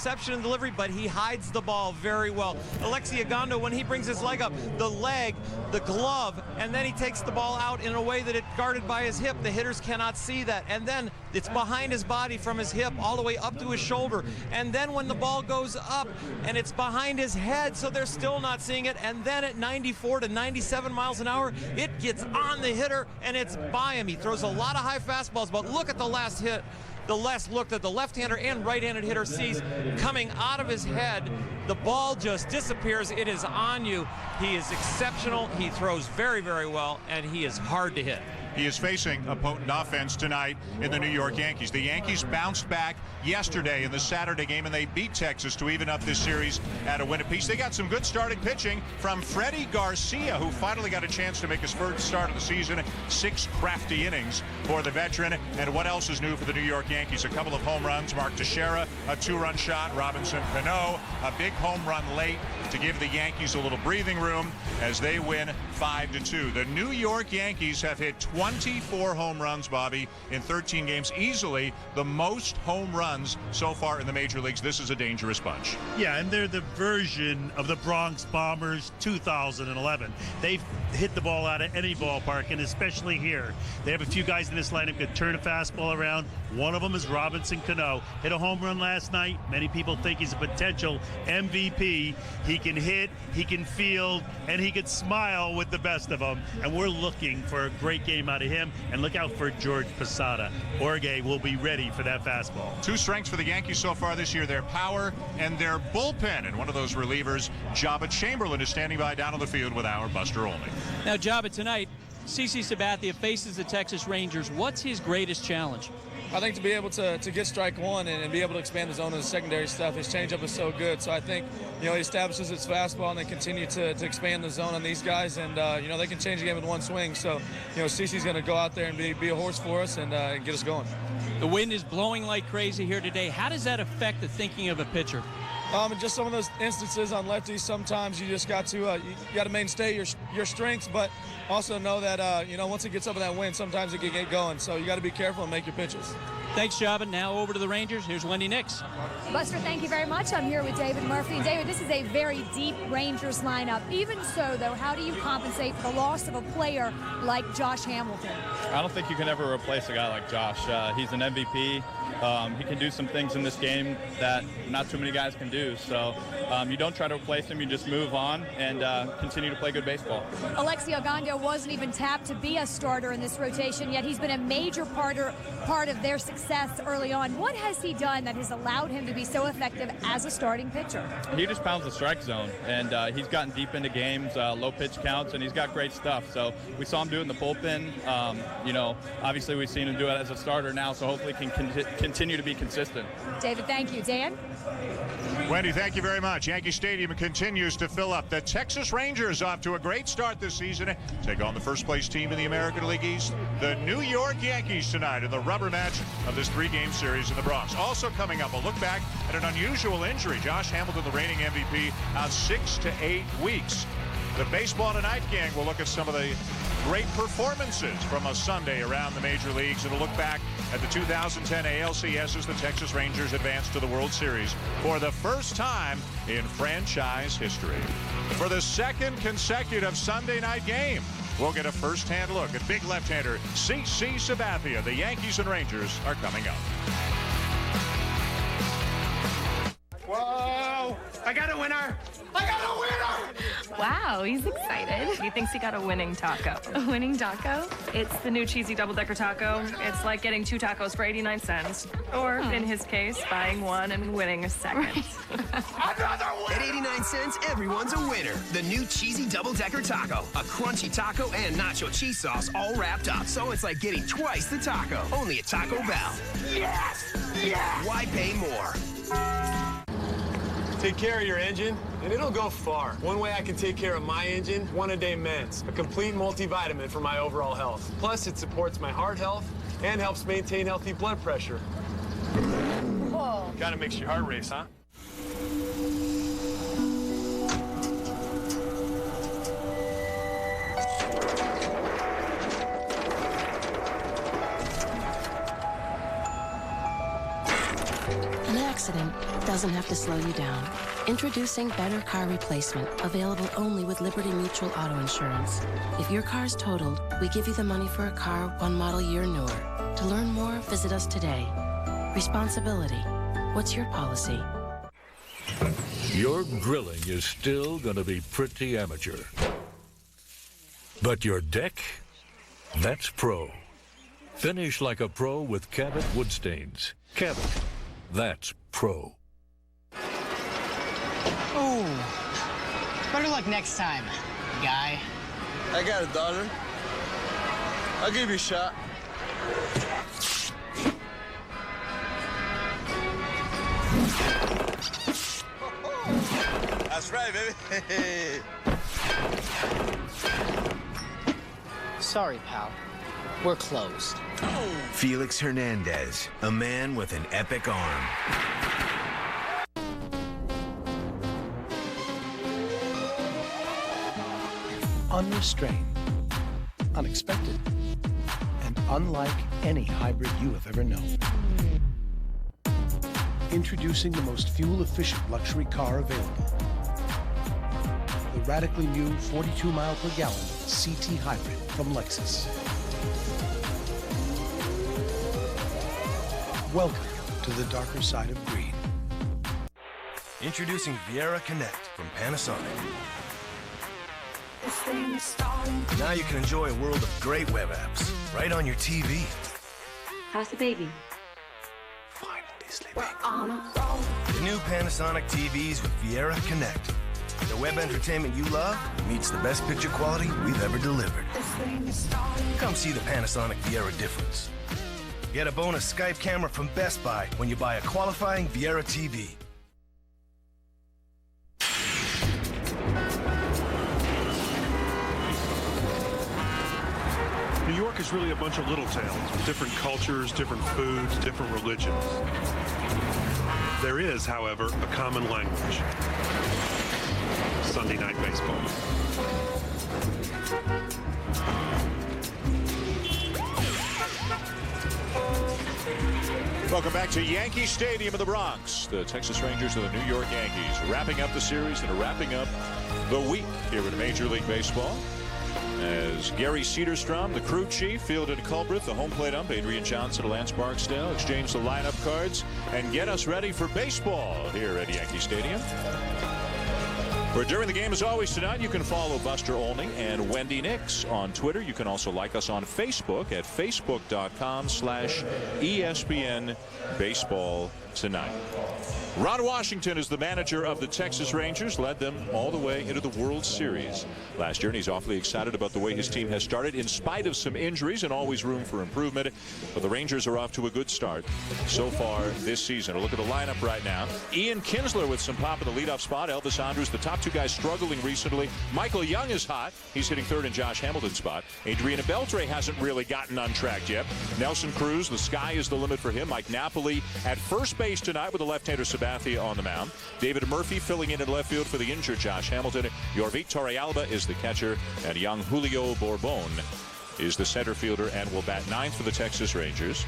reception and delivery, but he hides the ball very well. Alexi Ogando, when he brings his leg up, the leg, the glove, and then he takes the ball out in a way that it's guarded by his hip. The hitters cannot see that. And then it's behind his body from his hip all the way up to his shoulder. And then when the ball goes up and it's behind his head, so they're still not seeing it. And then at 94 to 97 miles an hour, it gets on the hitter and it's by him. He throws a lot of high fastballs, but look at the last hit. The last look that the left-hander and right-handed hitter sees coming out of his head. The ball just disappears. It is on you. He is exceptional. He throws very, very well, and he is hard to hit. He is facing a potent offense tonight in the New York Yankees. The Yankees bounced back yesterday in the Saturday game, and they beat Texas to even up this series at a win apiece. They got some good starting pitching from Freddie Garcia, who finally got a chance to make his first start of the season. 6 crafty innings for the veteran. And what else is new for the New York Yankees? A couple of home runs. Mark Teixeira, a 2-run shot. Robinson Cano, a big home run late to give the Yankees a little breathing room as they win 5-2. The New York Yankees have hit 24 home runs, Bobby, in 13 games. Easily the most home runs so far in the major leagues. This is a dangerous bunch. Yeah, and they're the version of the Bronx Bombers 2011. They've hit the ball out of any ballpark, and especially here. They have a few guys in this lineup that turn a fastball around. One of them is Robinson Cano. Hit a home run last night. Many people think he's a potential MVP. He can hit, he can field, and he can smile with the best of them. And we're looking for a great game out of him. And look out for George Posada. Jorge will be ready for that fastball. 2 strengths for the Yankees so far this year, their power and their bullpen. And one of those relievers, Jabba Chamberlain, is standing by down on the field with our Buster Olney. Now, Jabba, tonight, CC Sabathia faces the Texas Rangers. What's his greatest challenge? I think to be able to get strike one and be able to expand the zone of the secondary stuff, his changeup is so good. So I think, he establishes his fastball and they continue to expand the zone on these guys. And, they can change the game with one swing. So, CC's going to go out there and be a horse for us and get us going. The wind is blowing like crazy here today. How does that affect the thinking of a pitcher? Just some of those instances on lefties, sometimes you just got to mainstay your strengths, but also know that once it gets up in that wind, sometimes it can get going. So you got to be careful and make your pitches. Thanks, Jabba. Now over to the Rangers. Here's Wendy Nix. Buster, thank you very much. I'm here with David Murphy. David, this is a very deep Rangers lineup. Even so, though, how do you compensate for the loss of a player like Josh Hamilton? I don't think you can ever replace a guy like Josh. He's an MVP. He can do some things in this game that not too many guys can do. So you don't try to replace him. You just move on and continue to play good baseball. Alexi Ogando wasn't even tapped to be a starter in this rotation, yet he's been a major part of their success early on. What has he done that has allowed him to be so effective as a starting pitcher? He just pounds the strike zone, and he's gotten deep into games, low pitch counts, and he's got great stuff. So we saw him do it in the bullpen. Obviously we've seen him do it as a starter now, so hopefully can continue to be consistent. David, thank you. Dan? Wendy, thank you very much. Yankee Stadium continues to fill up. The Texas Rangers off to a great start this season. Take on the first-place team in the American League East, the New York Yankees, tonight in the rubber match of this 3-game series in the Bronx. Also coming up, a look back at an unusual injury. Josh Hamilton, the reigning MVP, out 6 to 8 weeks. The Baseball Tonight gang will look at some of the great performances from a Sunday around the major leagues, and a look back at the 2010 ALCS as the Texas Rangers advanced to the World Series for the first time in franchise history. For the second consecutive Sunday night game, we'll get a first-hand look at big left-hander CC Sabathia. The Yankees and Rangers are coming up. Whoa! I got a winner! I got a winner! Wow, he's excited. He thinks he got a winning taco. A winning taco? It's the new cheesy double-decker taco. It's like getting 2 tacos for 89 cents. Or, in his case, buying one and winning a second. Another winner! At 89 cents, everyone's a winner. The new cheesy double-decker taco. A crunchy taco and nacho cheese sauce all wrapped up. So it's like getting twice the taco. Only at Taco Bell. Yes! Yes! Why pay more? Take care of your engine, and it'll go far. One way I can take care of my engine, One-A-Day Men's, a complete multivitamin for my overall health. Plus, it supports my heart health and helps maintain healthy blood pressure. Whoa. Kinda makes your heart race, huh? An accident doesn't have to slow you down. Introducing Better Car Replacement, available only with Liberty Mutual Auto Insurance. If your car's totaled, we give you the money for a car 1 model year newer. To learn more, visit us today. Responsibility. What's your policy? Your grilling is still going to be pretty amateur. But your deck? That's pro. Finish like a pro with Cabot wood stains. Cabot. That's pro. Oh, better luck next time, guy. I got it, daughter. I'll give you a shot. That's right, baby. Sorry, pal. We're closed. Felix Hernandez, a man with an epic arm. Unrestrained, unexpected, and unlike any hybrid you have ever known. Introducing the most fuel-efficient luxury car available. The radically new 42-mile-per-gallon CT Hybrid from Lexus. Welcome to the darker side of green. Introducing Viera Connect from Panasonic. Now you can enjoy a world of great web apps right on your TV. How's the baby? Finally sleeping. The new Panasonic TVs with Viera Connect. The web entertainment you love meets the best picture quality we've ever delivered. Come see the Panasonic Viera difference. Get a bonus Skype camera from Best Buy when you buy a qualifying Viera TV. New York is really a bunch of little towns with different cultures, different foods, different religions. There is, however, a common language. Sunday night baseball. Welcome back to Yankee Stadium in the Bronx. The Texas Rangers and the New York Yankees wrapping up the series and wrapping up the week here in Major League Baseball. As Gary Cedarstrom, the crew chief, fielded Culbreth, the home plate ump, Adrian Johnson, Lance Barksdale, exchange the lineup cards and get us ready for baseball here at Yankee Stadium. For During the Game, as always, tonight, you can follow Buster Olney and Wendy Nix on Twitter. You can also like us on Facebook at facebook.com/ESPN Baseball Tonight. Ron Washington is the manager of the Texas Rangers, led them all the way into the World Series last year, and he's awfully excited about the way his team has started in spite of some injuries and always room for improvement. But the Rangers are off to a good start so far this season. A look at the lineup right now. Ian Kinsler with some pop in the leadoff spot. Elvis Andrus, the top two guys struggling recently. Michael Young is hot. He's hitting third in Josh Hamilton's spot. Adriana Beltre hasn't really gotten untracked yet. Nelson Cruz, the sky is the limit for him. Mike Napoli at first base tonight with the left-hander Sabathia on the mound. David Murphy filling in left field for the injured Josh Hamilton. Yorvik Torrealba is the catcher, and young Julio Bourbon is the center fielder and will bat ninth for the Texas Rangers.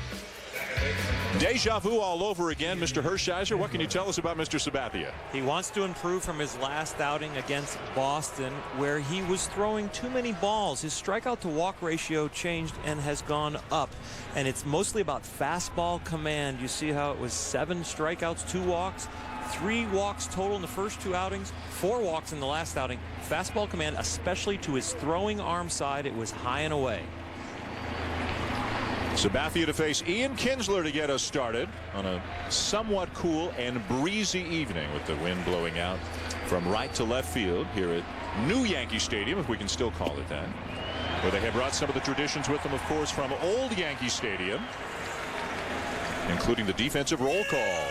Deja vu all over again. Mr. Hershiser, what can you tell us about Mr. Sabathia? He wants to improve from his last outing against Boston, where he was throwing too many balls. His strikeout to walk ratio changed and has gone up, and it's mostly about fastball command. You see how it was 7 strikeouts, 2 walks, 3 walks total in the first 2 outings, 4 walks in the last outing. Fastball command, especially to his throwing arm side, it was high and away. Sabathia to face Ian Kinsler to get us started on a somewhat cool and breezy evening with the wind blowing out from right to left field here at New Yankee Stadium, if we can still call it that, where they have brought some of the traditions with them, of course, from old Yankee Stadium, including the defensive roll call.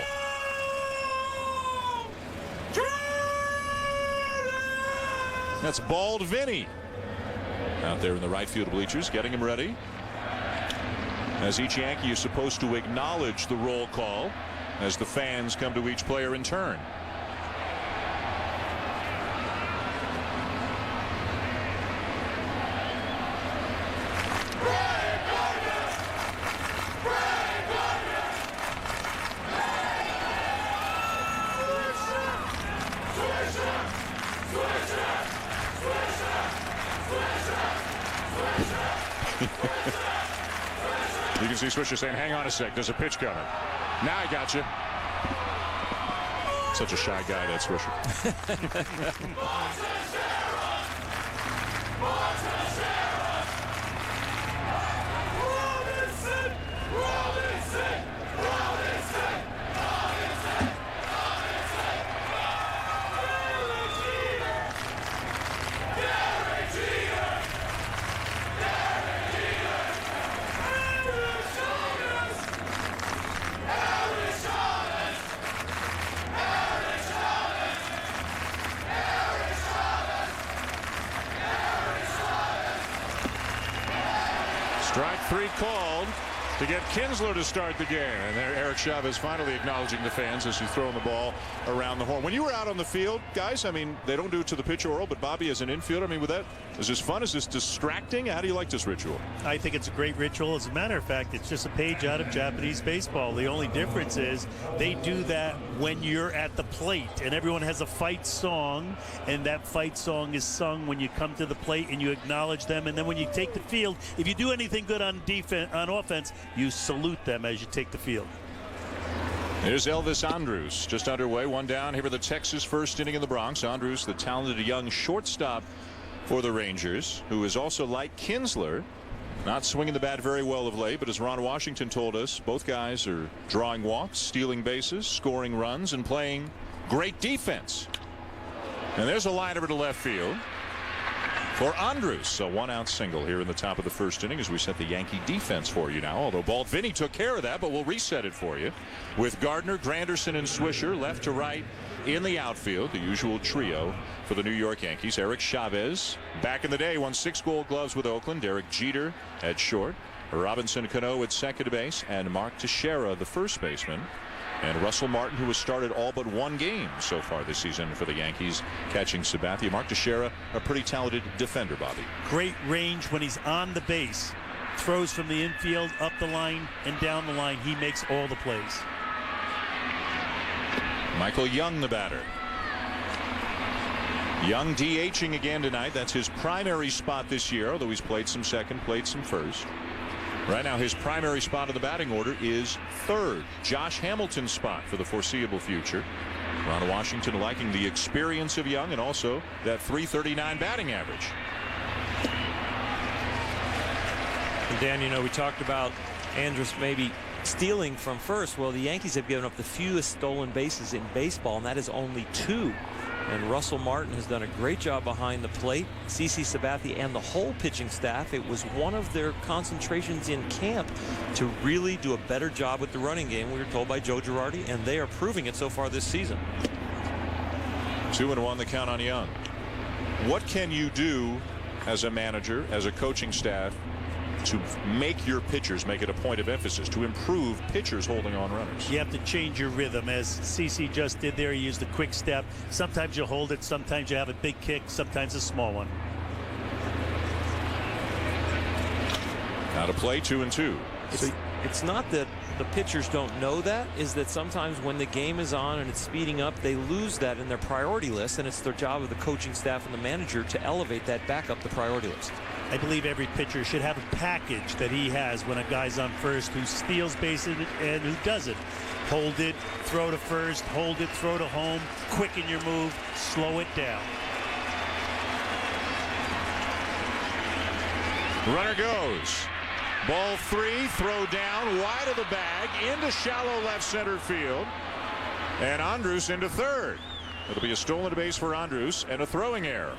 That's Bald Vinny out there in the right field bleachers, getting him ready. As each Yankee is supposed to acknowledge the roll call as the fans come to each player in turn. You can see Swisher saying, hang on a sec, there's a pitch coming. Now I got you. Such a shy guy, that Swisher. Strike 3 called to get Kinsler to start the game. And there Eric Chavez finally acknowledging the fans as he's throwing the ball around the horn. When you were out on the field, guys, I mean, they don't do it to the pitcher oral, but Bobby as an infielder, I mean, is this fun? Is this distracting? How do you like this ritual? I think it's a great ritual. As a matter of fact, it's just a page out of Japanese baseball. The only difference is they do that when you're at the plate, and everyone has a fight song, and that fight song is sung when you come to the plate and you acknowledge them, and then when you take the field, if you do anything good on offense, you salute them as you take the field. Here's Elvis Andrus just underway, one down here for the Texas first inning in the Bronx. Andrus, the talented young shortstop for the Rangers, who is also like Kinsler, not swinging the bat very well of late, but as Ron Washington told us, both guys are drawing walks, stealing bases, scoring runs, and playing great defense. And there's a line over to left field for Andrus. A one-out single here in the top of the first inning as we set the Yankee defense for you now. Although Bald Vinny took care of that, but we'll reset it for you with Gardner, Granderson, and Swisher left to right in the outfield. The usual trio for the New York Yankees. Eric Chavez, back in the day, won 6 Gold Gloves with Oakland. Derek Jeter at short, Robinson Cano at second base, and Mark Teixeira, the first baseman. And Russell Martin, who has started all but 1 game so far this season for the Yankees, catching Sabathia. Mark Teixeira, a pretty talented defender, Bobby. Great range when he's on the base. Throws from the infield, up the line, and down the line. He makes all the plays. Michael Young, the batter. Young DHing again tonight. That's his primary spot this year, although he's played some second, played some first. Right now, his primary spot in the batting order is third. Josh Hamilton's spot for the foreseeable future. Ron Washington liking the experience of Young and also that .339 batting average. And Dan, you know, we talked about Andrus maybe stealing from first. Well, the Yankees have given up the fewest stolen bases in baseball, and that is only 2. And Russell Martin has done a great job behind the plate. CC Sabathia and the whole pitching staff, it was one of their concentrations in camp to really do a better job with the running game, we were told by Joe Girardi, and they are proving it so far this season. 2-1 the count on Young. What can you do as a manager, as a coaching staff, to make your pitchers make it a point of emphasis to improve pitchers holding on runners? You have to change your rhythm, as CC just did there. He used a quick step. Sometimes you hold it, sometimes you have a big kick, sometimes a small one. Now to play 2-2. It's not that the pitchers don't know that, is that sometimes when the game is on and it's speeding up, they lose that in their priority list, and it's their job of the coaching staff and the manager to elevate that back up the priority list. I believe every pitcher should have a package that he has when a guy's on first who steals bases and who doesn't. Hold it, throw to first, hold it, throw to home, quicken your move, slow it down. Runner goes. Ball 3, throw down, wide of the bag, into shallow left center field. And Andrus into third. It'll be a stolen base for Andrus and a throwing error.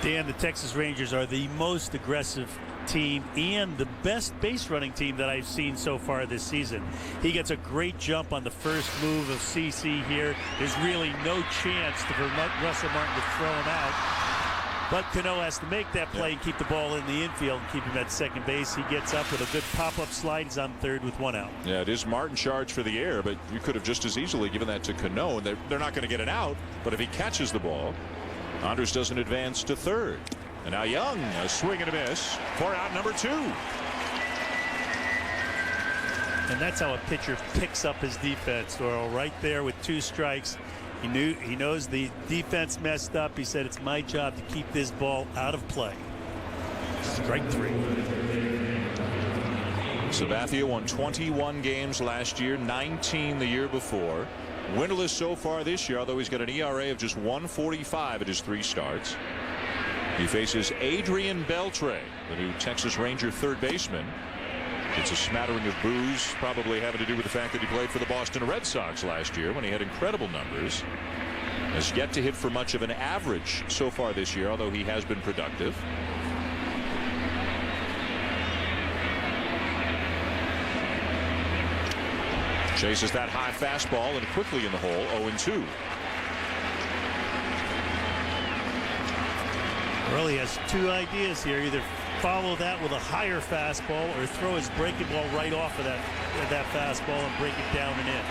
Dan, the Texas Rangers are the most aggressive team and the best base running team that I've seen so far this season. He gets a great jump on the first move of CC here. There's really no chance for Russell Martin to throw him out. But Cano has to make that play and keep the ball in the infield and keep him at second base. He gets up with a good pop-up slide. He's on third with 1 out. Yeah, it is Martin charged for the error, but you could have just as easily given that to Cano. And they're not going to get it out, but if he catches the ball, Andrus doesn't advance to third. And now Young, a swing and a miss for out number 2. And that's how a pitcher picks up his defense. Doyle, right there with 2 strikes. He knows the defense messed up. He said, it's my job to keep this ball out of play. Strike 3. Sabathia won 21 games last year, 19 the year before. Winnerless so far this year, although he's got an ERA of just 1.45 at his 3 starts. He faces Adrian Beltre, the new Texas Ranger third baseman. It's a smattering of boos, probably having to do with the fact that he played for the Boston Red Sox last year when he had incredible numbers. Has yet to hit for much of an average so far this year, although he has been productive. Chases that high fastball and quickly in the hole, 0-2. Well, he has 2 ideas here. Either follow that with a higher fastball or throw his breaking ball right off of that fastball and break it down and in.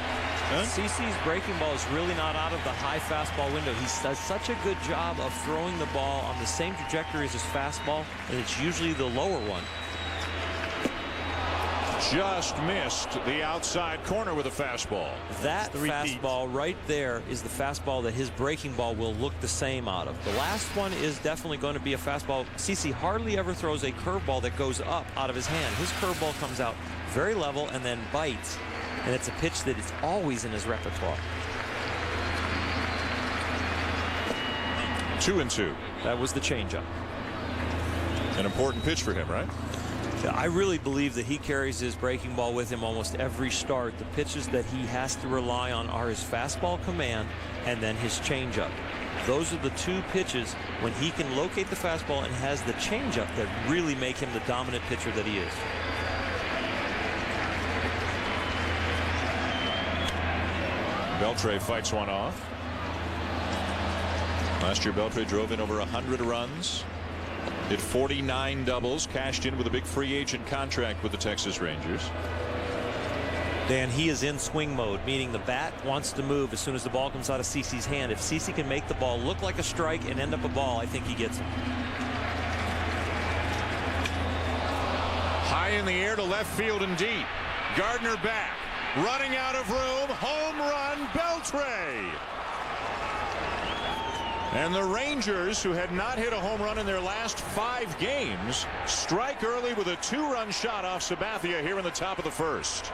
CC's breaking ball is really not out of the high fastball window. He does such a good job of throwing the ball on the same trajectory as his fastball, and it's usually the lower one. Just missed the outside corner with a fastball. That fastball right there is the fastball that his breaking ball will look the same out of. The last one is definitely going to be a fastball. CC hardly ever throws a curveball that goes up out of his hand. His curveball comes out very level and then bites. And it's a pitch that is always in his repertoire. 2-2. That was the changeup. An important pitch for him, right? I really believe that he carries his breaking ball with him almost every start. The pitches that he has to rely on are his fastball command and then his changeup. Those are the 2 pitches when he can locate the fastball and has the changeup that really make him the dominant pitcher that he is. Beltre fights one off. Last year, Beltre drove in over 100 runs. Hit 49 doubles, cashed in with a big free agent contract with the Texas Rangers. Dan, he is in swing mode, meaning the bat wants to move as soon as the ball comes out of CC's hand. If CC can make the ball look like a strike and end up a ball, I think he gets it. High in the air to left field and deep. Gardner back. Running out of room. Home run, Beltre. And the Rangers, who had not hit a home run in their last 5 games, strike early with a 2-run shot off Sabathia here in the top of the first.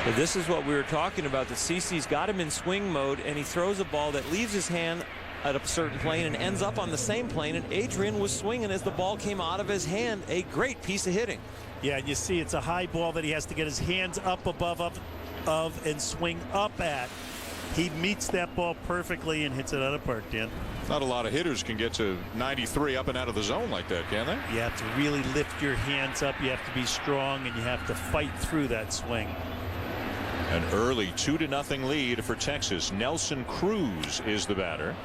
But this is what we were talking about, that CC's got him in swing mode, and he throws a ball that leaves his hand at a certain plane and ends up on the same plane, and Adrian was swinging as the ball came out of his hand. A great piece of hitting. Yeah, and you see it's a high ball that he has to get his hands up above of and swing up at. He meets that ball perfectly and hits it out of park, Dan. Not a lot of hitters can get to 93 up and out of the zone like that, can they? You have to really lift your hands up. You have to be strong, and you have to fight through that swing. An early 2-0 lead for Texas. Nelson Cruz is the batter.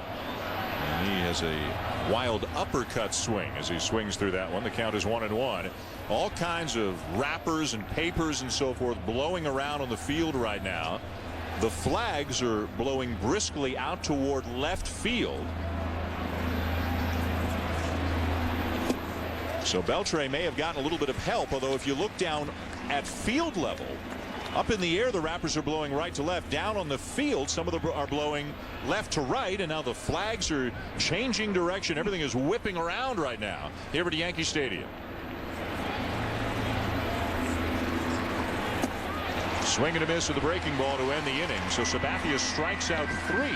And he has a wild uppercut swing as he swings through that one. The count is 1-1. All kinds of wrappers and papers and so forth blowing around on the field right now. The flags are blowing briskly out toward left field. So Beltre may have gotten a little bit of help, although if you look down at field level, up in the air, the wrappers are blowing right to left. Down on the field, some of them are blowing left to right, and now the flags are changing direction. Everything is whipping around right now here at Yankee Stadium. Swing and a miss with the breaking ball to end the inning. So Sabathia strikes out 3,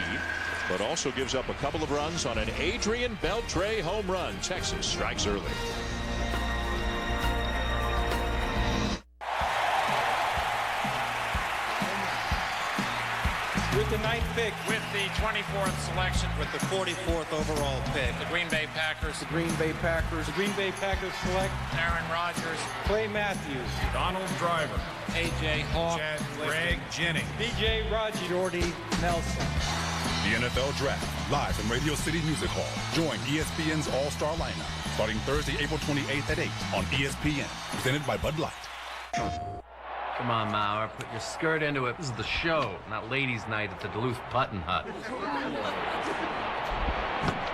but also gives up a couple of runs on an Adrian Beltre home run. Texas strikes early. With the 9th pick, with the 24th selection, with the 44th overall pick, the Green Bay Packers. The Green Bay Packers. The Green Bay Packers select Aaron Rodgers, Clay Matthews, Donald Driver, A.J. Hawk, Greg Jennings, B.J. Rogers, Jordy Nelson. The NFL Draft, live from Radio City Music Hall. Join ESPN's All-Star lineup, starting Thursday, April 28th at 8 on ESPN. Presented by Bud Light. Come on, Mauer, put your skirt into it. This is the show, not ladies' night at the Duluth Button Hut.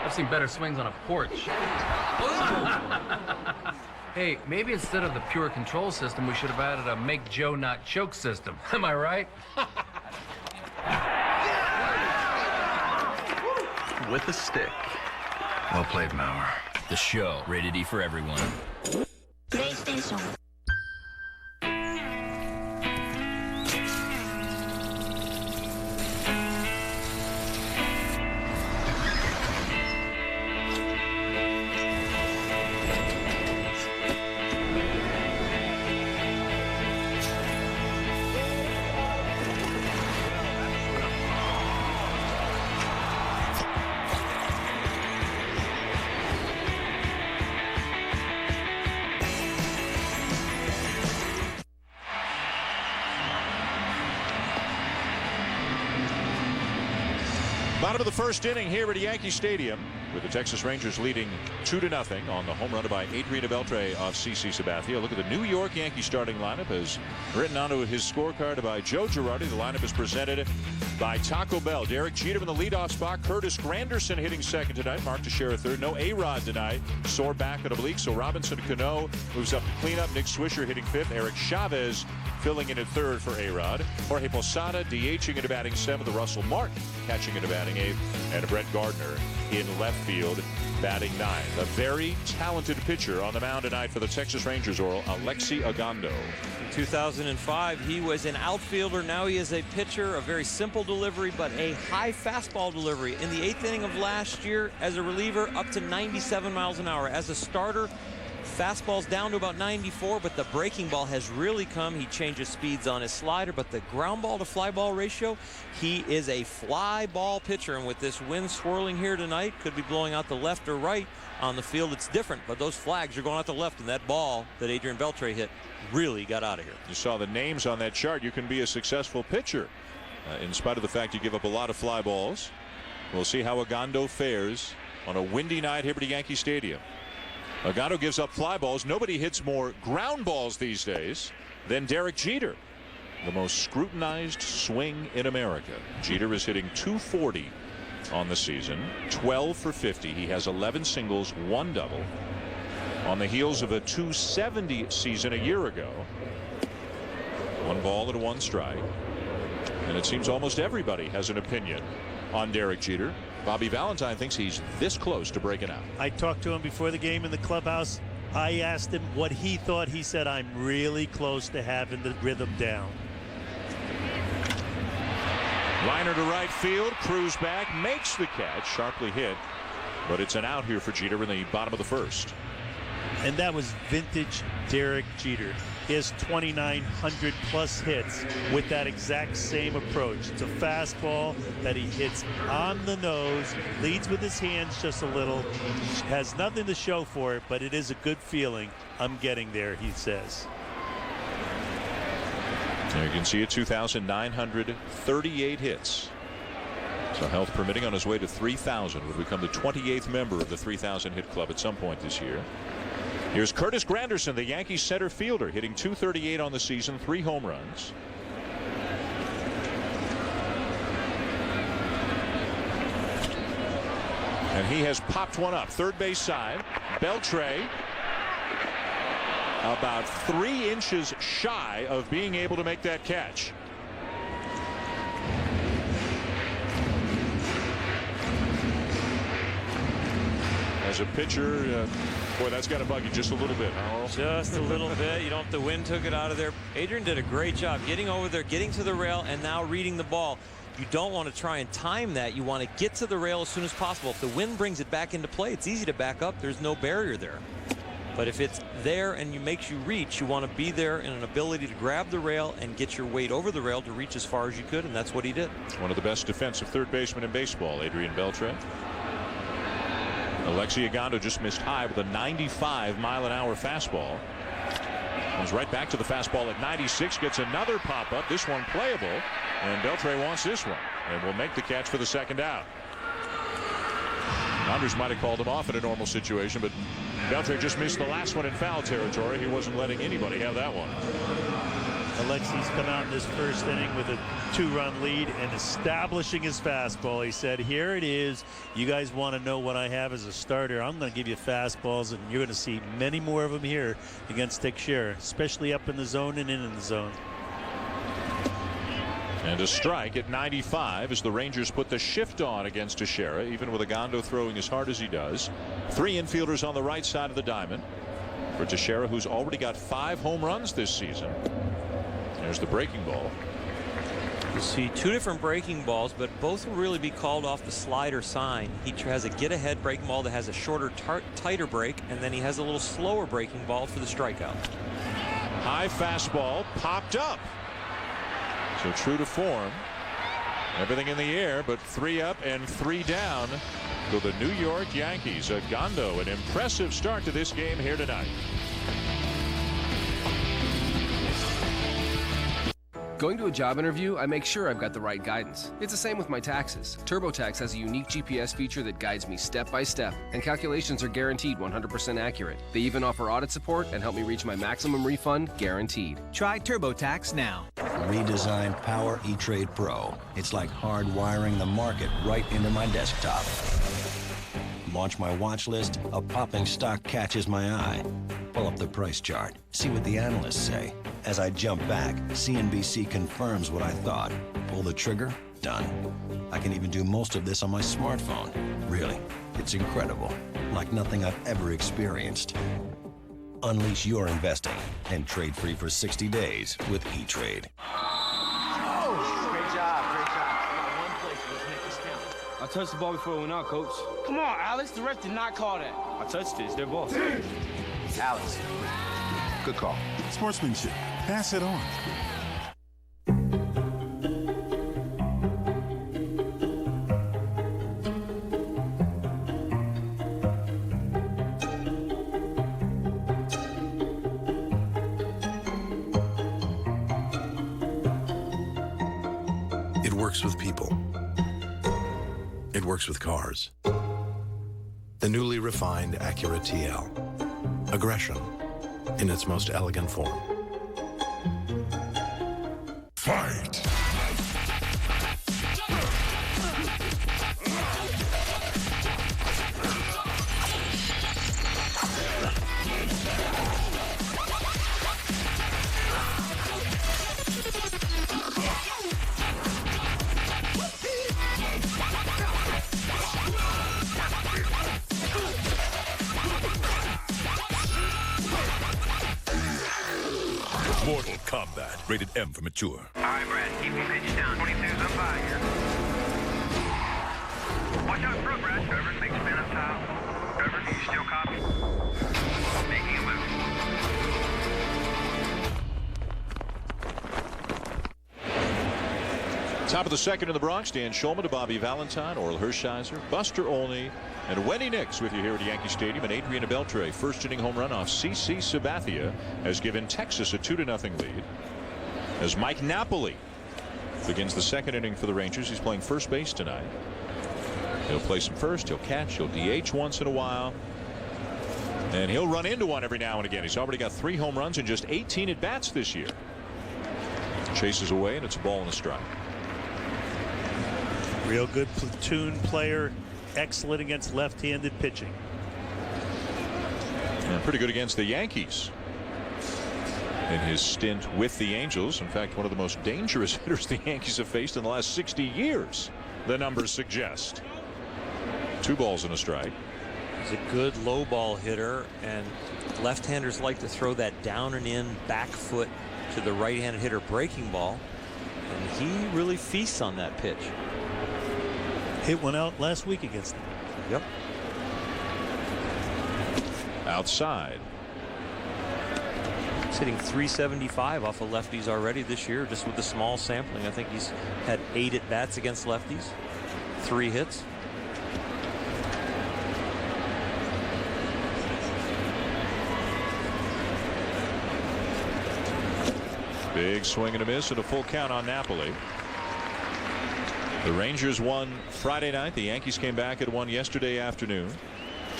I've seen better swings on a porch. Hey, maybe instead of the pure control system, we should have added a make Joe not choke system. Am I right? with a stick. Well played, Mauer. The show, rated E for everyone. PlayStation. Bottom of the first inning here at Yankee Stadium, with the Texas Rangers leading 2-0 on the home run by Adrian Beltre off CC Sabathia. Look at the New York Yankees starting lineup as written onto his scorecard by Joe Girardi. The lineup is presented by Taco Bell. Derek Jeter in the leadoff spot. Curtis Granderson hitting second tonight. Mark Teixeira third. No A-Rod tonight. Sore back at oblique. So Robinson Cano moves up to cleanup. Nick Swisher hitting fifth. Eric Chavez filling in at third for A-Rod. Jorge Posada DHing into batting seventh. Russell Martin catching into batting eighth. And Brett Gardner in left field batting ninth. A very talented pitcher on the mound tonight for the Texas Rangers, Oral, Alexi Ogando. In 2005, he was an outfielder. Now he is a pitcher. A very simple delivery, but a high fastball delivery. In the 8th inning of last year, as a reliever, up to 97 miles an hour. As a starter, fastball's down to about 94, but the breaking ball has really come. He changes speeds on his slider, but the ground ball to fly ball ratio, he is a fly ball pitcher. And with this wind swirling here tonight, could be blowing out the left or right. On the field, it's different, but those flags are going out the left, and that ball that Adrian Beltre hit really got out of here. You saw the names on that chart. You can be a successful pitcher in spite of the fact you give up a lot of fly balls. We'll see how Ogando fares on a windy night here at Yankee Stadium. Ogando gives up fly balls. Nobody hits more ground balls these days than Derek Jeter, the most scrutinized swing in America. Jeter is hitting .240 on the season, 12 for 50. He has 11 singles, 1 double, on the heels of a .270 season a year ago. 1 ball and 1 strike. And it seems almost everybody has an opinion on Derek Jeter. Bobby Valentine thinks he's this close to breaking out. I talked to him before the game in the clubhouse. I asked him what he thought. He said, I'm really close to having the rhythm down. Liner to right field. Cruz back. Makes the catch. Sharply hit. But it's an out here for Jeter in the bottom of the first. And that was vintage Derek Jeter. He has 2,900 plus hits with that exact same approach. It's a fastball that he hits on the nose, leads with his hands just a little, has nothing to show for it, but it is a good feeling. I'm getting there, he says. There you can see it, 2,938 hits. So health permitting, on his way to 3,000, would become the 28th member of the 3,000 hit club at some point this year. Here's Curtis Granderson, the Yankees center fielder, hitting .238 on the season, 3 home runs. And he has popped one up, third base side. Beltre about 3 inches shy of being able to make that catch. As a pitcher, boy, that's got to bug you just a little bit, huh? Just a little bit. You know, if the wind took it out of there. Adrian did a great job getting over there, getting to the rail, and now reading the ball. You don't want to try and time that. You want to get to the rail as soon as possible. If the wind brings it back into play, it's easy to back up. There's no barrier there. But if it's there and it makes you reach, you want to be there in an ability to grab the rail and get your weight over the rail to reach as far as you could, and that's what he did. One of the best defensive third basemen in baseball, Adrian Beltre. Alexi Ogando just missed high with a 95-mile-an-hour fastball. Comes right back to the fastball at 96. Gets another pop-up. This one playable. And Beltre wants this one. And will make the catch for the second out. Andres might have called him off in a normal situation, but Beltre just missed the last one in foul territory. He wasn't letting anybody have that one. Alexi's come out in this first inning with a 2-run lead and establishing his fastball. He said, here it is. You guys want to know what I have as a starter. I'm going to give you fastballs, and you're going to see many more of them here against Teixeira, especially up in the zone and in the zone. And a strike at 95 as the Rangers put the shift on against Teixeira, even with Agondo throwing as hard as he does. 3 infielders on the right side of the diamond for Teixeira, who's already got 5 home runs this season. There's the breaking ball. You see 2 different breaking balls, but both will really be called off the slider sign. He has a get-ahead breaking ball that has a shorter, tighter break, and then he has a little slower breaking ball for the strikeout. High fastball popped up. So true to form. Everything in the air, but 3 up and 3 down to the New York Yankees. Agondo, an impressive start to this game here tonight. Going to a job interview, I make sure I've got the right guidance. It's the same with my taxes. TurboTax has a unique GPS feature that guides me step by step, and calculations are guaranteed 100% accurate. They even offer audit support and help me reach my maximum refund guaranteed. Try TurboTax now. Redesigned Power E-Trade Pro. It's like hardwiring the market right into my desktop. Launch my watch list, a popping stock catches my eye. Pull up the price chart, see what the analysts say. As I jump back, CNBC confirms what I thought. Pull the trigger, done. I can even do most of this on my smartphone. Really, it's incredible. Like nothing I've ever experienced. Unleash your investing and trade free for 60 days with E-Trade. Oh, great job, great job. Come on, one place, let's make this count. I touched the ball before it went out, Coach. Come on, Alex, the ref did not call that. I touched it, it's their ball. Alex. Good call. Sportsmanship. Pass it on. It works with people. It works with cars. The newly refined Acura TL. Aggression in its most elegant form. Fight! Mortal Kombat. Rated M for mature. All right, Brad. Keep him pitched down. 22's up by here. Watch out front, Brad. Trevor, make spin up top. Trevor, do you still copy? Making a move. Top of the second in the Bronx. Dan Shulman to Bobby Valentine, Orel Hershiser, Buster Olney, and Wendy Nix with you here at Yankee Stadium. And Adrian Beltre, first inning home run off CC Sabathia, has given Texas a 2-0 lead. As Mike Napoli begins the second inning for the Rangers. He's playing first base tonight. He'll play some first. He'll catch. He'll DH once in a while. And he'll run into one every now and again. He's already got 3 home runs in just 18 at-bats this year. Chases away, and it's a ball and a strike. Real good platoon player. Excellent against left-handed pitching. And pretty good against the Yankees in his stint with the Angels. In fact, one of the most dangerous hitters the Yankees have faced in the last 60 years, the numbers suggest. 2 balls and a strike. He's a good low ball hitter, and left-handers like to throw that down and in back foot to the right-handed hitter breaking ball, and he really feasts on that pitch. Hit one out last week against them. Yep. Outside. He's hitting .375 off of lefties already this year, just with the small sampling. I think he's had 8 at-bats against lefties, 3 hits. Big swing and a miss and a full count on Napoli. The Rangers won Friday night. The Yankees came back and won yesterday afternoon.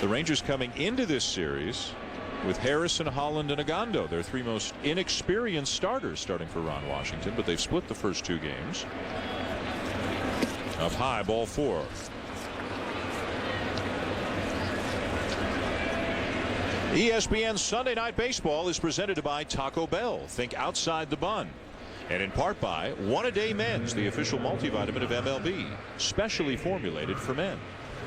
The Rangers coming into this series with Harrison, Holland, and Agondo, their 3 most inexperienced starters, starting for Ron Washington, but they've split the first 2 games. Up high, ball 4. ESPN Sunday Night Baseball is presented by Taco Bell. Think outside the bun. And in part by One A Day Men's, the official multivitamin of MLB, specially formulated for men.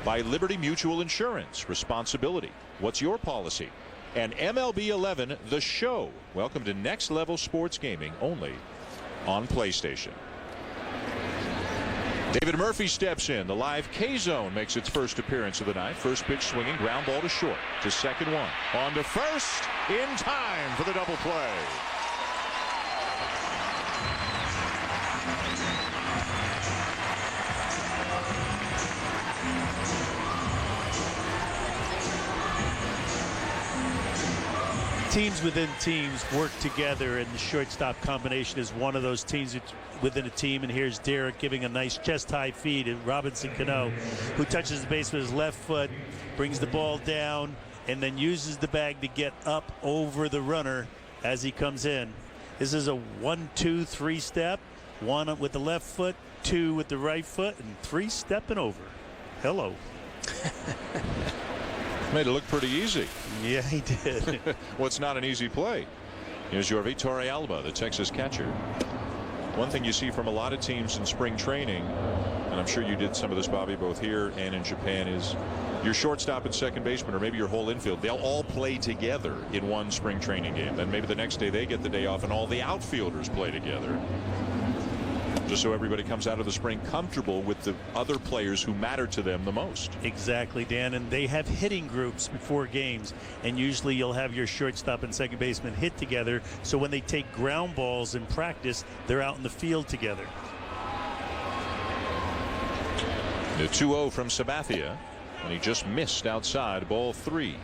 By Liberty Mutual Insurance, responsibility. What's your policy? And MLB 11, The Show. Welcome to next level sports gaming only on PlayStation. David Murphy steps in. The live K-Zone makes its first appearance of the night. First pitch swinging, ground ball to short. To second one. On to first, in time for the double play. Teams within teams work together, and the shortstop combination is one of those teams within a team. And here's Derek giving a nice chest-high feed to Robinson Cano, who touches the base with his left foot, brings the ball down, and then uses the bag to get up over the runner as he comes in. This is a 1-2-3 step. 1 with the left foot, 2 with the right foot, and 3 stepping over. Hello. Made it look pretty easy. Yeah, he did. Well, it's not an easy play. Here's Jorvi Torrealba, the Texas catcher. One thing you see from a lot of teams in spring training, and I'm sure you did some of this, Bobby, both here and in Japan, is your shortstop and second baseman, or maybe your whole infield, they'll all play together in one spring training game. Then maybe the next day they get the day off and all the outfielders play together. Just so everybody comes out of the spring comfortable with the other players who matter to them the most. Exactly, Dan. And they have hitting groups before games, and usually you'll have your shortstop and second baseman hit together, so when they take ground balls in practice, they're out in the field together. The 2-0 from Sabathia, and he just missed outside, ball 3.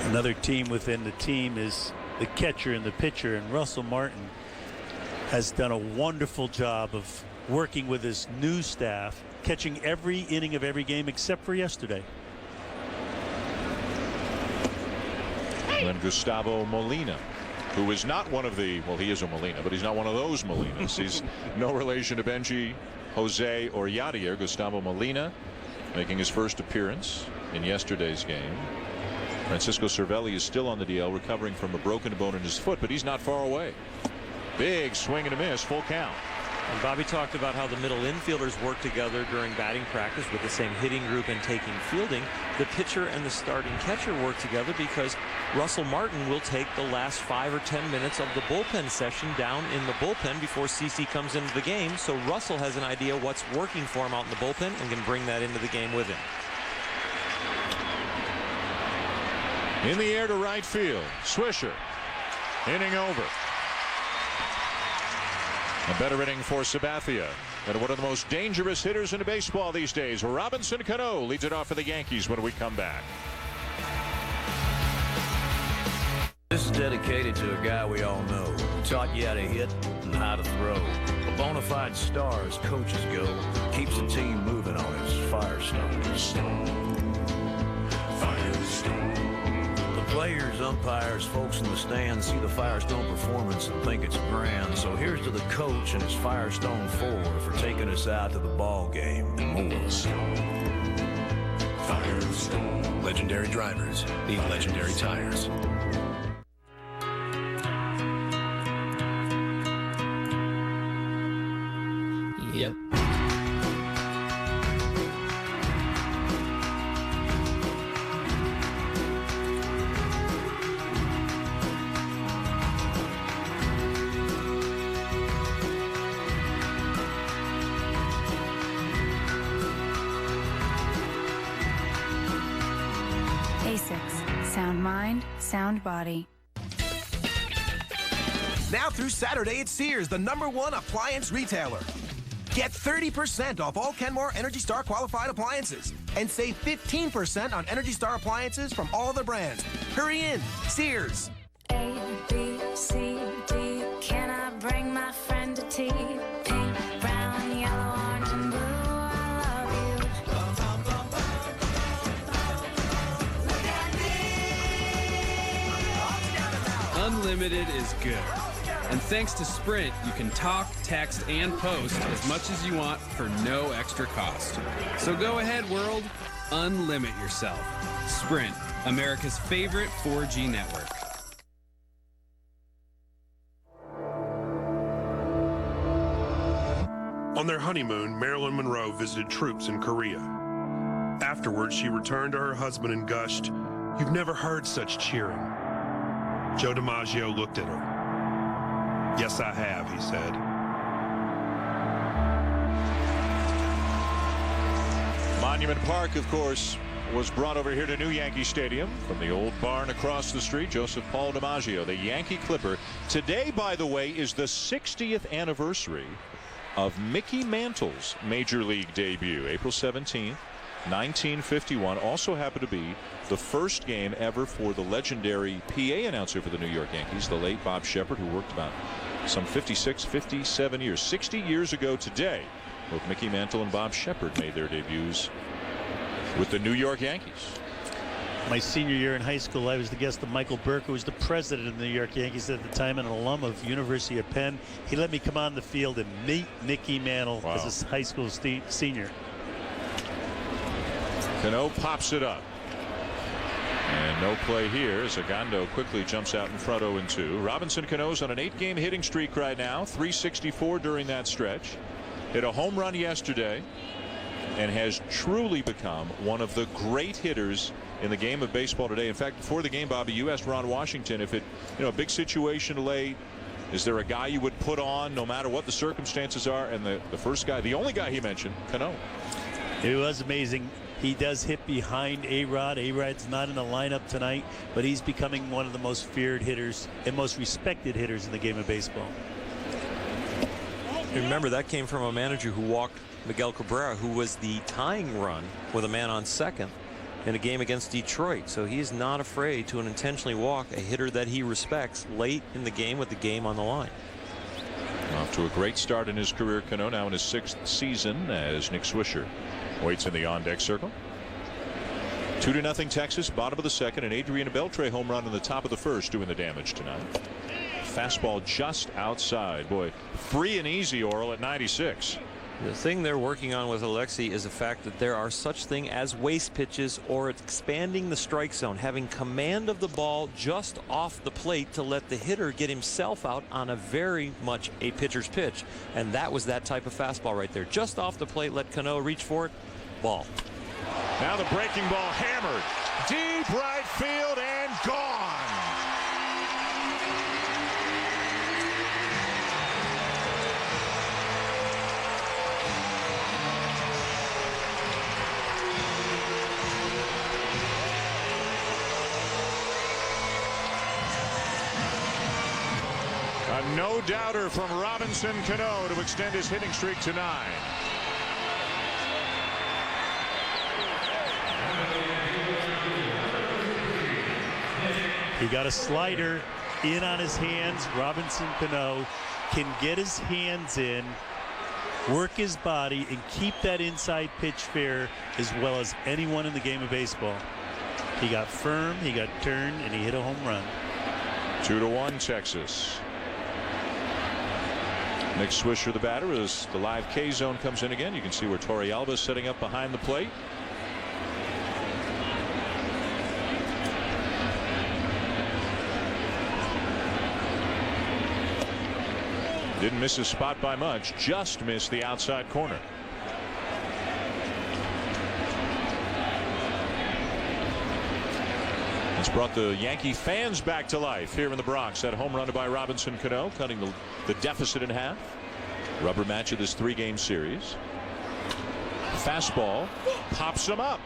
Another team within the team is the catcher and the pitcher, and Russell Martin has done a wonderful job of working with his new staff, catching every inning of every game except for yesterday. And Gustavo Molina, who is not one of the, well, he is a Molina, but he's not one of those Molinas. He's no relation to Benji, Jose, or Yadier. Gustavo Molina making his first appearance in yesterday's game. Francisco Cervelli is still on the DL, recovering from a broken bone in his foot, but he's not far away. Big swing and a miss, full count. And Bobby talked about how the middle infielders work together during batting practice with the same hitting group and taking fielding. The pitcher and the starting catcher work together because Russell Martin will take the last 5 or 10 minutes of the bullpen session down in the bullpen before CC comes into the game. So Russell has an idea what's working for him out in the bullpen and can bring that into the game with him. In the air to right field, Swisher, inning over. A better inning for Sabathia. And one of the most dangerous hitters in baseball these days, Robinson Cano, leads it off for the Yankees when we come back. This is dedicated to a guy we all know, who taught you how to hit and how to throw. A bona fide star as coaches go, keeps the team moving on his Firestone. Players, umpires, folks in the stands see the Firestone performance and think it's grand. So here's to the coach and his Firestone 4 for taking us out to the ball game and more. Firestone. Legendary drivers need legendary tires. Yep. Sound mind, sound body. Now through Saturday at Sears, the #1 appliance retailer. Get 30% off all Kenmore Energy Star qualified appliances and save 15% on Energy Star appliances from all other brands. Hurry in, Sears. A, B, C, D. Can I bring my friend a tea? Pink, brown, yellow, orange, and blue. I love you. Unlimited is good. And thanks to Sprint, you can talk, text, and post as much as you want for no extra cost. So go ahead, world. Unlimit yourself. Sprint, America's favorite 4G network. On their honeymoon, Marilyn Monroe visited troops in Korea. Afterwards, she returned to her husband and gushed, "You've never heard such cheering." Joe DiMaggio looked at her. "Yes, I have," he said. Monument Park, of course, was brought over here to New Yankee Stadium from the old barn across the street. Joseph Paul DiMaggio, the Yankee Clipper. Today, by the way, is the 60th anniversary of Mickey Mantle's Major League debut, April 17th, 1951. Also happened to be the first game ever for the legendary PA announcer for the New York Yankees, the late Bob Shepard, who worked about some 56, 57 years. 60 years ago today, both Mickey Mantle and Bob Shepard made their debuts with the New York Yankees. My senior year in high school, I was the guest of Michael Burke, who was the president of the New York Yankees at the time and an alum of University of Penn. He let me come on the field and meet Mickey Mantle as a high school senior. Cano pops it up. And no play here as Agondo quickly jumps out in front 0-2. Robinson Cano's on an 8-game hitting streak right now, 364 during that stretch. Hit a home run yesterday and has truly become one of the great hitters in the game of baseball today. In fact, before the game, Bobby, you asked Ron Washington if a big situation late, is there a guy you would put on no matter what the circumstances are? And the first guy, the only guy he mentioned, Cano. It was amazing. He does hit behind A-Rod. A-Rod's not in the lineup tonight, but he's becoming one of the most feared hitters and most respected hitters in the game of baseball. Remember, that came from a manager who walked Miguel Cabrera, who was the tying run with a man on second in a game against Detroit. So he is not afraid to intentionally walk a hitter that he respects late in the game with the game on the line. Off to a great start in his career, Cano, now in his 6th season as Nick Swisher waits in the on-deck circle. 2-0 Texas, bottom of the second, and Adrian Beltre home run in the top of the first doing the damage tonight. Fastball just outside. Boy, free and easy, Oral, at 96. The thing they're working on with Alexi is the fact that there are such thing as waste pitches or expanding the strike zone, having command of the ball just off the plate to let the hitter get himself out on a very much a pitcher's pitch. And that was that type of fastball right there. Just off the plate, let Cano reach for it, ball. Now the breaking ball hammered. Deep right field and gone. A no-doubter from Robinson Cano to extend his hitting streak to 9. He got a slider in on his hands. Robinson Cano can get his hands in, work his body, and keep that inside pitch fair as well as anyone in the game of baseball. He got firm, he got turned, and he hit a home run. 2-1 Texas. Nick Swisher, the batter, as the live K zone comes in again. You can see where Torrealba is setting up behind the plate. Didn't miss his spot by much, just missed the outside corner. It's brought the Yankee fans back to life here in the Bronx. That home run by Robinson Cano, cutting the deficit in half. Rubber match of this 3-game series. Fastball pops him up.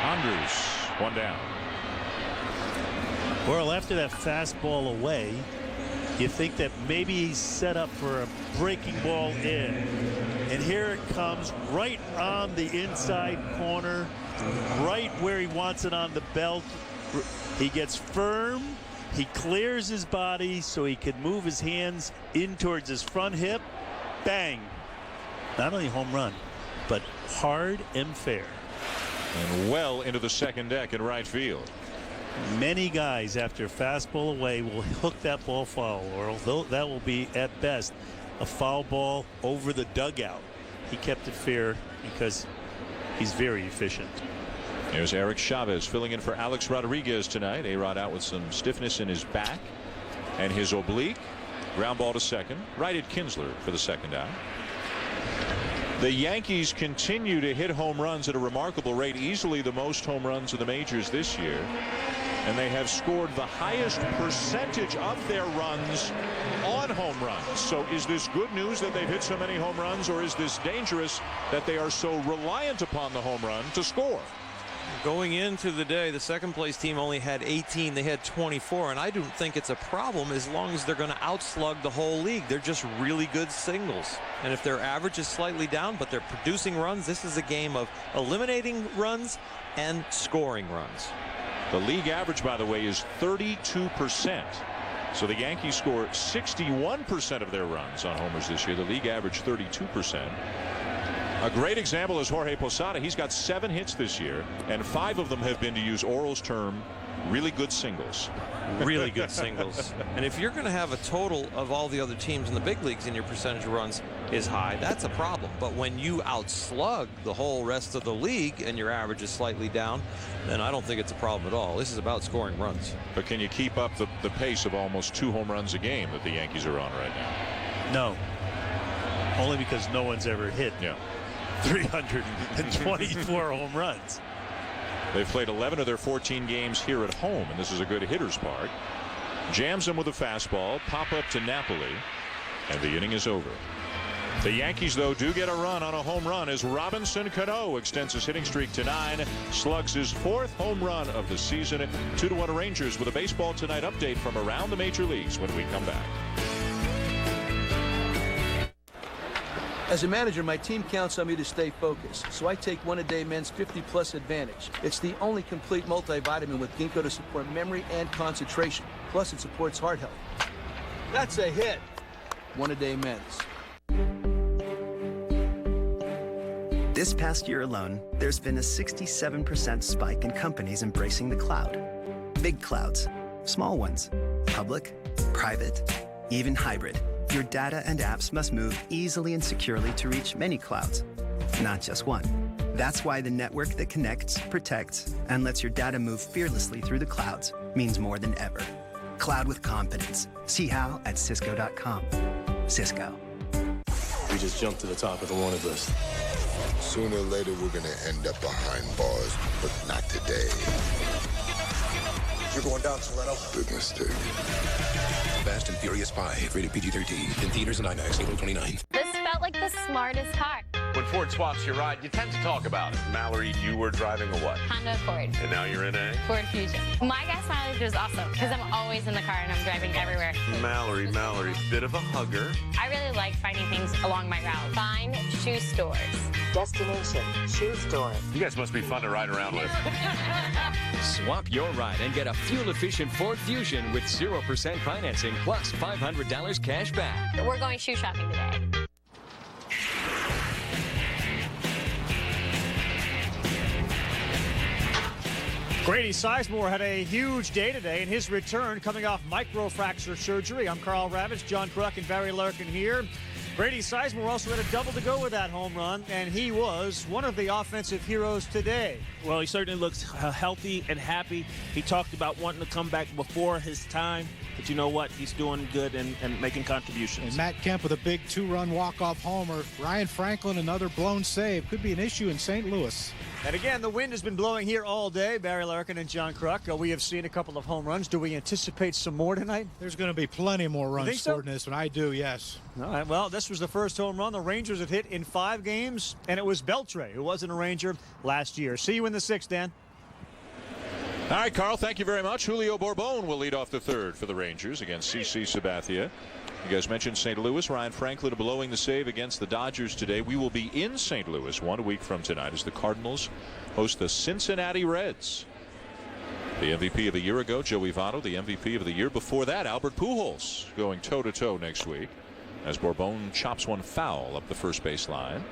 Andrews, 1 down. Well, after that fastball away, you think that maybe he's set up for a breaking ball in. And here it comes right on the inside corner, right where he wants it on the belt. He gets firm. He clears his body so he can move his hands in towards his front hip. Bang. Not only home run, but hard and fair. And well into the second deck in right field. Many guys, after fastball away, will hook that ball foul, or that will be at best a foul ball over the dugout. He kept it fair because he's very efficient. There's Eric Chavez filling in for Alex Rodriguez tonight. A-Rod out with some stiffness in his back and his oblique. Ground ball to second. Righted Kinsler for the second out. The Yankees continue to hit home runs at a remarkable rate, easily the most home runs in the majors this year. And they have scored the highest percentage of their runs on home runs. So is this good news that they've hit so many home runs, or is this dangerous that they are so reliant upon the home run to score? Going into the day, the second place team only had 18. They had 24, and I don't think it's a problem as long as they're going to outslug the whole league. They're just really good singles. And if their average is slightly down, but they're producing runs, this is a game of eliminating runs and scoring runs. The league average, by the way, is 32%. So the Yankees score 61% of their runs on homers this year. The league average 32%. A great example is Jorge Posada. He's got 7 hits this year, and 5 of them have been, to use Oral's term, really good singles. Really good singles. And if you're going to have a total of all the other teams in the big leagues and your percentage of runs is high, that's a problem. But when you outslug the whole rest of the league and your average is slightly down, then I don't think it's a problem at all. This is about scoring runs. But can you keep up the pace of almost 2 home runs a game that the Yankees are on right now? No. Only because no one's ever hit 324 home runs. They've played 11 of their 14 games here at home, and this is a good hitter's park. Jams him with a fastball, pop up to Napoli, and the inning is over. The Yankees, though, do get a run on a home run as Robinson Cano extends his hitting streak to 9, slugs his 4th home run of the season. 2-1 Rangers with a Baseball Tonight update from around the major leagues when we come back. As a manager, my team counts on me to stay focused, so I take One A Day Men's 50+ Advantage. It's the only complete multivitamin with ginkgo to support memory and concentration. Plus, it supports heart health. That's a hit. One A Day Men's. This past year alone, there's been a 67% spike in companies embracing the cloud. Big clouds, small ones, public, private, even hybrid. Your data and apps must move easily and securely to reach many clouds, not just one. That's why the network that connects, protects, and lets your data move fearlessly through the clouds means more than ever. Cloud with confidence. See how at Cisco.com. Cisco. We just jumped to the top of the wanted list. Sooner or later, we're gonna end up behind bars, but not today. You're going down, Toretto. Big mistake. Fast and Furious 5, rated PG-13. In theaters and IMAX, April 29th. This felt like the smartest car. When Ford swaps your ride, you tend to talk about it. Mallory, you were driving a what? Honda Accord. And now you're in a? Ford Fusion. My gas mileage was awesome because I'm always in the car and I'm driving everywhere. Mallory, bit of a hugger. I really like finding things along my route. Find shoe stores. Destination shoe store. You guys must be fun to ride around with. Swap your ride and get a fuel-efficient Ford Fusion with 0% financing plus $500 cash back. We're going shoe shopping today. Grady Sizemore had a huge day today in his return coming off microfracture surgery. I'm Carl Ravitch, John Kruk, and Barry Larkin here. Grady Sizemore also had a double to go with that home run, and he was one of the offensive heroes today. Well, he certainly looks healthy and happy. He talked about wanting to come back before his time, but you know what? He's doing good and making contributions. And Matt Kemp with a big 2-run walk-off homer. Ryan Franklin, another blown save. Could be an issue in St. Louis. And again, the wind has been blowing here all day. Barry Larkin and John Kruk. We have seen a couple of home runs. Do we anticipate some more tonight? There's going to be plenty more runs scored in this one. I do, yes. All right, well, this was the first home run the Rangers have hit in 5 games, and it was Beltre, who wasn't a Ranger last year. See you in the 6th, Dan. All right, Carl, thank you very much. Julio Bourbon will lead off the 3rd for the Rangers against CC Sabathia. You guys mentioned St. Louis. Ryan Franklin blowing the save against the Dodgers today. We will be in St. Louis 1 week from tonight as the Cardinals host the Cincinnati Reds. The MVP of a year ago, Joey Votto. The MVP of the year before that, Albert Pujols, going toe-to-toe next week as Bourbon chops one foul up the first base line.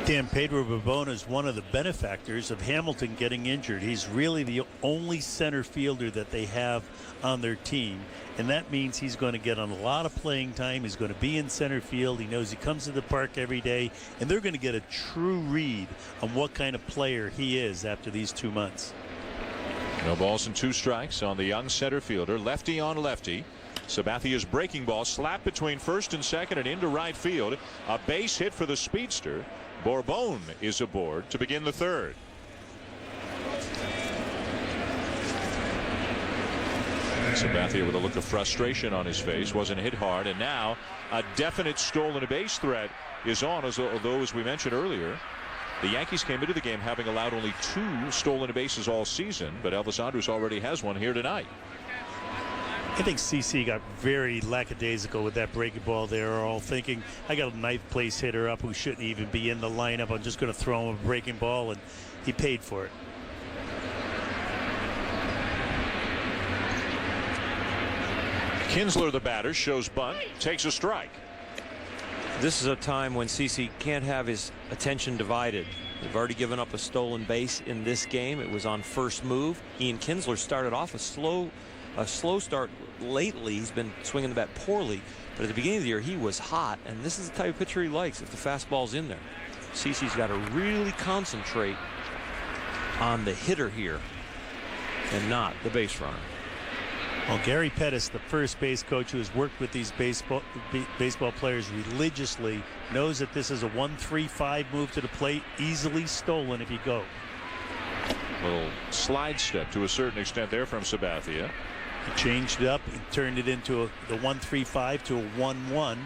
Dan, Pedro Bourbon is one of the benefactors of Hamilton getting injured. He's really the only center fielder that they have on their team, and that means he's going to get on a lot of playing time. He's going to be in center field. He knows he comes to the park every day, and they're going to get a true read on what kind of player he is after these 2 months. No balls and 2 strikes on the young center fielder. Lefty on lefty. Sabathia's breaking ball slapped between first and second and into right field. A base hit for the speedster. Bourbon is aboard to begin the third. Sabathia with a look of frustration on his face. Wasn't hit hard, and now a definite stolen base threat is on, although as we mentioned earlier, the Yankees came into the game having allowed only 2 stolen bases all season, but Elvis Andrus already has one here tonight. I think CC got very lackadaisical with that breaking ball. They were all thinking, I got a ninth place hitter up who shouldn't even be in the lineup. I'm just going to throw him a breaking ball, and he paid for it. Kinsler, the batter, shows bunt, takes a strike. This is a time when CC can't have his attention divided. They've already given up a stolen base in this game. It was on first move. Ian Kinsler started off a slow start lately. He's been swinging the bat poorly, but at the beginning of the year he was hot, and this is the type of pitcher he likes if the fastball's in there. CC's got to really concentrate on the hitter here and not the base runner. Well, Gary Pettis, the first base coach who has worked with these baseball players religiously, knows that this is a 1-3-5 move to the plate, easily stolen if you go. Little slide step to a certain extent there from Sabathia. He changed it up and turned it into the 1-3-5 to a 1-1.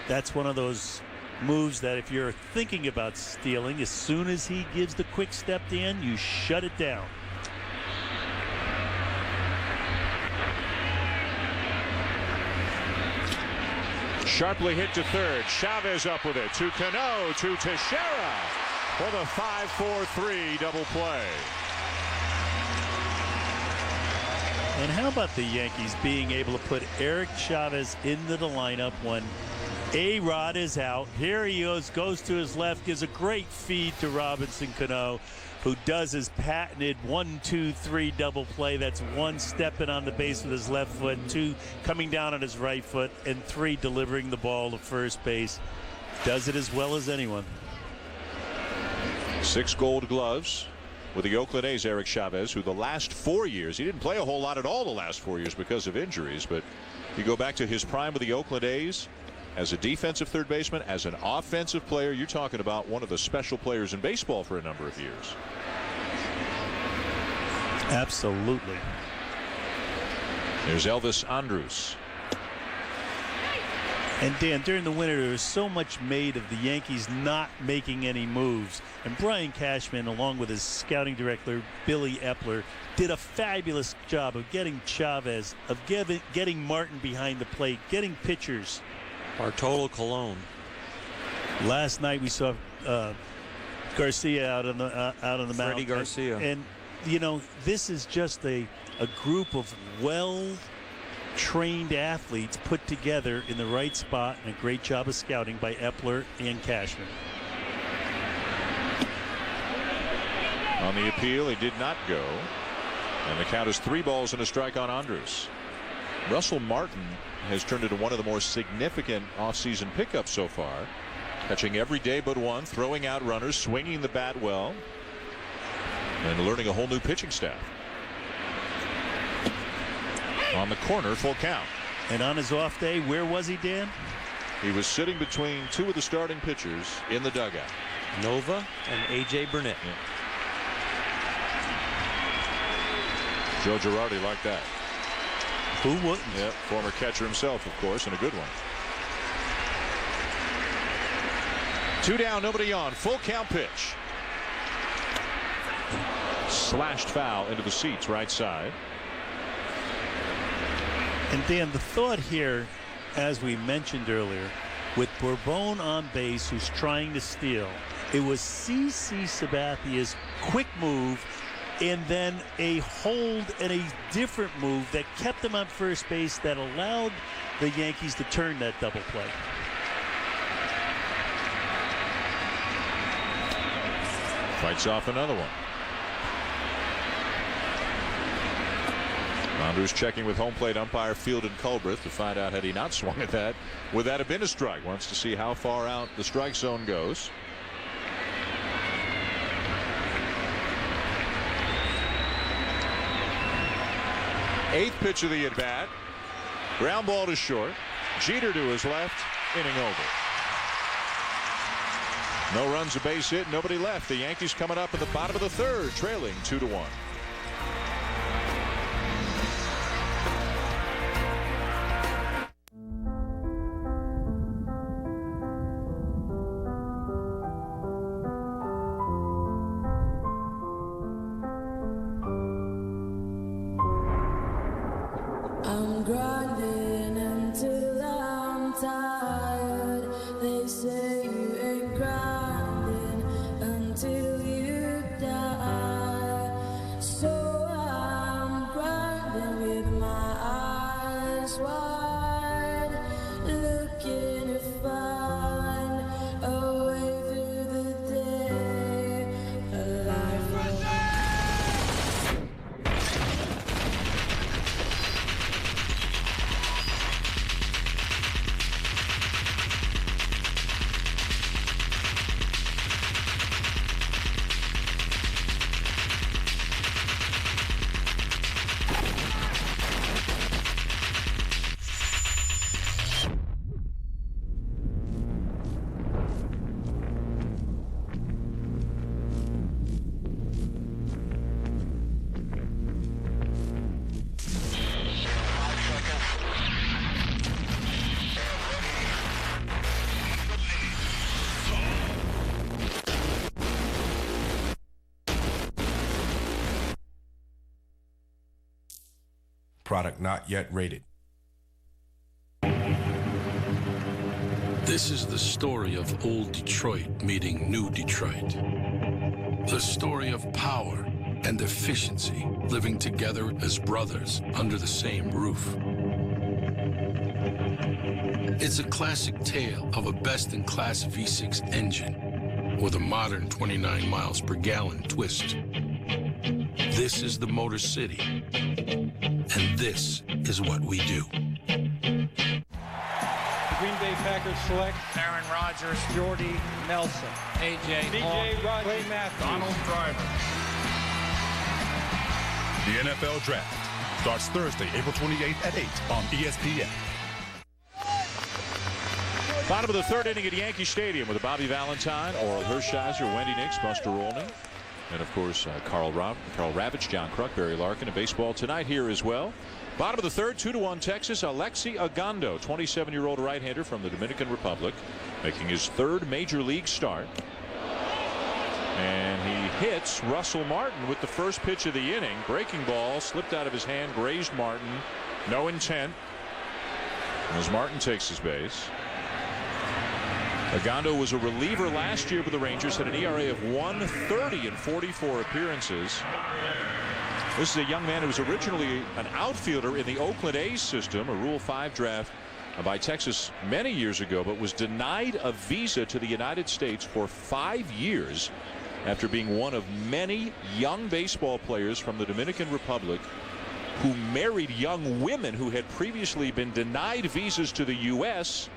That's one of those moves that if you're thinking about stealing, as soon as he gives the quick step in, you shut it down. Sharply hit to third. Chavez up with it to Cano to Teixeira for the 5-4-3 double play. And how about the Yankees being able to put Eric Chavez into the lineup when A-Rod is out? Here he goes to his left, gives a great feed to Robinson Cano, who does his patented 1-2-3 double play. That's 1 stepping on the base with his left foot, 2 coming down on his right foot, and 3 delivering the ball to first base. Does it as well as anyone. 6 Gold Gloves with the Oakland A's, Eric Chavez, who the last 4 years, he didn't play a whole lot at all the last 4 years because of injuries, but you go back to his prime with the Oakland A's as a defensive third baseman, as an offensive player. You're talking about one of the special players in baseball for a number of years. Absolutely. There's Elvis Andrus. And Dan, during the winter, there was so much made of the Yankees not making any moves. And Brian Cashman, along with his scouting director, Billy Epler, did a fabulous job of getting Chavez, of getting Martin behind the plate, getting pitchers. Bartolo Colon. Last night we saw Garcia out on the mound. Freddie Garcia. And you know, this is just a group of well-trained athletes put together in the right spot, and a great job of scouting by Epler and Cashman. On the appeal, he did not go, and the count is 3 balls and a strike on Andrus. Russell Martin has turned into one of the more significant offseason pickups so far, catching every day but one, throwing out runners, swinging the bat well, and learning a whole new pitching staff. On the corner, full count. And on his off day, where was he, Dan? He was sitting between 2 of the starting pitchers in the dugout. Nova and A.J. Burnett. Yeah. Joe Girardi liked that. Who wouldn't? Yep, former catcher himself, of course, and a good one. 2 down, nobody on. Full count pitch. Slashed foul into the seats, right side. And Dan, the thought here, as we mentioned earlier, with Bourbon on base who's trying to steal, it was CC Sabathia's quick move and then a hold and a different move that kept him on first base that allowed the Yankees to turn that double play. Fights off another one. Andrus checking with home plate umpire Field and Culbreth to find out had he not swung at that, would that have been a strike. Wants to see how far out the strike zone goes. Eighth pitch of the at bat. Ground ball to short. Jeter to his left. Inning over. No runs, a base hit, nobody left. The Yankees coming up at the bottom of the third, trailing 2-1. I'm grinding until I'm tired. They say you ain't grinding until you die. So I'm grinding with my eyes wide, looking to find a way through the day. A life Product not yet rated. This is the story of old Detroit meeting new Detroit. The story of power and efficiency living together as brothers under the same roof. It's a classic tale of a best-in-class V6 engine with a modern 29 miles per gallon twist. This is the Motor City, and this is what we do. Green Bay Packers select Aaron Rodgers, Jordy Nelson, A.J. Hawk, Clay Matthews, Donald Driver. The NFL Draft starts Thursday, April 28th at 8 on ESPN. Bottom of the third inning at Yankee Stadium with Bobby Valentine, Oral Hershiser, Wendy Nix, Buster Olney, and of course Carl Ravitch, John Kruk, Barry Larkin, and baseball tonight here as well. Bottom of the third, 2-1 Texas. Alexi Ogando, 27-year-old right-hander from the Dominican Republic, making his third major league start. And he hits Russell Martin with the first pitch of the inning. Breaking ball slipped out of his hand, grazed Martin. No intent as Martin takes his base. Ogando was a reliever last year with the Rangers, had an ERA of 1.30 in 44 appearances. This is a young man who was originally an outfielder in the Oakland A's system, a Rule 5 draft by Texas many years ago, but was denied a visa to the United States for 5 years after being one of many young baseball players from the Dominican Republic who married young women who had previously been denied visas to the U.S.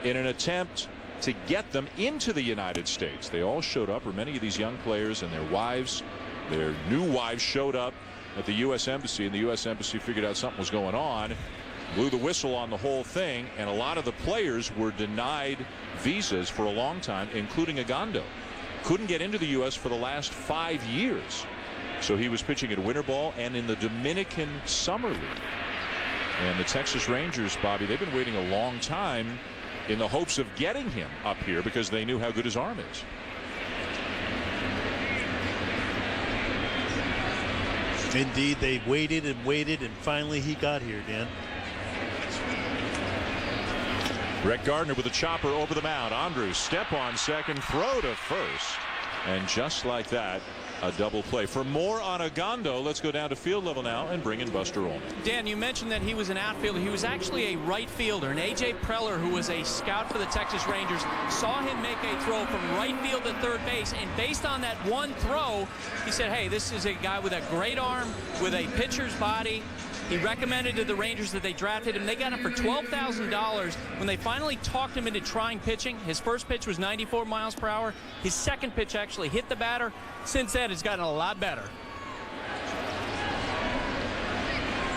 in an attempt to get them into the United States. They all showed up, or many of these young players and their wives, their new wives showed up at the U.S. Embassy, and the U.S. Embassy figured out something was going on, blew the whistle on the whole thing, and a lot of the players were denied visas for a long time, including Ogando. Couldn't get into the U.S. for the last 5 years. So he was pitching at winter ball and in the Dominican Summer League. And the Texas Rangers, Bobby, they've been waiting a long time in the hopes of getting him up here because they knew how good his arm is. Indeed, they waited and waited, and finally he got here, Dan. Brett Gardner with a chopper over the mound. Andrews step on second, throw to first, and just like that, a double play. For more on Ogando, let's go down to field level now and bring in Buster Olney. Dan, you mentioned that he was an outfielder. He was actually a right fielder, and A.J. Preller, who was a scout for the Texas Rangers, saw him make a throw from right field to third base, and based on that one throw, he said, hey, this is a guy with a great arm, with a pitcher's body. He recommended to the Rangers that they drafted him. They got him for $12,000. When they finally talked him into trying pitching, his first pitch was 94 miles per hour. His second pitch actually hit the batter. Since then, it's gotten a lot better.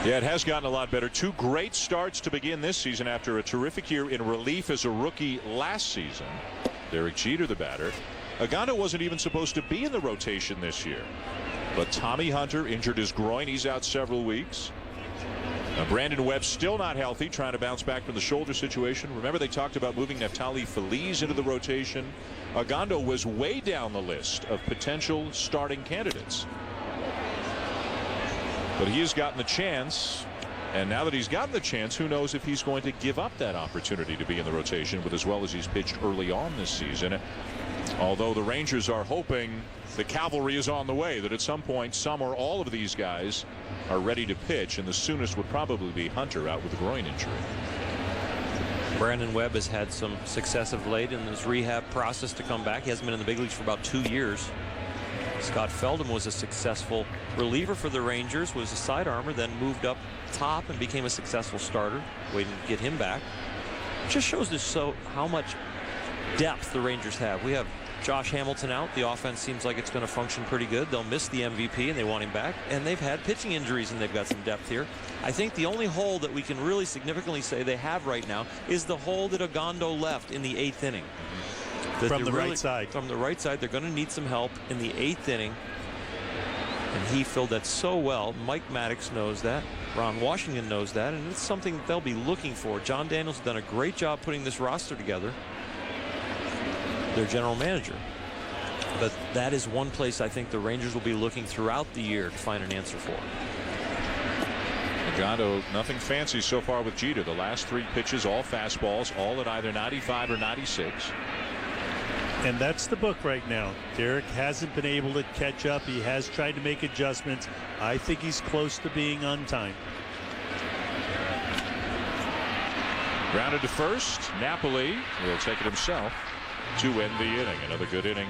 Yeah, it has gotten a lot better. 2 great starts to begin this season after a terrific year in relief as a rookie last season. Derek Jeter, the batter. Ogando wasn't even supposed to be in the rotation this year. But Tommy Hunter injured his groin. He's out several weeks. Brandon Webb still not healthy, trying to bounce back from the shoulder situation. Remember, they talked about moving Neftali Feliz into the rotation. Ogando was way down the list of potential starting candidates. But he has gotten the chance. And now that he's gotten the chance, who knows if he's going to give up that opportunity to be in the rotation with as well as he's pitched early on this season. Although the Rangers are hoping the cavalry is on the way, that at some point some or all of these guys are ready to pitch, and the soonest would probably be Hunter out with a groin injury. Brandon Webb has had some success of late in his rehab process to come back. He hasn't been in the big leagues for about 2 years. Scott Feldman was a successful reliever for the Rangers, was a side armor, then moved up top and became a successful starter. Waiting to get him back. Just shows us how much depth the Rangers have. We have Josh Hamilton out. The offense seems like it's going to function pretty good. They'll miss the MVP and they want him back. And they've had pitching injuries and they've got some depth here. I think the only hole that we can really significantly say they have right now is the hole that Ogando left in the 8th inning. From the right side. From the right side. They're going to need some help in the 8th inning. And he filled that so well. Mike Maddox knows that. Ron Washington knows that. And it's something they'll be looking for. John Daniels has done a great job putting this roster together. Their general manager. But that is one place I think the Rangers will be looking throughout the year to find an answer for. Ogando, nothing fancy so far with Jeter. The last 3 pitches, all fastballs, all at either 95 or 96. And that's the book right now. Derek hasn't been able to catch up. He has tried to make adjustments. I think he's close to being on time. Grounded to first. Napoli will take it himself to end the inning. Another good inning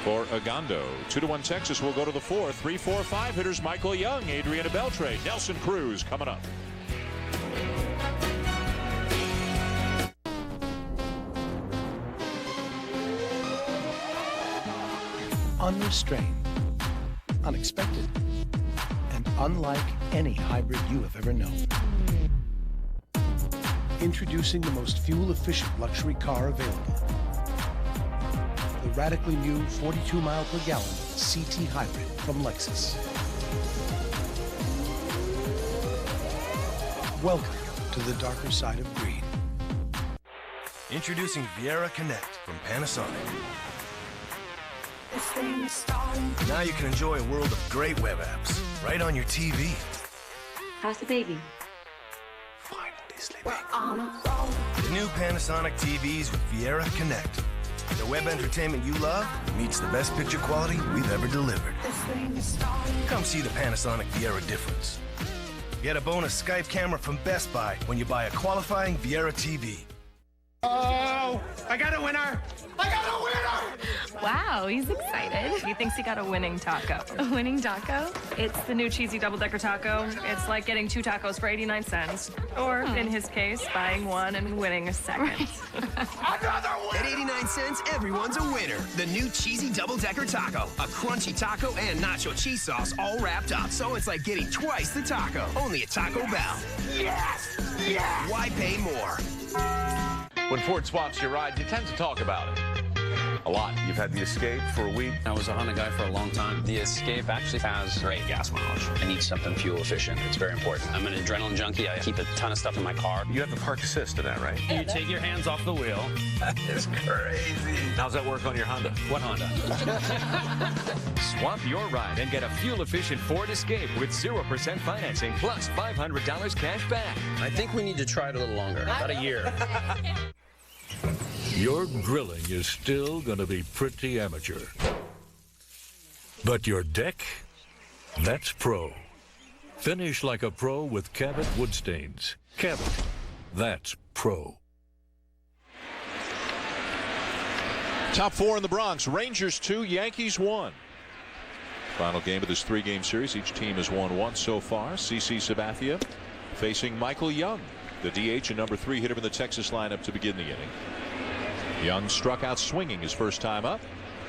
for Ogando. 2-1 Texas will go to the 4th. 3, 4, 5 hitters Michael Young, Adrian Beltre, Nelson Cruz coming up. Unrestrained, unexpected, and unlike any hybrid you have ever known. Introducing the most fuel-efficient luxury car available. The radically new 42-mile-per-gallon CT Hybrid from Lexus. Welcome to the darker side of green. Introducing Viera Connect from Panasonic. Now you can enjoy a world of great web apps right on your TV. How's the baby? Finally sleeping. The new Panasonic TVs with Viera Connect. The web entertainment you love meets the best picture quality we've ever delivered. Come see the Panasonic Viera difference. Get a bonus Skype camera from Best Buy when you buy a qualifying Viera TV. Oh, I got a winner! I got a winner! Wow, he's excited. He thinks he got a winning taco. A winning taco? It's the new cheesy double-decker taco. It's like getting 2 tacos for 89 cents. Or, in his case, buying one and winning a second. Another winner! At 89 cents, everyone's a winner. The new cheesy double-decker taco. A crunchy taco and nacho cheese sauce all wrapped up. So it's like getting twice the taco. Only at Taco Bell. Yes! Yes! Why pay more? When Ford swaps your ride, you tend to talk about it. A lot. You've had the Escape for a week. I was a Honda guy for a long time. The Escape actually has great gas mileage. I need something fuel efficient. It's very important. I'm an adrenaline junkie. I keep a ton of stuff in my car. You have the park assist in that, right? You take your hands off the wheel. That is crazy. How's that work on your Honda? What Honda? Swap your ride and get a fuel-efficient Ford Escape with 0% financing plus $500 cash back. I think we need to try it a little longer. About a year. Your grilling is still going to be pretty amateur. But your deck, that's pro. Finish like a pro with Cabot wood stains. Cabot, that's pro. Top 4 in the Bronx. Rangers 2, Yankees 1. Final game of this 3-game series. Each team has won once so far. CC Sabathia facing Michael Young, the DH and number 3 hitter in the Texas lineup to begin the inning. Young struck out swinging his first time up.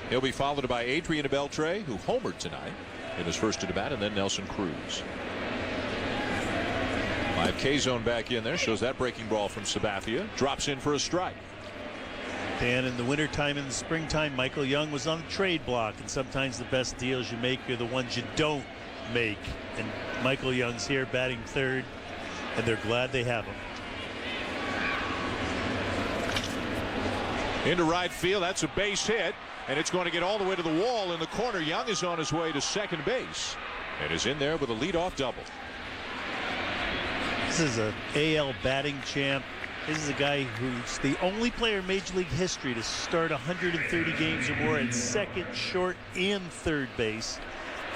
He'll be followed by Adrian Beltre, who homered tonight in his first at bat, and then Nelson Cruz. K-zone back in there. Shows that breaking ball from Sabathia. Drops in for a strike. Dan, in the wintertime and the springtime, Michael Young was on the trade block, and sometimes the best deals you make are the ones you don't make. And Michael Young's here batting third, and they're glad they have him. Into right field. That's a base hit, and it's going to get all the way to the wall in the corner. Young is on his way to second base and is in there with a leadoff double. This is a AL batting champ. This is a guy who's the only player in Major League history to start 130 games or more at second, short, and third base.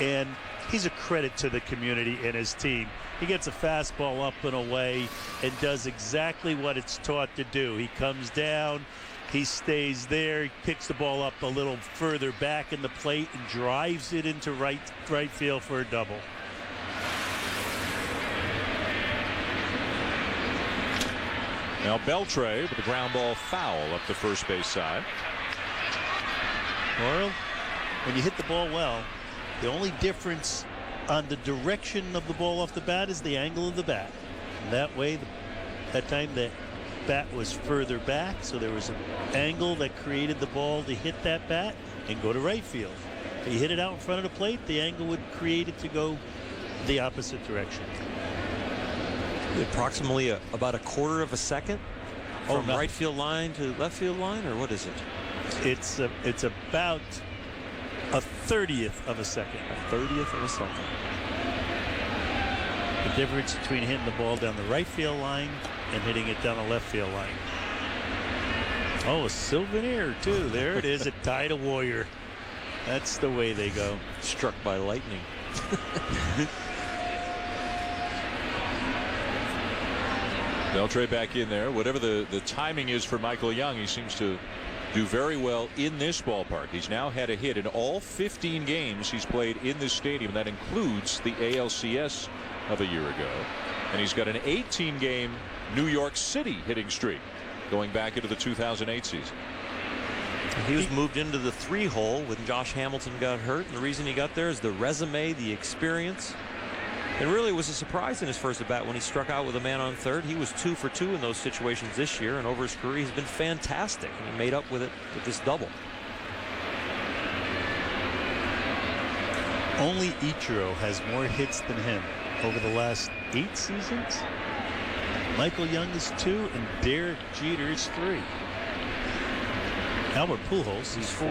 And he's a credit to the community and his team. He gets a fastball up and away and does exactly what it's taught to do. He comes down, he stays there, he picks the ball up a little further back in the plate and drives it into right field for a double. Now Beltre with a ground ball foul up the first base side. Well, when you hit the ball well, the only difference on the direction of the ball off the bat is the angle of the bat. And that way, that time the bat was further back, so there was an angle that created the ball to hit that bat and go to right field. If you hit it out in front of the plate, the angle would create it to go the opposite direction. Approximately about a quarter of a second from right field line to left field line, or what is it? It's about a 30th of a second. A 30th of a second. The difference between hitting the ball down the right field line and hitting it down the left field line. Oh, a souvenir too. There it is. It tied a Warrior. That's the way they go. Struck by lightning. Beltre back in there. Whatever the timing is for Michael Young, he seems to do very well in this ballpark. He's now had a hit in all 15 games he's played in this stadium. That includes the ALCS of a year ago. And he's got an 18-game New York City hitting streak going back into the 2008 season. He was moved into the 3-hole when Josh Hamilton got hurt. And the reason he got there is the resume, the experience. It really was a surprise in his first at bat when he struck out with a man on third. He was 2 for 2 in those situations this year, and over his career he's been fantastic, and he made up with it with this double. Only Ichiro has more hits than him over the last 8 seasons. Michael Young is 2 and Derek Jeter is 3. Albert Pujols is 4.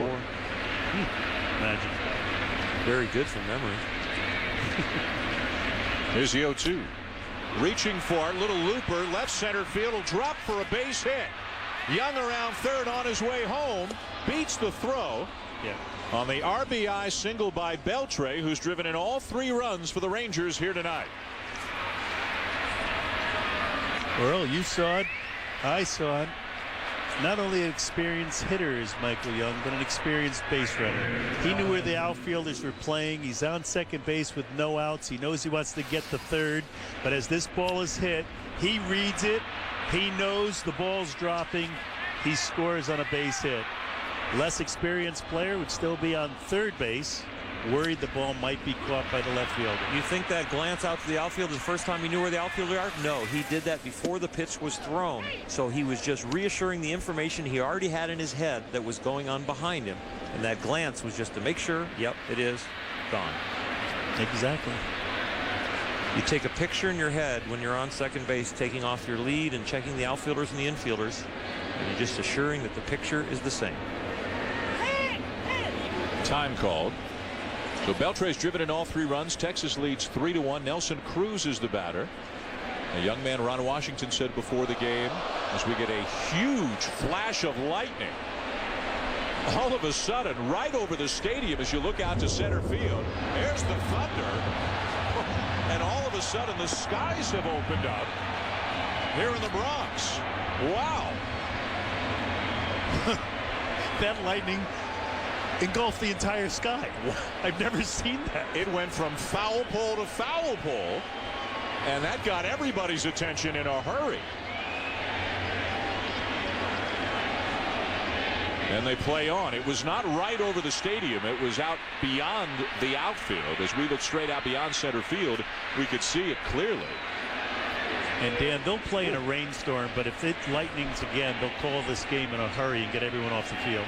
Imagine. Very good from memory. Here's the 0-2. Reaching for it, little looper, left center field, will drop for a base hit. Young around third on his way home, beats the throw. Yeah. On the RBI single by Beltre, who's driven in all 3 runs for the Rangers here tonight. Earl, you saw it. I saw it. Not only an experienced hitter is Michael Young, but an experienced base runner. He knew where the outfielders were playing. He's on second base with no outs. He knows he wants to get the third. But as this ball is hit, he reads it. He knows the ball's dropping. He scores on a base hit. Less experienced player would still be on third base, worried the ball might be caught by the left fielder. You think that glance out to the outfield is the first time he knew where the outfielder are? No, he did that before the pitch was thrown. So he was just reassuring the information he already had in his head that was going on behind him. And that glance was just to make sure, yep, it is gone. Exactly. You take a picture in your head when you're on second base, taking off your lead and checking the outfielders and the infielders. And you're just assuring that the picture is the same. Time called. So Beltre's driven in all 3 runs. Texas leads 3-1. Nelson Cruz is the batter. A young man Ron Washington said before the game, as we get a huge flash of lightning all of a sudden right over the stadium as you look out to center field. There's the thunder, and all of a sudden the skies have opened up here in the Bronx. Wow. That lightning engulfed the entire sky. I've never seen that. It went from foul pole to foul pole, and that got everybody's attention in a hurry. And they play on. It was not right over the stadium. It was out beyond the outfield. As we look straight out beyond center field, we could see it clearly. And Dan, they'll play in a rainstorm, but if it lightnings again, they'll call this game in a hurry and get everyone off the field.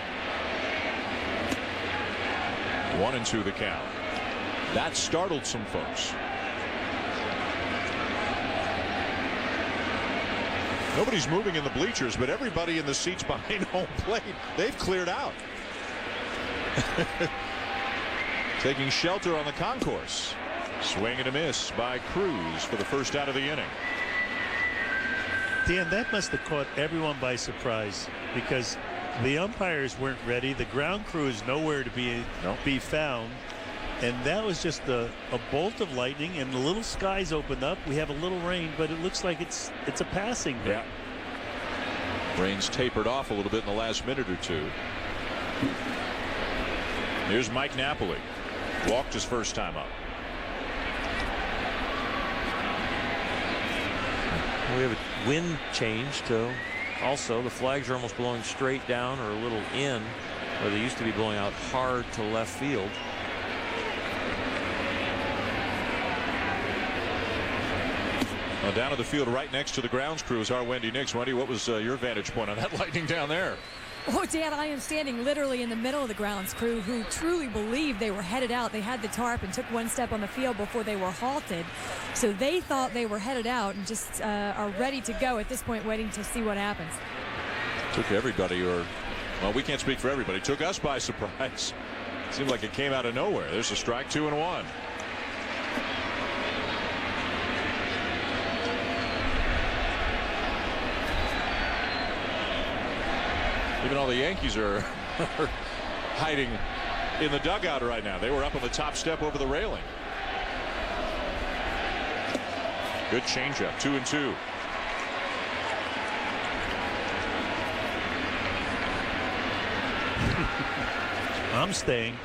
1-2 the count. That startled some folks. Nobody's moving in the bleachers, but everybody in the seats behind home plate, they've cleared out. Taking shelter on the concourse. Swing and a miss by Cruz for the first out of the inning. Dan, that must have caught everyone by surprise because the umpires weren't ready. The ground crew is nowhere to be found. And that was just a bolt of lightning, and the little skies opened up. We have a little rain, but it looks like it's a passing. Yeah. Rain's tapered off a little bit in the last minute or two. Here's Mike Napoli. Walked his first time up. We have a wind change, so also the flags are almost blowing straight down or a little in, where they used to be blowing out hard to left field. Well, down to the field right next to the grounds crew is our Wendy Nix. Wendy, what was your vantage point on that lightning down there? Oh, Dan, I am standing literally in the middle of the grounds crew who truly believed they were headed out. They had the tarp and took one step on the field before they were halted. So they thought they were headed out and just are ready to go at this point, waiting to see what happens. Took everybody, or, well, we can't speak for everybody. Took us by surprise. Seemed like it came out of nowhere. There's a strike, 2-1. Even all the Yankees are hiding in the dugout right now. They were up on the top step over the railing. Good changeup, 2-2. I'm staying.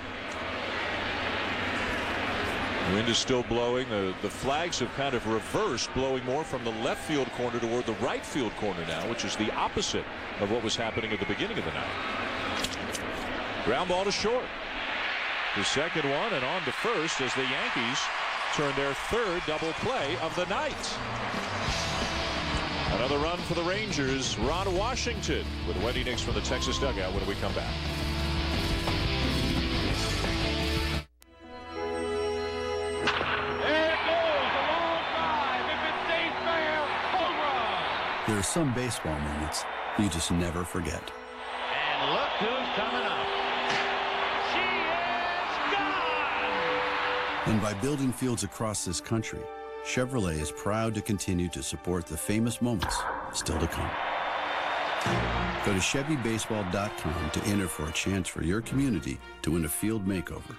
Wind is still blowing. The flags have kind of reversed, blowing more from the left field corner toward the right field corner now, which is the opposite of what was happening at the beginning of the night. Ground ball to short. The second one, and on to first as the Yankees turn their third double play of the night. Another run for the Rangers. Ron Washington with Wendy Nix from the Texas dugout when we come back. There are some baseball moments you just never forget. And look who's coming up. She is gone! And by building fields across this country, Chevrolet is proud to continue to support the famous moments still to come. Go to ChevyBaseball.com to enter for a chance for your community to win a field makeover.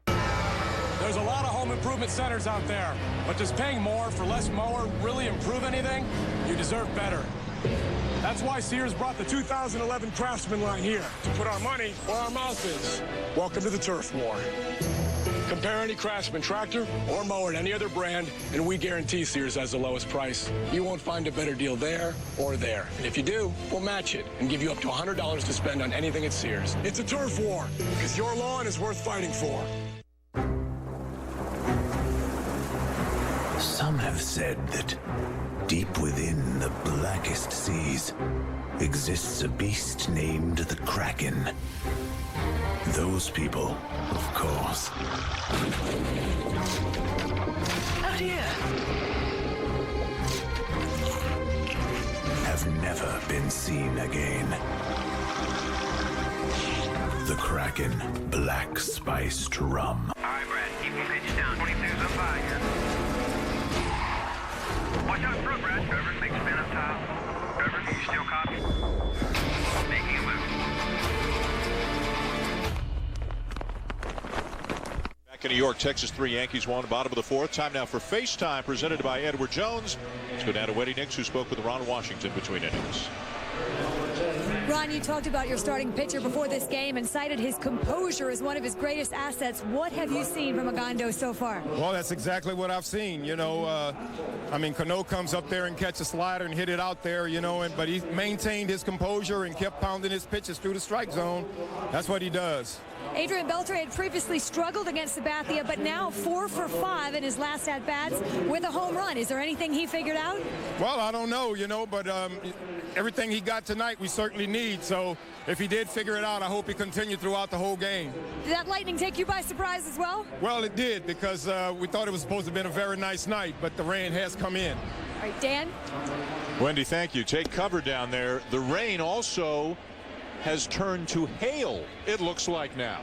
There's a lot of home improvement centers out there, but does paying more for less mower really improve anything? You deserve better. That's why Sears brought the 2011 Craftsman line here, to put our money where our mouth is. Welcome to the turf war. Compare any Craftsman tractor or mower to any other brand, and we guarantee Sears has the lowest price. You won't find a better deal there or there. And if you do, we'll match it and give you up to $100 to spend on anything at Sears. It's a turf war, because your lawn is worth fighting for. Some have said that deep within the blackest seas exists a beast named the Kraken. Those people, of course. Oh dear. Have never been seen again. The Kraken Black Spiced Rum. All right, Brad, keep them pitched down. 22's up by here. Watch out front, Brad. Trevor, big spin up top. Trevor, you still copy? Making a move. Back in New York, Texas 3, Yankees 1, bottom of the fourth. Time now for FaceTime, presented by Edward Jones. Let's go down to Wendy Nix, who spoke with Ron Washington between innings. Ron, you talked about your starting pitcher before this game and cited his composure as one of his greatest assets. What have you seen from Agando so far? Well, that's exactly what I've seen. You know, I mean, Cano comes up there and catches a slider and hit it out there, you know, but he maintained his composure and kept pounding his pitches through the strike zone. That's what he does. Adrian Beltre had previously struggled against Sabathia, but now 4 for 5 in his last at-bats with a home run. Is there anything he figured out? Well, I don't know, but everything he got tonight we certainly need. So if he did figure it out, I hope he continued throughout the whole game. Did that lightning take you by surprise as well? Well, it did, because we thought it was supposed to have been a very nice night, but the rain has come in. All right, Dan? Wendy, thank you. Take cover down there. The rain also has turned to hail, it looks like now.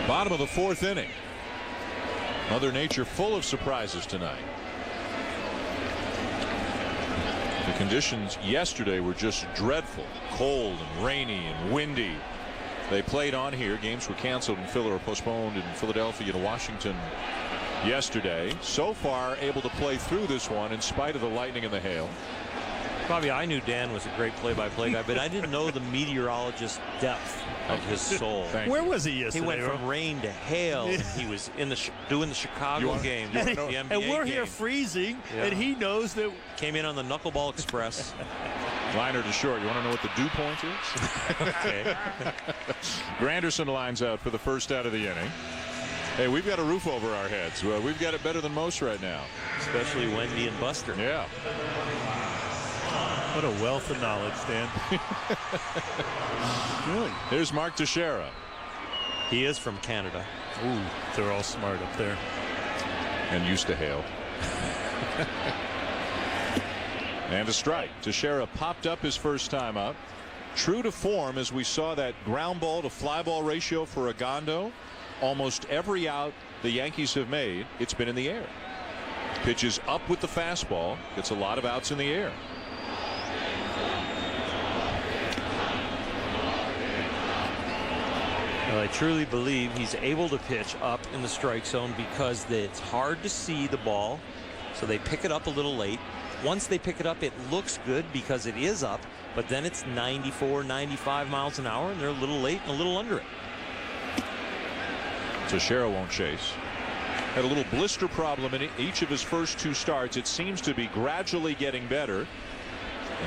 Bottom of the 4th inning. Mother Nature full of surprises tonight. The conditions yesterday were just dreadful. Cold and rainy and windy. They played on here. Games were canceled in Philly or postponed in Philadelphia and Washington yesterday. So far able to play through this one in spite of the lightning and the hail. Bobby, I knew Dan was a great play-by-play guy, but I didn't know the meteorologist's depth of his soul. Where was he yesterday? He went from rain to hail. And he was in doing the Chicago game, the NBA and we're game. Here freezing, and he knows that. Came in on the Knuckleball Express. Liner to short. You want to know what the dew point is? Okay. Granderson lines out for the first out of the inning. Hey, we've got a roof over our heads. Well, we've got it better than most right now. Especially Wendy and Buster. Yeah. What a wealth of knowledge, Dan. Good. Here's Mark Teixeira. He is from Canada. Ooh, they're all smart up there. And used to hail. And a strike. Teixeira popped up his first time up. True to form, as we saw that ground ball to fly ball ratio for Ogando. Almost every out the Yankees have made, it's been in the air. Pitches up with the fastball. Gets a lot of outs in the air. Well, I truly believe he's able to pitch up in the strike zone because it's hard to see the ball, so they pick it up a little late. Once they pick it up, it looks good because it is up, but then it's 94, 95 miles an hour, and they're a little late and a little under it. Teixeira won't chase. Had a little blister problem in each of his first 2 starts. It seems to be gradually getting better.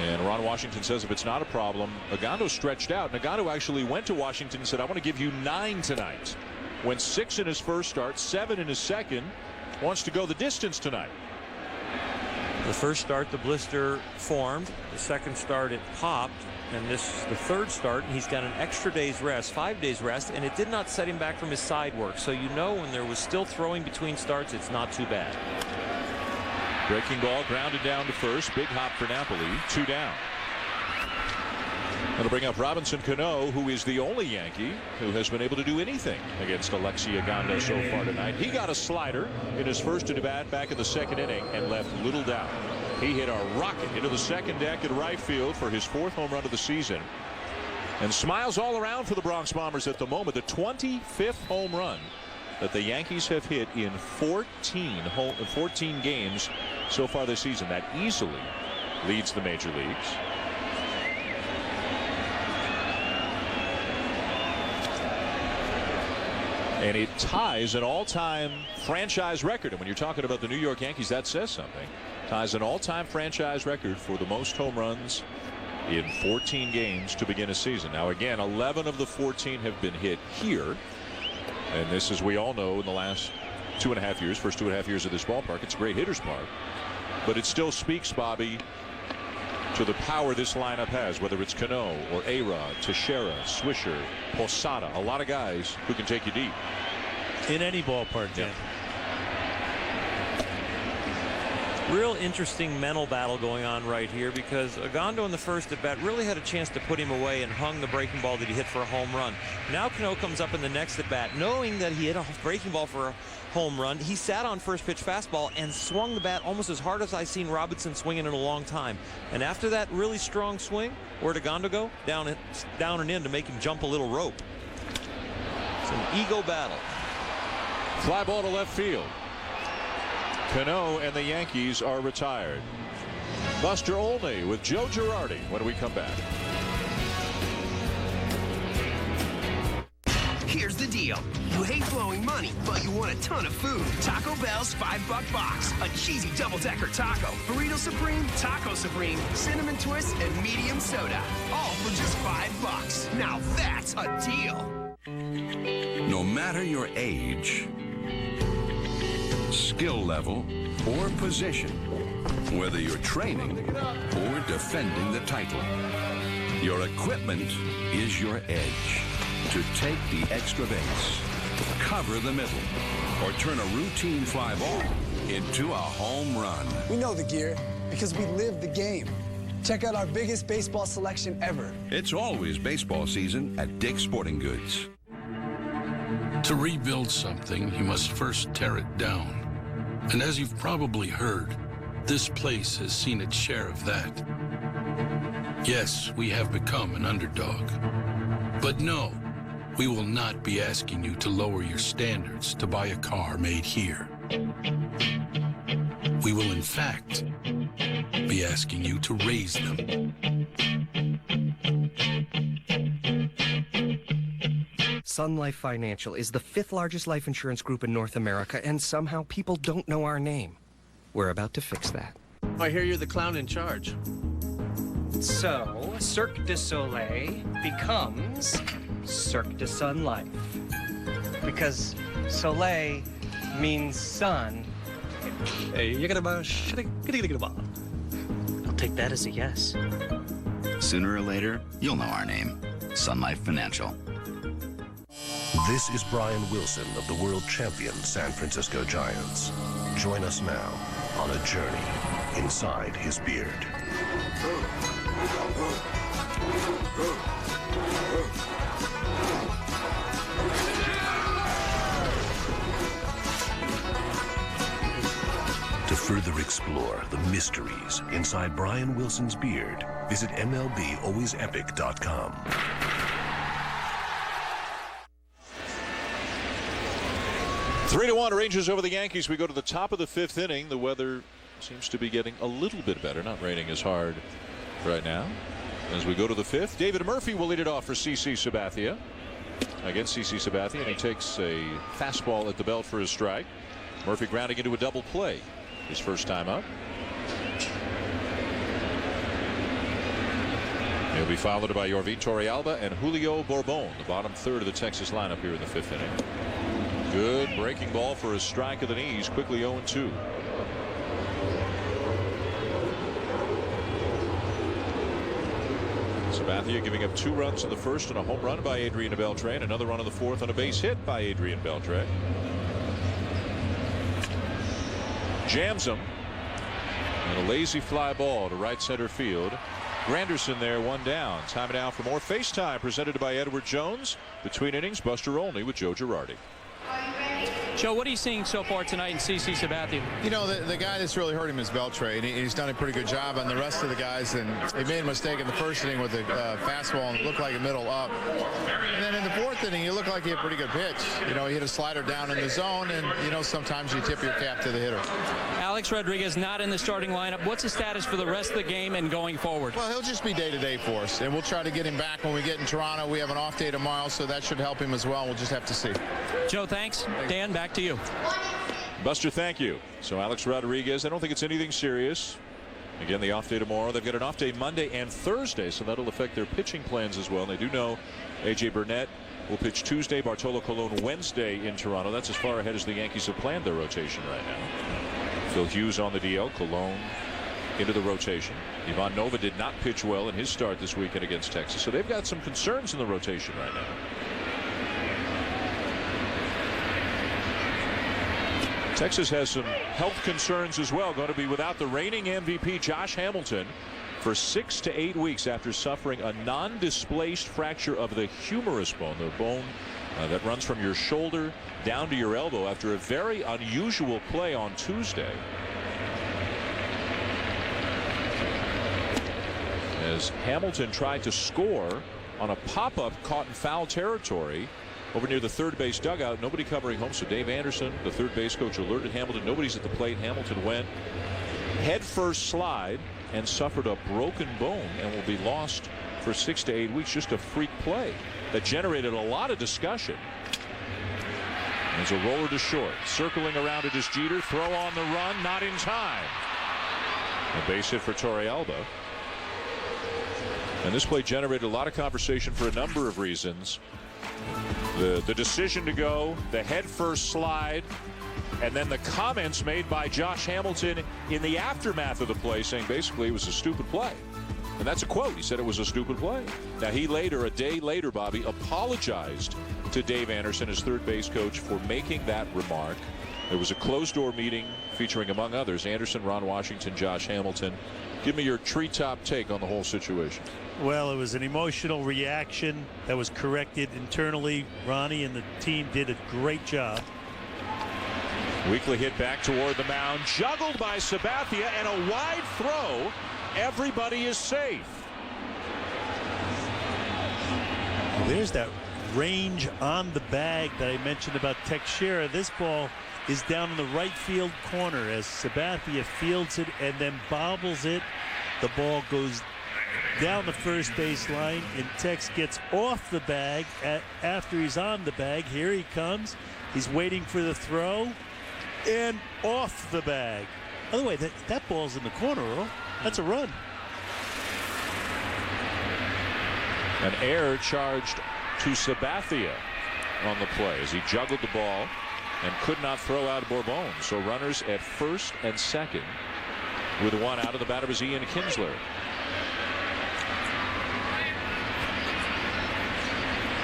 And Ron Washington says if it's not a problem, Ogando stretched out. And Ogando actually went to Washington and said, I want to give you 9 tonight. Went 6 in his first start, 7 in his second. Wants to go the distance tonight. The first start, the blister formed. The second start, it popped. And this is the 3rd start, and he's got an extra day's rest, 5 days rest, and it did not set him back from his side work. So you know when there was still throwing between starts, it's not too bad. Breaking ball grounded down to first. Big hop for Napoli. 2 down. That'll bring up Robinson Cano, who is the only Yankee who has been able to do anything against Alexi Ogando so far tonight. He got a slider in his first at-bat back in the 2nd inning and left little doubt. He hit a rocket into the second deck at right field for his 4th home run of the season. And smiles all around for the Bronx Bombers at the moment. The 25th home run that the Yankees have hit in 14 games so far this season. That easily leads the major leagues. And it ties an all-time franchise record. And when you're talking about the New York Yankees, that says something. Ties an all-time franchise record for the most home runs in 14 games to begin a season. Now, again, 11 of the 14 have been hit here. And this, as we all know, in the last 2.5 years, first 2.5 years of this ballpark, it's a great hitter's park. But it still speaks, Bobby, to the power this lineup has, whether it's Cano or A-Rod, Teixeira, Swisher, Posada, a lot of guys who can take you deep. In any ballpark, Dan. Real interesting mental battle going on right here because Ogando in the first at bat really had a chance to put him away and hung the breaking ball that he hit for a home run. Now Cano comes up in the next at bat knowing that he hit a breaking ball for a home run. He sat on first pitch fastball and swung the bat almost as hard as I've seen Robinson swinging in a long time. And after that really strong swing, where'd Ogando go? Down and in to make him jump a little rope. It's an ego battle. Fly ball to left field. Cano and the Yankees are retired. Buster Olney with Joe Girardi when we come back. Here's the deal. You hate blowing money, but you want a ton of food. Taco Bell's $5 box. A cheesy double-decker taco, burrito supreme, taco supreme, cinnamon twist, and medium soda. All for just $5. Now that's a deal. No matter your age, skill level, or position, whether you're training or defending the title, your equipment is your edge. To take the extra base, cover the middle, or turn a routine fly ball into a home run. We know the gear because we live the game. Check out our biggest baseball selection ever. It's always baseball season at Dick's Sporting Goods. To rebuild something, you must first tear it down. And as you've probably heard, this place has seen its share of that. Yes, we have become an underdog. But no, we will not be asking you to lower your standards to buy a car made here. We will, in fact, be asking you to raise them. Sun Life Financial is the 5th largest life insurance group in North America, and somehow people don't know our name. We're about to fix that. I hear you're the clown in charge. So, Cirque du Soleil becomes Cirque du Sun Life. Because Soleil means sun. Hey, you're gonna I'll take that as a yes. Sooner or later, you'll know our name. Sun Life Financial. This is Brian Wilson of the world champion San Francisco Giants. Join us now on a journey inside his beard. To further explore the mysteries inside Brian Wilson's beard, visit MLBAlwaysEpic.com. Three to 1 Rangers over the Yankees. We go to the top of the 5th inning. The weather seems to be getting a little bit better. Not raining as hard right now. As we go to the 5th, David Murphy will lead it off for CC Sabathia. Against CC Sabathia, and he takes a fastball at the belt for his strike. Murphy grounding into a double play. His first time up. He'll be followed by Yorvin Torrealba and Julio Bourbon, the bottom third of the Texas lineup here in the 5th inning. Good breaking ball for a strike of the knees. Quickly 0-2. Sabathia giving up 2 runs in the first and a home run by Adrian Beltre. Another run in the 4th on a base hit by Adrian Beltre. Jams him. And a lazy fly ball to right center field. Granderson there, 1 down. Time now for more FaceTime presented by Edward Jones. Between innings, Buster Olney with Joe Girardi. Joe, what are you seeing so far tonight in CC Sabathia? You know, the guy that's really hurt him is Beltre, and he's done a pretty good job on the rest of the guys. And he made a mistake in the first inning with the fastball, and it looked like a middle up. And then in the 4th inning, it looked like he had a pretty good pitch. You know, he hit a slider down in the zone, and, you know, sometimes you tip your cap to the hitter. Alex Rodriguez not in the starting lineup. What's the status for the rest of the game and going forward? Well, he'll just be day-to-day for us, and we'll try to get him back when we get in Toronto. We have an off day tomorrow, so that should help him as well. We'll just have to see. Joe, thanks. Dan, back to you. Buster, thank you. So Alex Rodriguez, I don't think it's anything serious. Again, the off day tomorrow. They've got an off day Monday and Thursday, so that'll affect their pitching plans as well. And they do know A.J. Burnett will pitch Tuesday, Bartolo Colon Wednesday in Toronto. That's as far ahead as the Yankees have planned their rotation right now. Phil Hughes on the DL, Colon into the rotation. Ivan Nova did not pitch well in his start this weekend against Texas, so they've got some concerns in the rotation right now. Texas has some health concerns as well. Going to be without the reigning MVP Josh Hamilton for 6 to 8 weeks after suffering a non-displaced fracture of the humerus bone, the bone that runs from your shoulder down to your elbow after a very unusual play on Tuesday. As Hamilton tried to score on a pop-up caught in foul territory over near the third base dugout. Nobody covering home, so Dave Anderson, the third base coach, alerted Hamilton. Nobody's at the plate. Hamilton went head first slide and suffered a broken bone and will be lost for 6 to 8 weeks. Just a freak play. that generated a lot of discussion. There's a roller to short. Circling around it is Jeter. Throw on the run, not in time. A base hit for Torrealba. And this play generated a lot of conversation for a number of reasons. The decision to go, the head first slide, and then the comments made by Josh Hamilton in the aftermath of the play saying basically it was a stupid play. And that's a quote. He said it was a stupid play. Now, he later, a day later, Bobby, apologized to Dave Anderson, his third base coach, for making that remark. There was a closed-door meeting featuring, among others, Anderson, Ron Washington, Josh Hamilton. Give me your treetop take on the whole situation. Well, it was an emotional reaction that was corrected internally. Ronnie and the team did a great job. Weekly hit back toward the mound, juggled by Sabathia, and a wide throw. Everybody is safe. Well, there's that range on the bag that I mentioned about Teixeira. This ball is down in the right field corner as Sabathia fields it and then bobbles it. The ball goes down the first base line, and Tex gets off the bag after he's on the bag. Here he comes. He's waiting for the throw and off the bag. By the way, that ball's in the corner, Earl. That's a run. An error charged to Sabathia on the play as he juggled the ball and could not throw out Bourbon. So runners at first and second with one out. Of the batter is Ian Kinsler.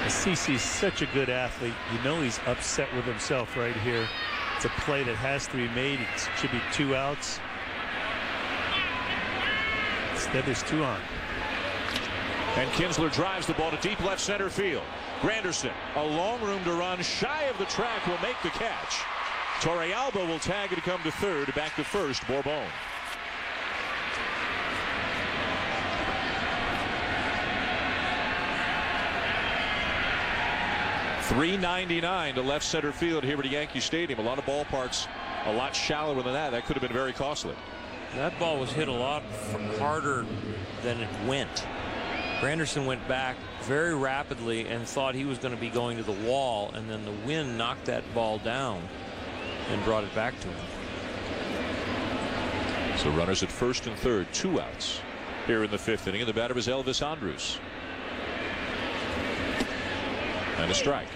CeCe's such a good athlete. You know he's upset with himself right here. It's a play that has to be made. It should be 2 outs. Instead, there's 2 on. And Kinsler drives the ball to deep left center field. Granderson, a long room to run, shy of the track, will make the catch. Torrealba will tag it to come to third. Back to first, Bourbon. .399 to left center field here at Yankee Stadium. A lot of ballparks a lot shallower than that. That could have been very costly. That ball was hit a lot harder than it went. Granderson went back very rapidly and thought he was going to be going to the wall, and then the wind knocked that ball down and brought it back to him. So runners at first and third, 2 outs here in the 5th inning. And the batter is Elvis Andrus. And a strike.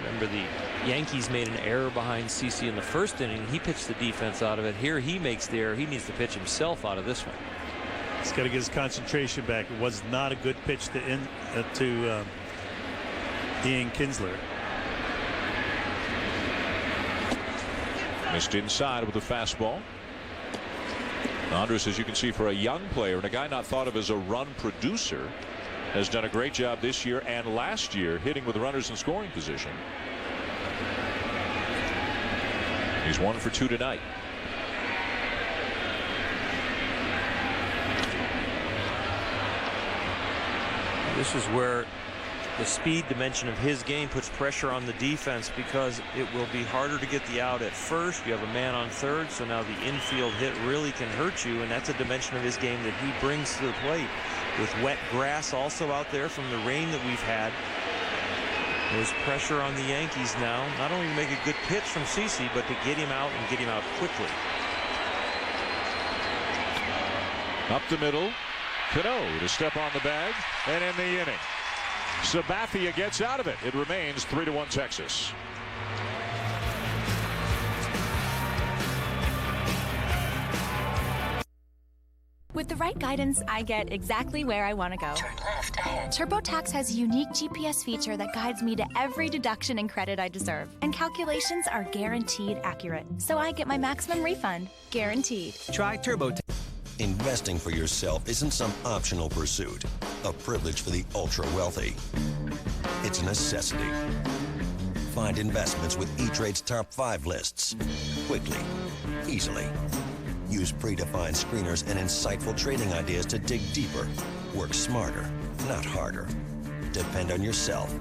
Remember, the Yankees made an error behind CeCe in the 1st inning. He pitched the defense out of it. Here he makes the error. He needs to pitch himself out of this one. He's got to get his concentration back. It was not a good pitch to Ian Kinsler. Missed inside with a fastball. Andrus, as you can see, for a young player and a guy not thought of as a run producer, has done a great job this year and last year hitting with runners in scoring position. He's 1 for 2 tonight. This is where the speed dimension of his game puts pressure on the defense, because it will be harder to get the out at first. You have a man on third, so now the infield hit really can hurt you, and that's a dimension of his game that he brings to the plate. With wet grass also out there from the rain that we've had, there's pressure on the Yankees now, not only to make a good pitch from CeCe, but to get him out and get him out quickly. Up the middle, Cano to step on the bag and end the inning. Sabathia gets out of it. It remains 3-1 Texas. With the right guidance, I get exactly where I want to go. Turn left ahead. TurboTax has a unique GPS feature that guides me to every deduction and credit I deserve. And calculations are guaranteed accurate. So I get my maximum refund. Guaranteed. Try TurboTax. Investing for yourself isn't some optional pursuit, a privilege for the ultra-wealthy. It's a necessity. Find investments with E-Trade's top 5 lists quickly, easily. Use predefined screeners and insightful trading ideas to dig deeper. Work smarter, not harder. Depend on yourself,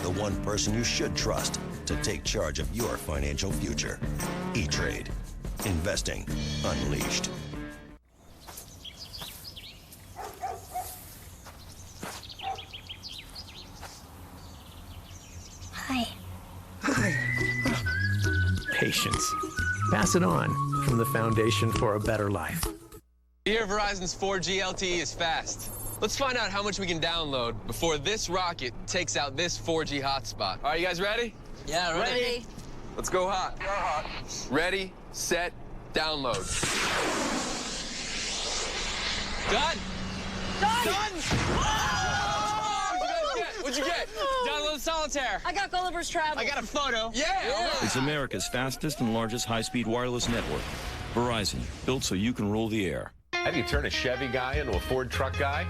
the one person you should trust to take charge of your financial future. E-Trade. Investing unleashed. patience. Pass it on from the Foundation for a Better Life. Here, Verizon's 4G LTE is fast. Let's find out how much we can download before this rocket takes out this 4G hotspot. All right, you guys ready? Yeah, ready. Let's go hot. Go hot. Ready, set, download. Done. What'd you get? Download Solitaire. I got Gulliver's Travel. I got a photo. Yeah. It's America's fastest and largest high-speed wireless network. Verizon, built so you can rule the air. How do you turn a Chevy guy into a Ford truck guy?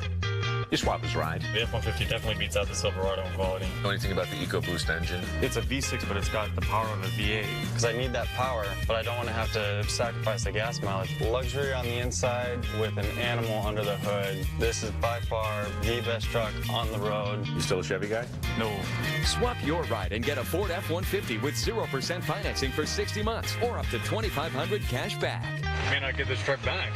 You swap his ride. The F-150 definitely beats out the Silverado in quality. Know anything about the EcoBoost engine? It's a V6, but it's got the power of a V8. Because I need that power, but I don't want to have to sacrifice the gas mileage. Luxury on the inside with an animal under the hood. This is by far the best truck on the road. You still a Chevy guy? No. Swap your ride and get a Ford F-150 with 0% financing for 60 months or up to $2,500 cash back. May not get this truck back.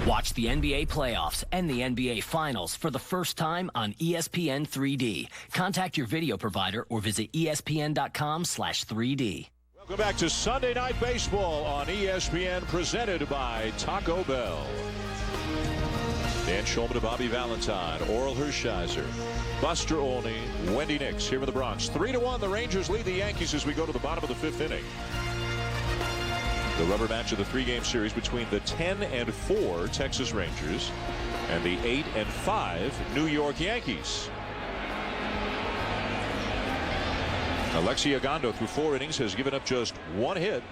Watch the NBA playoffs and the NBA Finals for the first time on ESPN 3D. Contact your video provider or visit ESPN.com/3D. Welcome back to Sunday Night Baseball on ESPN, presented by Taco Bell. Dan Shulman to Bobby Valentine, Oral Hershiser, Buster Olney, Wendy Nix here in the Bronx. 3-1, the Rangers lead the Yankees as we go to the bottom of the 5th inning. The rubber match of the 3-game series between the 10-4 Texas Rangers and the 8-5 New York Yankees. Alexi Ogando through 4 innings has given up just 1 hit,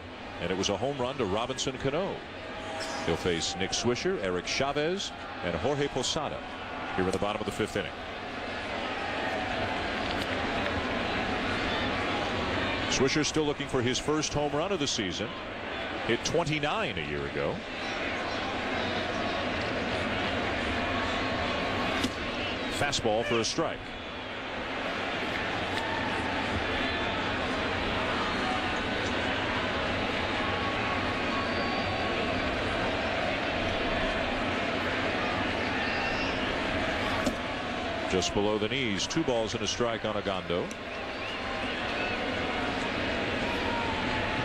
and it was a home run to Robinson Cano. He'll face Nick Swisher, Eric Chavez, and Jorge Posada here in the bottom of the 5th inning. Swisher still looking for his first home run of the season. Hit 29 a year ago. Fastball for a strike. Just below the knees, 2 balls and a strike on Ogando.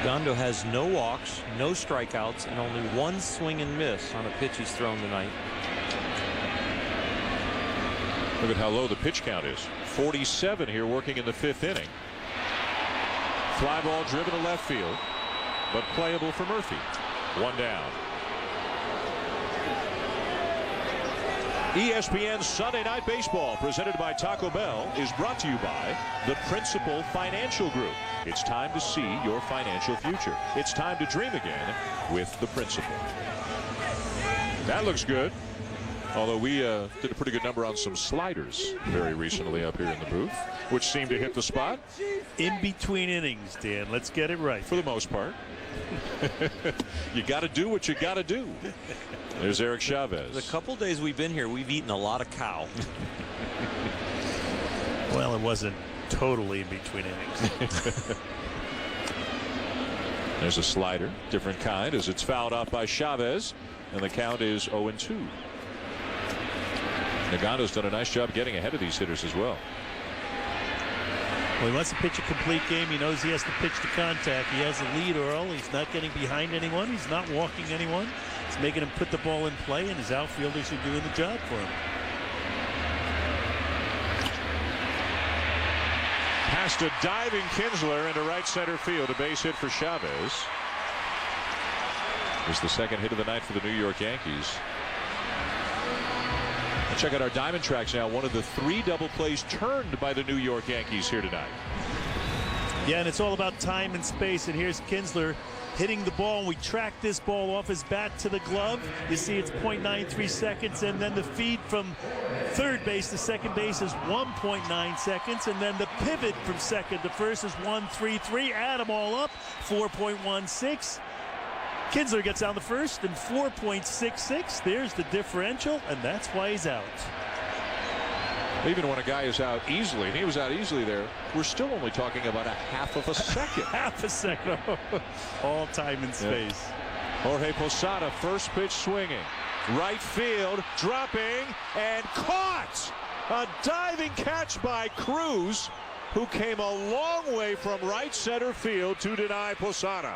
Ogando has no walks, no strikeouts, and only 1 swing and miss on a pitch he's thrown tonight. Look at how low the pitch count is. 47 here working in the 5th inning. Fly ball driven to left field, but playable for Murphy. 1 down. ESPN Sunday Night Baseball, presented by Taco Bell, is brought to you by the Principal Financial Group. It's time to see your financial future. It's time to dream again with the Principal. That looks good. Although we did a pretty good number on some sliders very recently up here in the booth, which seemed to hit the spot. In between innings, Dan. Let's get it right. For the most part. You got to do what you got to do. There's Eric Chavez. The couple days we've been here, we've eaten a lot of cow. Well, it wasn't totally in between innings. There's a slider, different kind, as it's fouled off by Chavez, and the count is 0-2. Ogando's done a nice job getting ahead of these hitters as well. Well, he wants to pitch a complete game. He knows he has to pitch to contact. He has a lead, Earl. He's not getting behind anyone. He's not walking anyone. It's making him put the ball in play, and his outfielders are doing the job for him. Past a diving Kinsler into right center field. A base hit for Chavez. It's the 2nd hit of the night for the New York Yankees. Let's check out our diamond tracks now. One of the 3 double plays turned by the New York Yankees here tonight. Yeah, and it's all about time and space. And here's Kinsler hitting the ball, and we track this ball off his bat to the glove. You see it's 0.93 seconds, and then the feed from third base to second base is 1.9 seconds, and then the pivot from second to first is 1.33. Add them all up, 4.16. Kinsler gets on the first and 4.66. There's the differential, and that's why he's out. Even when a guy is out easily, and he was out easily there, we're still only talking about a half of a second. Half a second. All time and space. Jorge Posada, first pitch swinging. Right field, dropping, and caught. A diving catch by Cruz. who came a long way from right center field to deny Posada.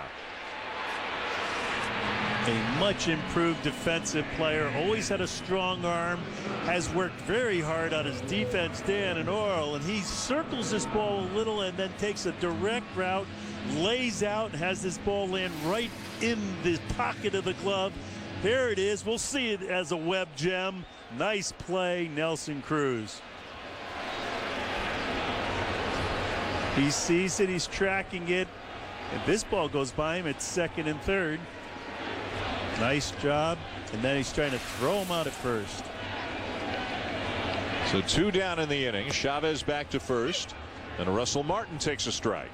A much improved defensive player, always had a strong arm, has worked very hard on his defense, Dan and Oral, and he circles this ball a little and then takes a direct route, lays out, and has this ball land right in the pocket of the glove. There it is. We'll see it as a web gem. Nice play, Nelson Cruz. He sees it, he's tracking it, and this ball goes by him at second and third. Nice job, and then he's trying to throw him out at first. So 2 down in the inning. Chavez back to first, and Russell Martin takes a strike.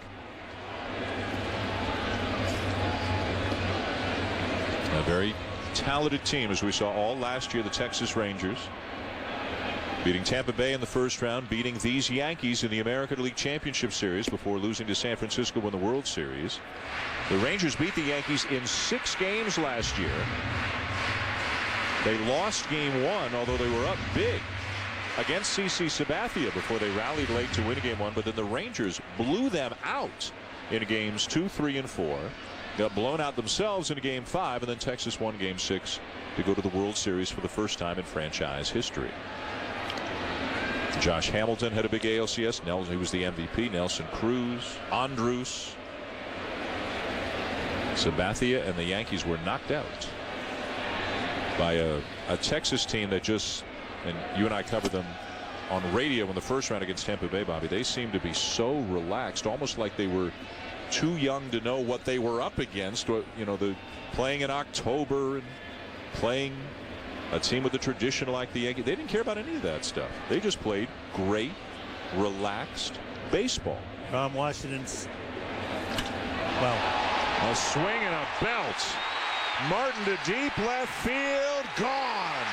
A very talented team, as we saw all last year, the Texas Rangers. Beating Tampa Bay in the first round, beating these Yankees in the American League Championship Series before losing to San Francisco in the World Series. The Rangers beat the Yankees in 6 games last year. They lost game 1, although they were up big against CC Sabathia before they rallied late to win game 1. But then the Rangers blew them out in games 2, 3, and 4. Got blown out themselves in game 5, and then Texas won game 6 to go to the World Series for the first time in franchise history. Josh Hamilton had a big ALCS. He was the MVP. Nelson Cruz, Andrus, Sabathia, and the Yankees were knocked out by a Texas team that just, and you and I covered them on radio in the first round against Tampa Bay, Bobby. They seemed to be so relaxed, almost like they were too young to know what they were up against. You know, the playing in October and playing a team with a tradition like the Yankees. They didn't care about any of that stuff. They just played great, relaxed baseball. Tom Washington's, well, a swing and a belt. Martin to deep left field, gone.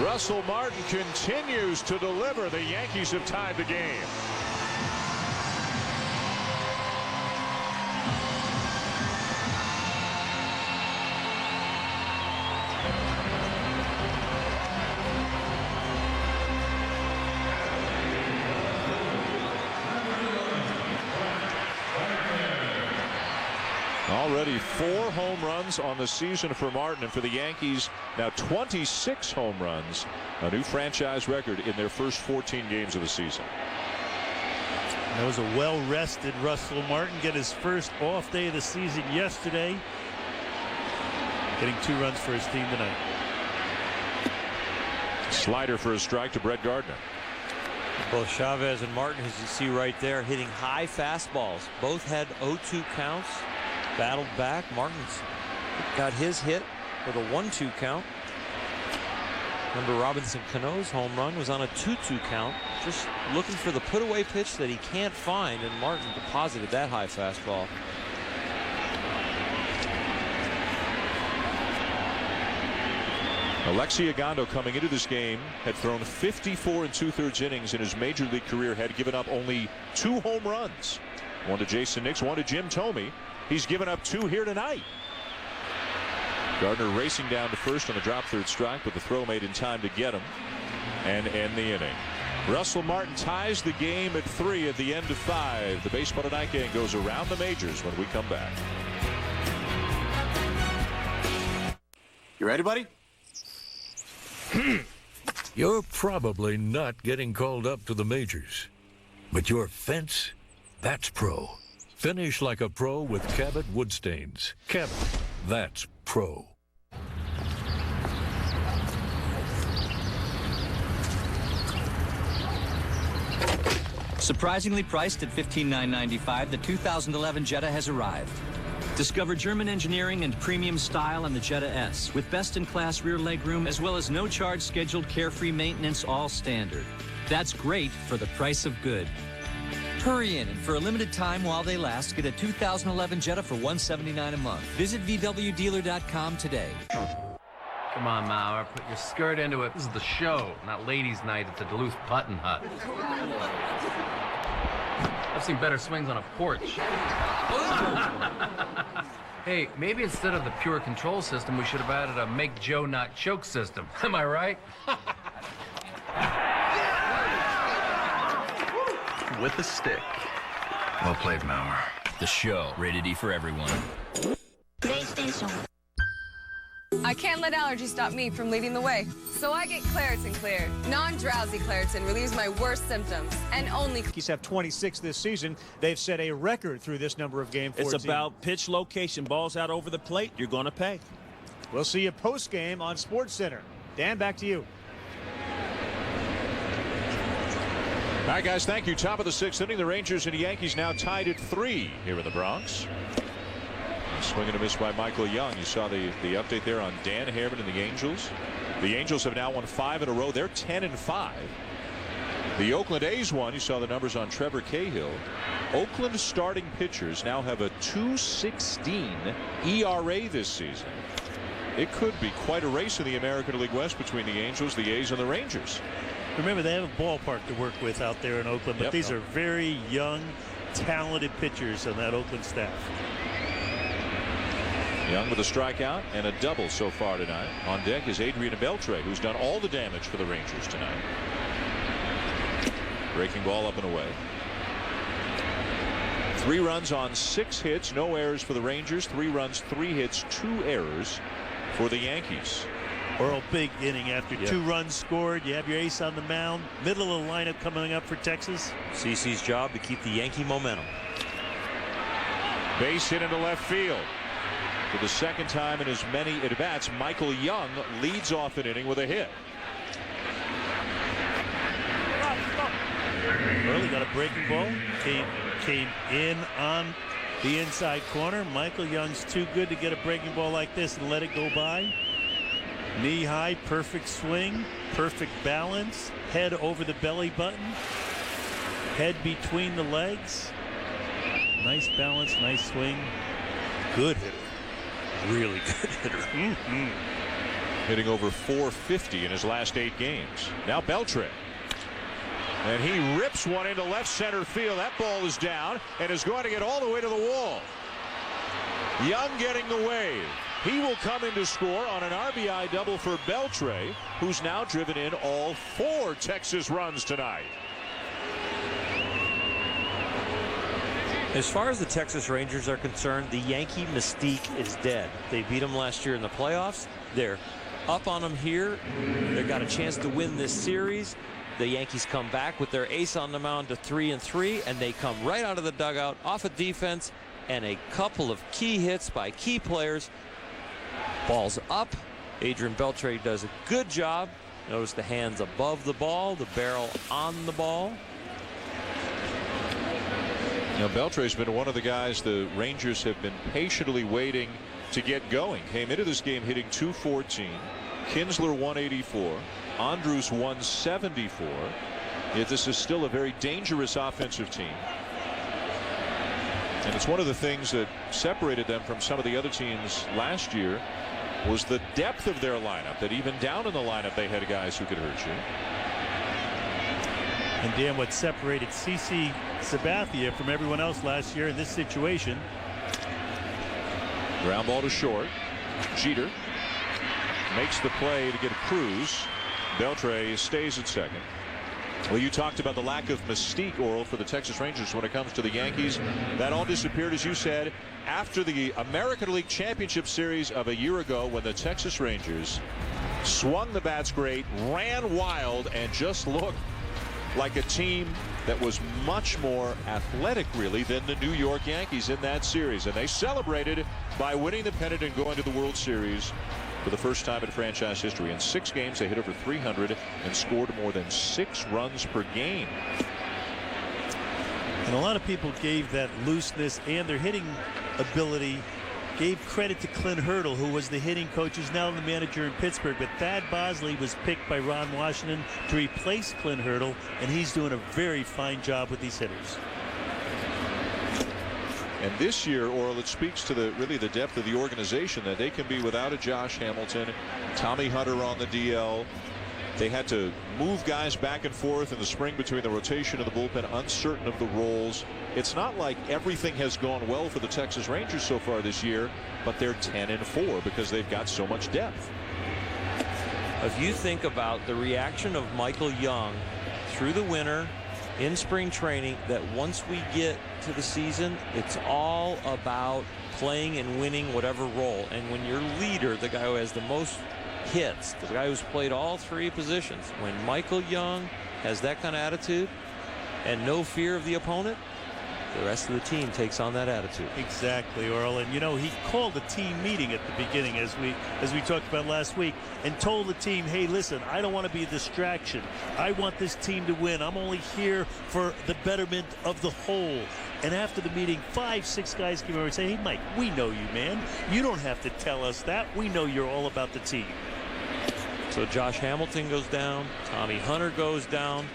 Russell Martin continues to deliver. The Yankees have tied the game. Already 4 home runs on the season for Martin, and for the Yankees now 26 home runs, a new franchise record in their first 14 games of the season. That was a well-rested Russell Martin. Get his first off day of the season yesterday, getting 2 runs for his team tonight. Slider for a strike to Brett Gardner. Both Chavez and Martin, as you see right there, hitting high fastballs. Both had 0-2 counts. Battled back. Martin's got his hit with a 1-2 count. Remember, Robinson Cano's home run was on a 2-2 count. Just looking for the put-away pitch that he can't find, and Martin deposited that high fastball. Alexi Ogando, coming into this game, had thrown 54 2/3 innings in his major league career, had given up only 2 home runs. One to Jason Nix, one to Jim Thome. He's given up 2 here tonight. Gardner racing down to first on the drop third strike, but the throw made in time to get him and end the inning. Russell Martin ties the game at 3 at the end of 5. The Baseball Tonight game goes around the majors when we come back. You ready, buddy? You're probably not getting called up to the majors, but your fence, that's pro. Finish like a pro with Cabot wood stains. Cabot, that's pro. Surprisingly priced at $15,995, the 2011 Jetta has arrived. Discover German engineering and premium style on the Jetta S, with best-in-class rear legroom as well as no-charge scheduled carefree maintenance, all standard. That's great for the price of good. Hurry in, and for a limited time while they last, get a 2011 Jetta for $179 a month. Visit VWDealer.com today. Come on, Mauer, put your skirt into it. This is the show, not ladies' night at the Duluth Button Hut. I've seen better swings on a porch. Hey, maybe instead of the pure control system, we should have added a make Joe not choke system. Am I right? With a stick. Well played, Mauer. The show, rated E for everyone. PlayStation. I can't let allergies stop me from leading the way. So I get Claritin Clear. Non-drowsy Claritin relieves my worst symptoms. And only... Yankees have 26 this season. They've set a record through this number of game 14. It's about pitch location. Balls out over the plate. You're going to pay. We'll see you post-game on SportsCenter. Dan, back to you. All right, guys, thank you. Top of the 6th inning. The Rangers and the Yankees now tied at 3 here in the Bronx. Swing and a miss by Michael Young. You saw the update there on Dan Harmon and the Angels. The Angels have now won 5 in a row. They're 10-5. The Oakland A's won. You saw the numbers on Trevor Cahill. Oakland starting pitchers now have a 2.16 ERA this season. It could be quite a race in the American League West between the Angels, the A's, and the Rangers. Remember, they have a ballpark to work with out there in Oakland, but these are very young, talented pitchers on that Oakland staff. Young with a strikeout and a double so far tonight. On deck is Adrian Beltre, who's done all the damage for the Rangers tonight. Breaking ball up and away. 3 runs on 6 hits, no errors for the Rangers. 3 runs, 3 hits, 2 errors for the Yankees. Earl, big inning after 2 runs scored. You have your ace on the mound. Middle of the lineup coming up for Texas. CeCe's job to keep the Yankee momentum. Base hit into left field. For the second time in as many at-bats, Michael Young leads off an inning with a hit. Early got a breaking ball. Came in on the inside corner. Michael Young's too good to get a breaking ball like this and let it go by. Knee high, perfect swing, perfect balance. Head over the belly button. Head between the legs. Nice balance, nice swing. Good hitter. Really good hitter. Hitting over 450 in his last 8 games. Now Beltre. And he rips one into left center field. That ball is down and is going to get all the way to the wall. Young getting the wave. He will come in to score on an RBI double for Beltre, who's now driven in all 4 Texas runs tonight. As far as the Texas Rangers are concerned, the Yankee mystique is dead. They beat them last year in the playoffs. They're up on them here. They've got a chance to win this series. The Yankees come back with their ace on the mound to 3-3, and they come right out of the dugout off of defense and a couple of key hits by key players. Ball's up. Adrian Beltre does a good job. Notice the hands above the ball, the barrel on the ball. Now, Beltre's been one of the guys the Rangers have been patiently waiting to get going. Came into this game hitting .214. Kinsler 184. Andrus 174. Yet this is still a very dangerous offensive team. And it's one of the things that separated them from some of the other teams last year was the depth of their lineup, that even down in the lineup they had guys who could hurt you. And Dan, what separated CC Sabathia from everyone else last year in this situation. Ground ball to short. Jeter makes the play to get Cruz. Beltre stays at second. Well, you talked about the lack of mystique, Oral, for the Texas Rangers when it comes to the Yankees. That all disappeared, as you said, after the American League Championship Series of a year ago when the Texas Rangers swung the bats great, ran wild, and just looked like a team that was much more athletic, really, than the New York Yankees in that series. And they celebrated by winning the pennant and going to the World Series for the first time in franchise history. In 6 games, they hit over 300 and scored more than 6 runs per game. And a lot of people gave that looseness and their hitting ability, gave credit to Clint Hurdle, who was the hitting coach, who's now the manager in Pittsburgh. But Thad Bosley was picked by Ron Washington to replace Clint Hurdle, and he's doing a very fine job with these hitters. And this year, Oral, it speaks to really the depth of the organization, that they can be without a Josh Hamilton, Tommy Hunter on the DL. They had to move guys back and forth in the spring between the rotation and the bullpen, uncertain of the roles. it's not like everything has gone well for the Texas Rangers so far this year, but they're 10-4 because they've got so much depth. If you think about the reaction of Michael Young through the winter in spring training, that once we get to the season, it's all about playing and winning whatever role. And when your leader, the guy who has the most hits, the guy who's played all three positions, when Michael Young has that kind of attitude and no fear of the opponent, the rest of the team takes on that attitude. Exactly, Earl. And you know, he called a team meeting at the beginning, as we talked about last week, and told the team, hey, listen, I don't want to be a distraction. I want this team to win. I'm only here for the betterment of the whole. And after the meeting, 5-6 guys came over and say, hey, Mike, we know you, man. You don't have to tell us that. We know you're all about the team. So Josh Hamilton goes down, Tommy Hunter goes down,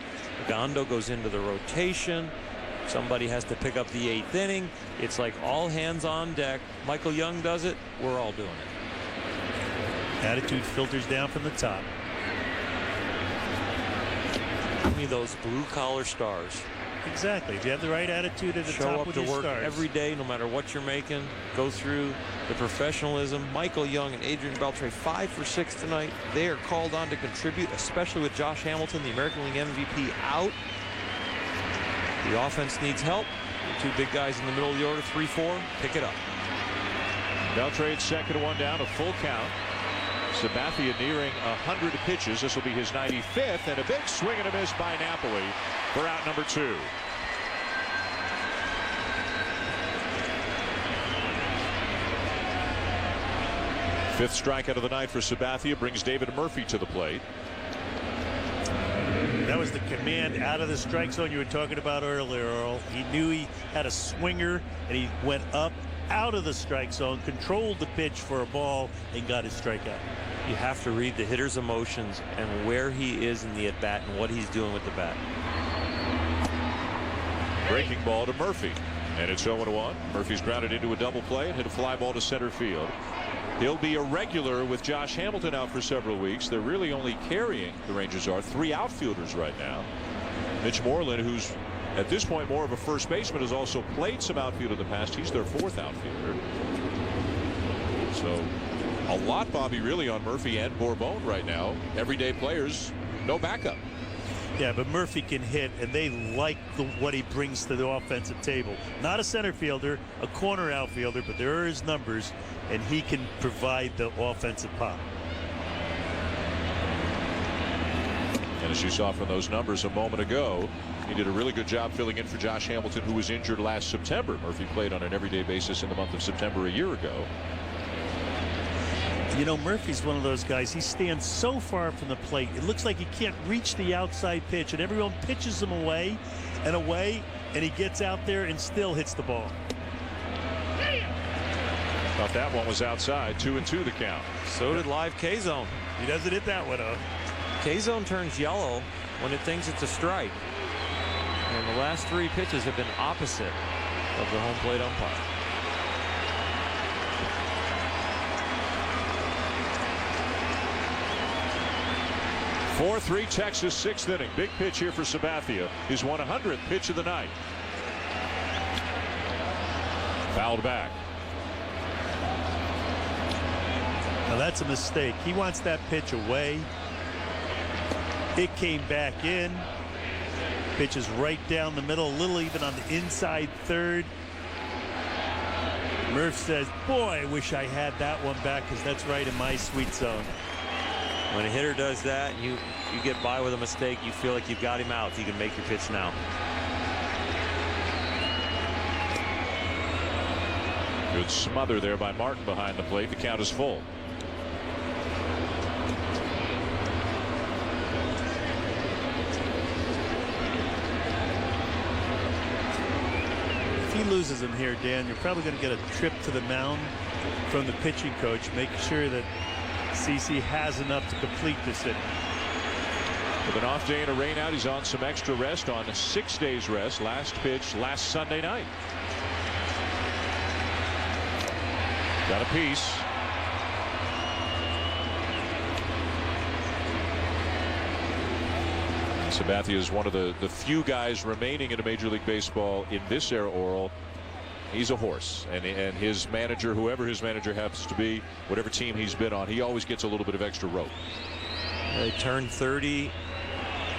Gondo goes into the rotation. Somebody has to pick up the 8th inning. It's like all hands on deck. Michael Young does it. We're all doing it. Attitude filters down from the top. Give me those blue-collar stars. Exactly. If you have the right attitude at the top with your stars. Show up to work every day, no matter what you're making. Go through the professionalism. Michael Young and Adrian Beltre, 5 for 6 tonight. They are called on to contribute, especially with Josh Hamilton, the American League MVP, out. The offense needs help. Two big guys in the middle of the order, 3-4. Pick it up. Beltre second, 1 down, a full count. Sabathia nearing 100 pitches. This will be his 95th, and a big swing and a miss by Napoli for out number 2. Fifth strikeout of the night for Sabathia brings David Murphy to the plate. That was the command out of the strike zone you were talking about earlier, Earl. He knew he had a swinger, and he went up out of the strike zone, controlled the pitch for a ball, and got his strikeout. You have to read the hitter's emotions and where he is in the at-bat and what he's doing with the bat. Breaking ball to Murphy, and it's 0-1. Murphy's grounded into a double play and hit a fly ball to center field. He'll be a regular with Josh Hamilton out for several weeks. They're really only carrying, the Rangers are, 3 outfielders right now. Mitch Moreland, who's at this point more of a first baseman, has also played some outfield in the past. He's their 4th outfielder. So a lot, Bobby, really on Murphy and Bourbon right now. Everyday players, no backup. Yeah, but Murphy can hit, and they like what he brings to the offensive table. Not a center fielder, a corner outfielder, but there are his numbers, and he can provide the offensive pop. And as you saw from those numbers a moment ago, he did a really good job filling in for Josh Hamilton, who was injured last September. Murphy played on an everyday basis in the month of September a year ago. You know, Murphy's one of those guys. He stands so far from the plate. It looks like he can't reach the outside pitch, and everyone pitches him away, and he gets out there and still hits the ball. Thought that one was outside. 2-2 the count. So did live K-Zone. He doesn't hit that one up. K-Zone turns yellow when it thinks it's a strike. And the last 3 pitches have been opposite of the home plate umpire. (4-3) Texas, 6th inning. Big pitch here for Sabathia. His 100th pitch of the night. Fouled back. Now that's a mistake. He wants that pitch away. It came back in. Pitch is right down the middle, a little even on the inside third. Murph says, boy, I wish I had that one back, because that's right in my sweet zone. When a hitter does that, you get by with a mistake, you feel like you've got him out. You can make your pitch now. Good smother there by Martin behind the plate. The count is full. If he loses him here, Dan, you're probably going to get a trip to the mound from the pitching coach, making sure that CC has enough to complete this inning. With an off day and a rain out, he's on some extra rest, on 6 days rest. Last pitch last Sunday night. Got a piece. Sabathia is one of the few guys remaining in a Major League Baseball in this era, Oral. He's a horse, and his manager, whoever his manager happens to be, whatever team he's been on, he always gets a little bit of extra rope. They turned 30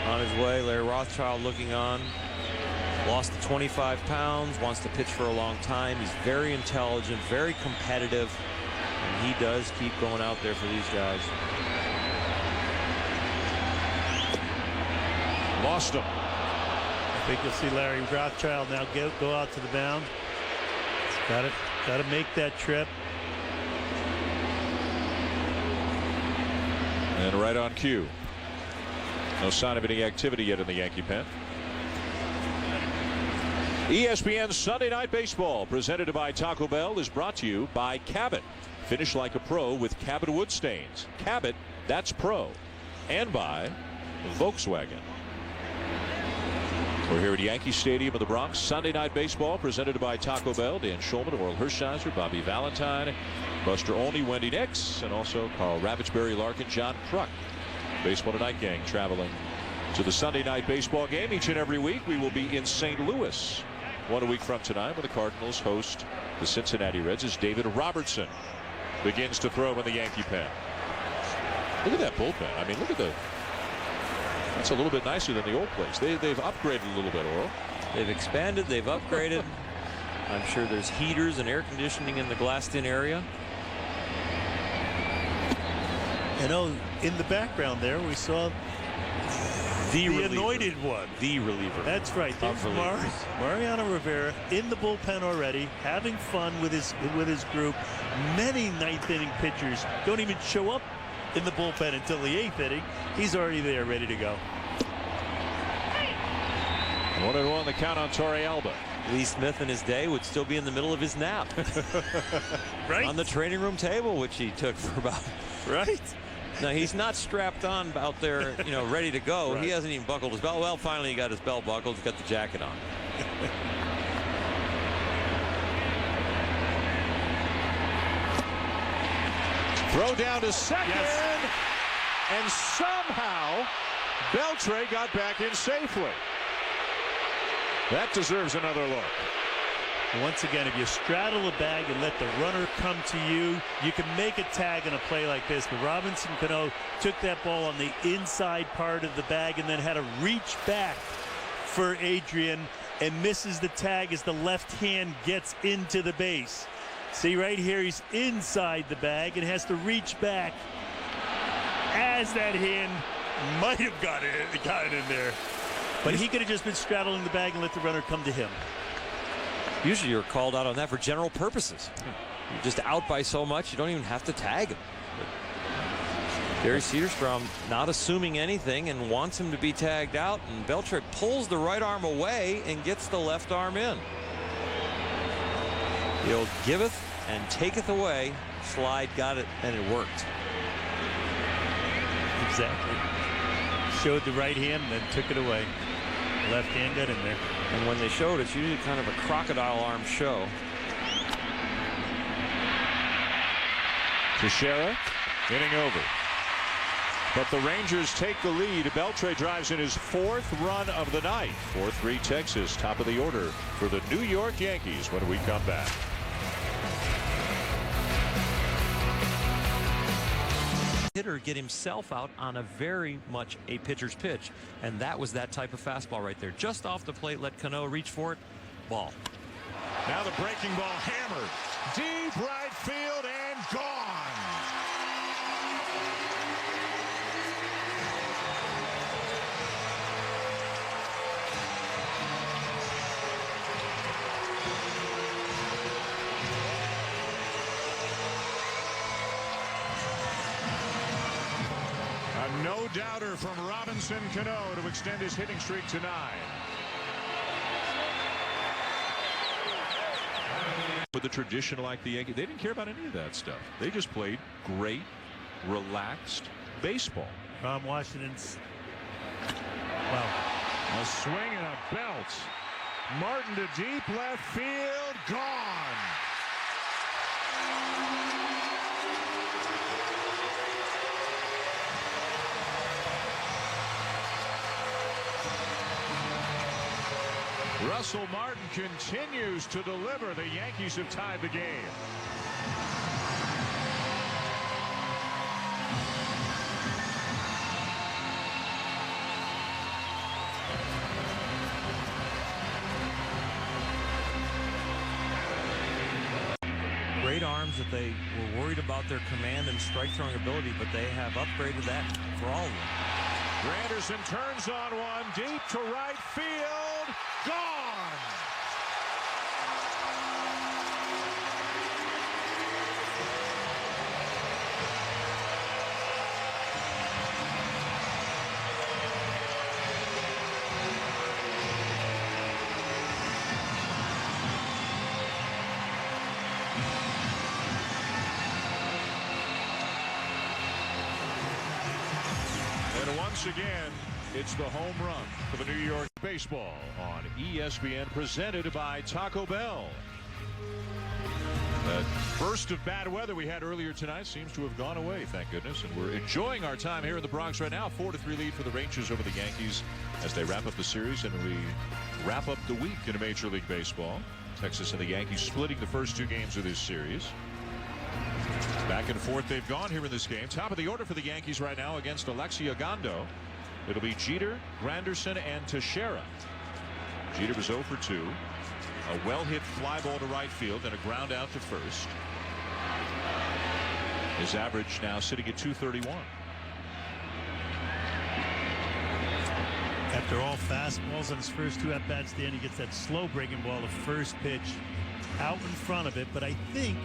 on his way. Larry Rothschild looking on. Lost to 25 pounds, wants to pitch for a long time. He's very intelligent, very competitive, and he does keep going out there for these guys. Lost him. I think you'll see Larry Rothschild now go out to the mound. Got to make that trip. And right on cue. No sign of any activity yet in the Yankee pen. ESPN Sunday Night Baseball, presented by Taco Bell, is brought to you by Cabot. Finish like a pro with Cabot wood stains. Cabot, that's pro. And by Volkswagen. We're here at Yankee Stadium in the Bronx. Sunday Night Baseball, presented by Taco Bell. Dan Schulman, Oral Hershiser, Bobby Valentine, Buster Olney, Wendy Nix, and also Carl Ravitch, Barry Larkin, John Kruk. Baseball Tonight gang traveling to the Sunday Night Baseball game each and every week. We will be in St. Louis 1 week from tonight when the Cardinals host the Cincinnati Reds as David Robertson begins to throw in the Yankee pen. Look at that bullpen. I mean, look at that's a little bit nicer than the old place. They've upgraded a little bit, Oral. They've expanded, they've upgraded. I'm sure there's heaters and air conditioning in the glassed-in area. You know, in the background there, we saw the anointed one. The reliever. That's right. There's Mariano Rivera in the bullpen already, having fun with his group. Many ninth-inning pitchers don't even show up in the bullpen until the 8th inning. He's already there, ready to go. 1-1 the count on Torrealba. Lee Smith in his day would still be in the middle of his nap. Right. On the training room table, which he took for about. Right. Now, he's not strapped on out there, ready to go. Right. He hasn't even buckled his belt. Well, finally he got his belt buckled. He's got the jacket on. Throw down to second, and somehow Beltre got back in safely. That deserves another look. Once again, if you straddle the bag and let the runner come to you, you can make a tag in a play like this. But Robinson Cano took that ball on the inside part of the bag and then had to reach back for Adrian and misses the tag as the left hand gets into the base. See right here, he's inside the bag and has to reach back as that hand might have got it in there. But he could have just been straddling the bag and let the runner come to him. Usually you're called out on that for general purposes. You're just out by so much, you don't even have to tag him. But Gary Cederstrom not assuming anything and wants him to be tagged out, and Beltre pulls the right arm away and gets the left arm in. The old giveth and taketh away slide got it, and it worked. Exactly. Showed the right hand and then took it away. Left hand got in there. And when they showed, it's usually kind of a crocodile arm show. Teixeira inning over. But the Rangers take the lead. Beltre drives in his 4th run of the night. 4-3 Texas, top of the order for the New York Yankees when we come back. Hitter get himself out on a very much a pitcher's pitch, and that was that type of fastball right there. Just off the plate, let Cano reach for it. Ball. Now the breaking ball hammered. Deep right field and gone. A no-doubter from Robinson Cano to extend his hitting streak to 9. With the tradition like the Yankees, they didn't care about any of that stuff. They just played great, relaxed baseball. Ron Washington's. Wow. A swing and a belt. Martin to deep left field. Gone. Russell Martin continues to deliver. The Yankees have tied the game. Great arms that they were worried about their command and strike throwing ability, but they have upgraded that for all of them. Granderson turns on one deep to right field. Gone! And once again, it's the home run for the New York baseball on ESPN, presented by Taco Bell. That burst of bad weather we had earlier tonight seems to have gone away, thank goodness. And we're enjoying our time here in the Bronx right now. 4-3 lead for the Rangers over the Yankees as they wrap up the series, and we wrap up the week in Major League Baseball. Texas and the Yankees splitting the first two games of this series. Back and forth they've gone here in this game. Top of the order for the Yankees right now against Alexi Ogando. It'll be Jeter, Granderson, and Teixeira. Jeter was 0 for 2. A well-hit fly ball to right field and a ground out to first. His average now sitting at 231. After all fastballs on his first two at-bats, then he gets that slow breaking ball, the first pitch out in front of it. But I think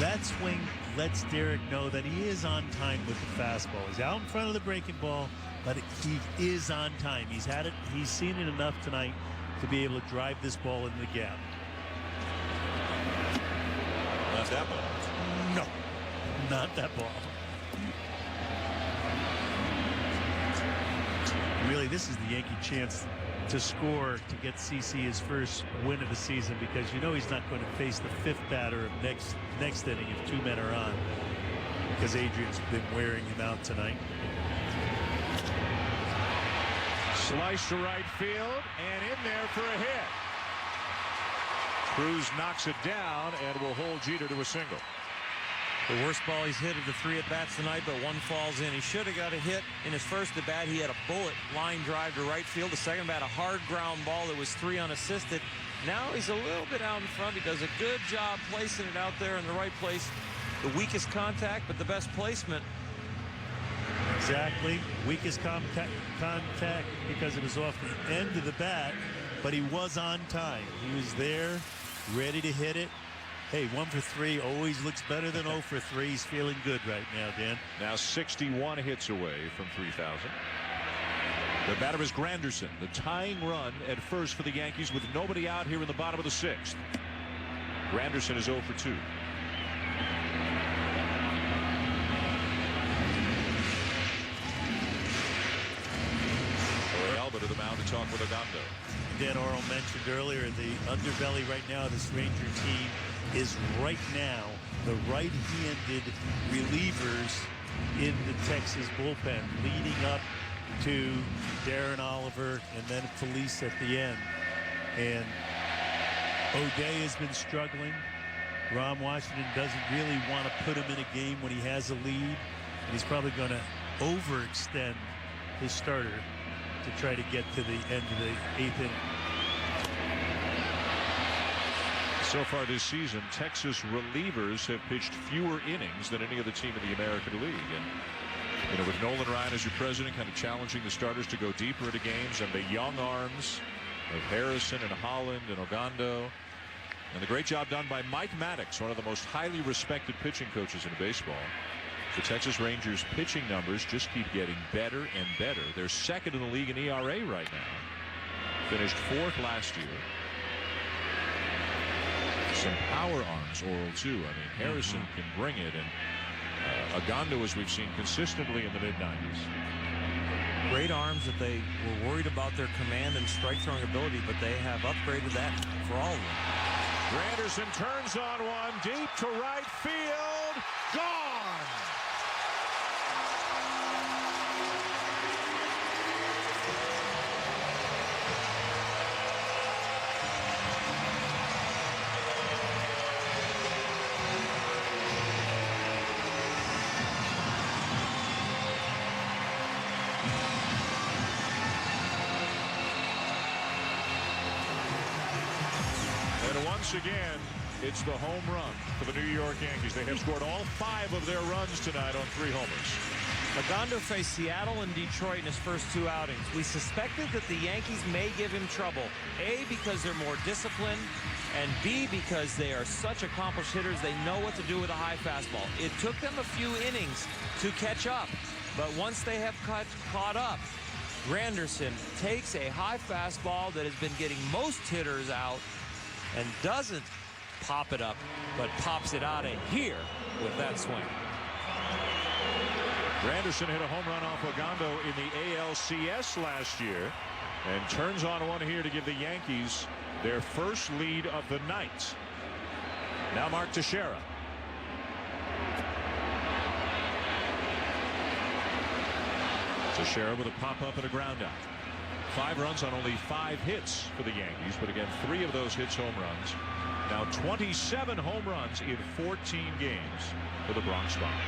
that swing lets Derek know that he is on time with the fastball. He's out in front of the breaking ball, but he is on time. He's had it. He's seen it enough tonight to be able to drive this ball into the gap. Not that ball. No, not that ball. Really, this is the Yankee chance to score to get CC his first win of the season, because you know he's not going to face the fifth batter of next inning if two men are on, because Adrian's been wearing him out tonight. Slice to right field and in there for a hit. Cruz knocks it down and will hold Jeter to a single. The worst ball he's hit of the three at-bats tonight, but one falls in. He should have got a hit in his first at-bat. He had a bullet line drive to right field. The second bat, a hard ground ball that was 3 unassisted. Now he's a little bit out in front. He does a good job placing it out there in the right place. The weakest contact, but the best placement. Exactly. Weakest contact because it was off the end of the bat, but he was on time. He was there, ready to hit it. Hey, 1 for 3 always looks better than 0 for 3. He's feeling good right now, Dan. Now 61 hits away from 3,000. The batter is Granderson, the tying run at first for the Yankees with nobody out here in the bottom of the 6th. Granderson is 0 for 2. Alba to the mound to talk with Ogando. Dan Orl mentioned earlier, the underbelly right now, this Ranger team is right now the right-handed relievers in the Texas bullpen, leading up to Darren Oliver and then Felice at the end. And O'Day has been struggling. Ron Washington doesn't really want to put him in a game when he has a lead, and he's probably going to overextend his starter to try to get to the end of the 8th inning. So far this season, Texas relievers have pitched fewer innings than any other team in the American League. And, you know, with Nolan Ryan as your president, kind of challenging the starters to go deeper into games, and the young arms of Harrison and Holland and Ogando, and the great job done by Mike Maddox, one of the most highly respected pitching coaches in baseball. The Texas Rangers pitching numbers just keep getting better and better. They're second in the league in ERA right now. Finished 4th last year. Some power arms, Oral, too. I mean, Harrison can bring it, and Ogando, as we've seen, consistently in the mid-90s. Great arms that they were worried about their command and strike throwing ability, but they have upgraded that for all of them. Granderson turns on one deep to right field. Gone! once again, it's the home run for the New York Yankees. They have scored all 5 of their runs tonight on 3 homers. Ogando faced Seattle and Detroit in his first 2 outings. We suspected that the Yankees may give him trouble. A, because they're more disciplined, and B, because they are such accomplished hitters, they know what to do with a high fastball. It took them a few innings to catch up, but once they have caught up, Granderson takes a high fastball that has been getting most hitters out and doesn't pop it up, but pops it out of here with that swing. Granderson hit a home run off Ogando in the ALCS last year and turns on one here to give the Yankees their first lead of the night. Now Mark Teixeira. Teixeira with a pop-up and a ground out. 5 runs on only 5 hits for the Yankees, but again, 3 of those hits home runs. Now 27 home runs in 14 games for the Bronx Bombers.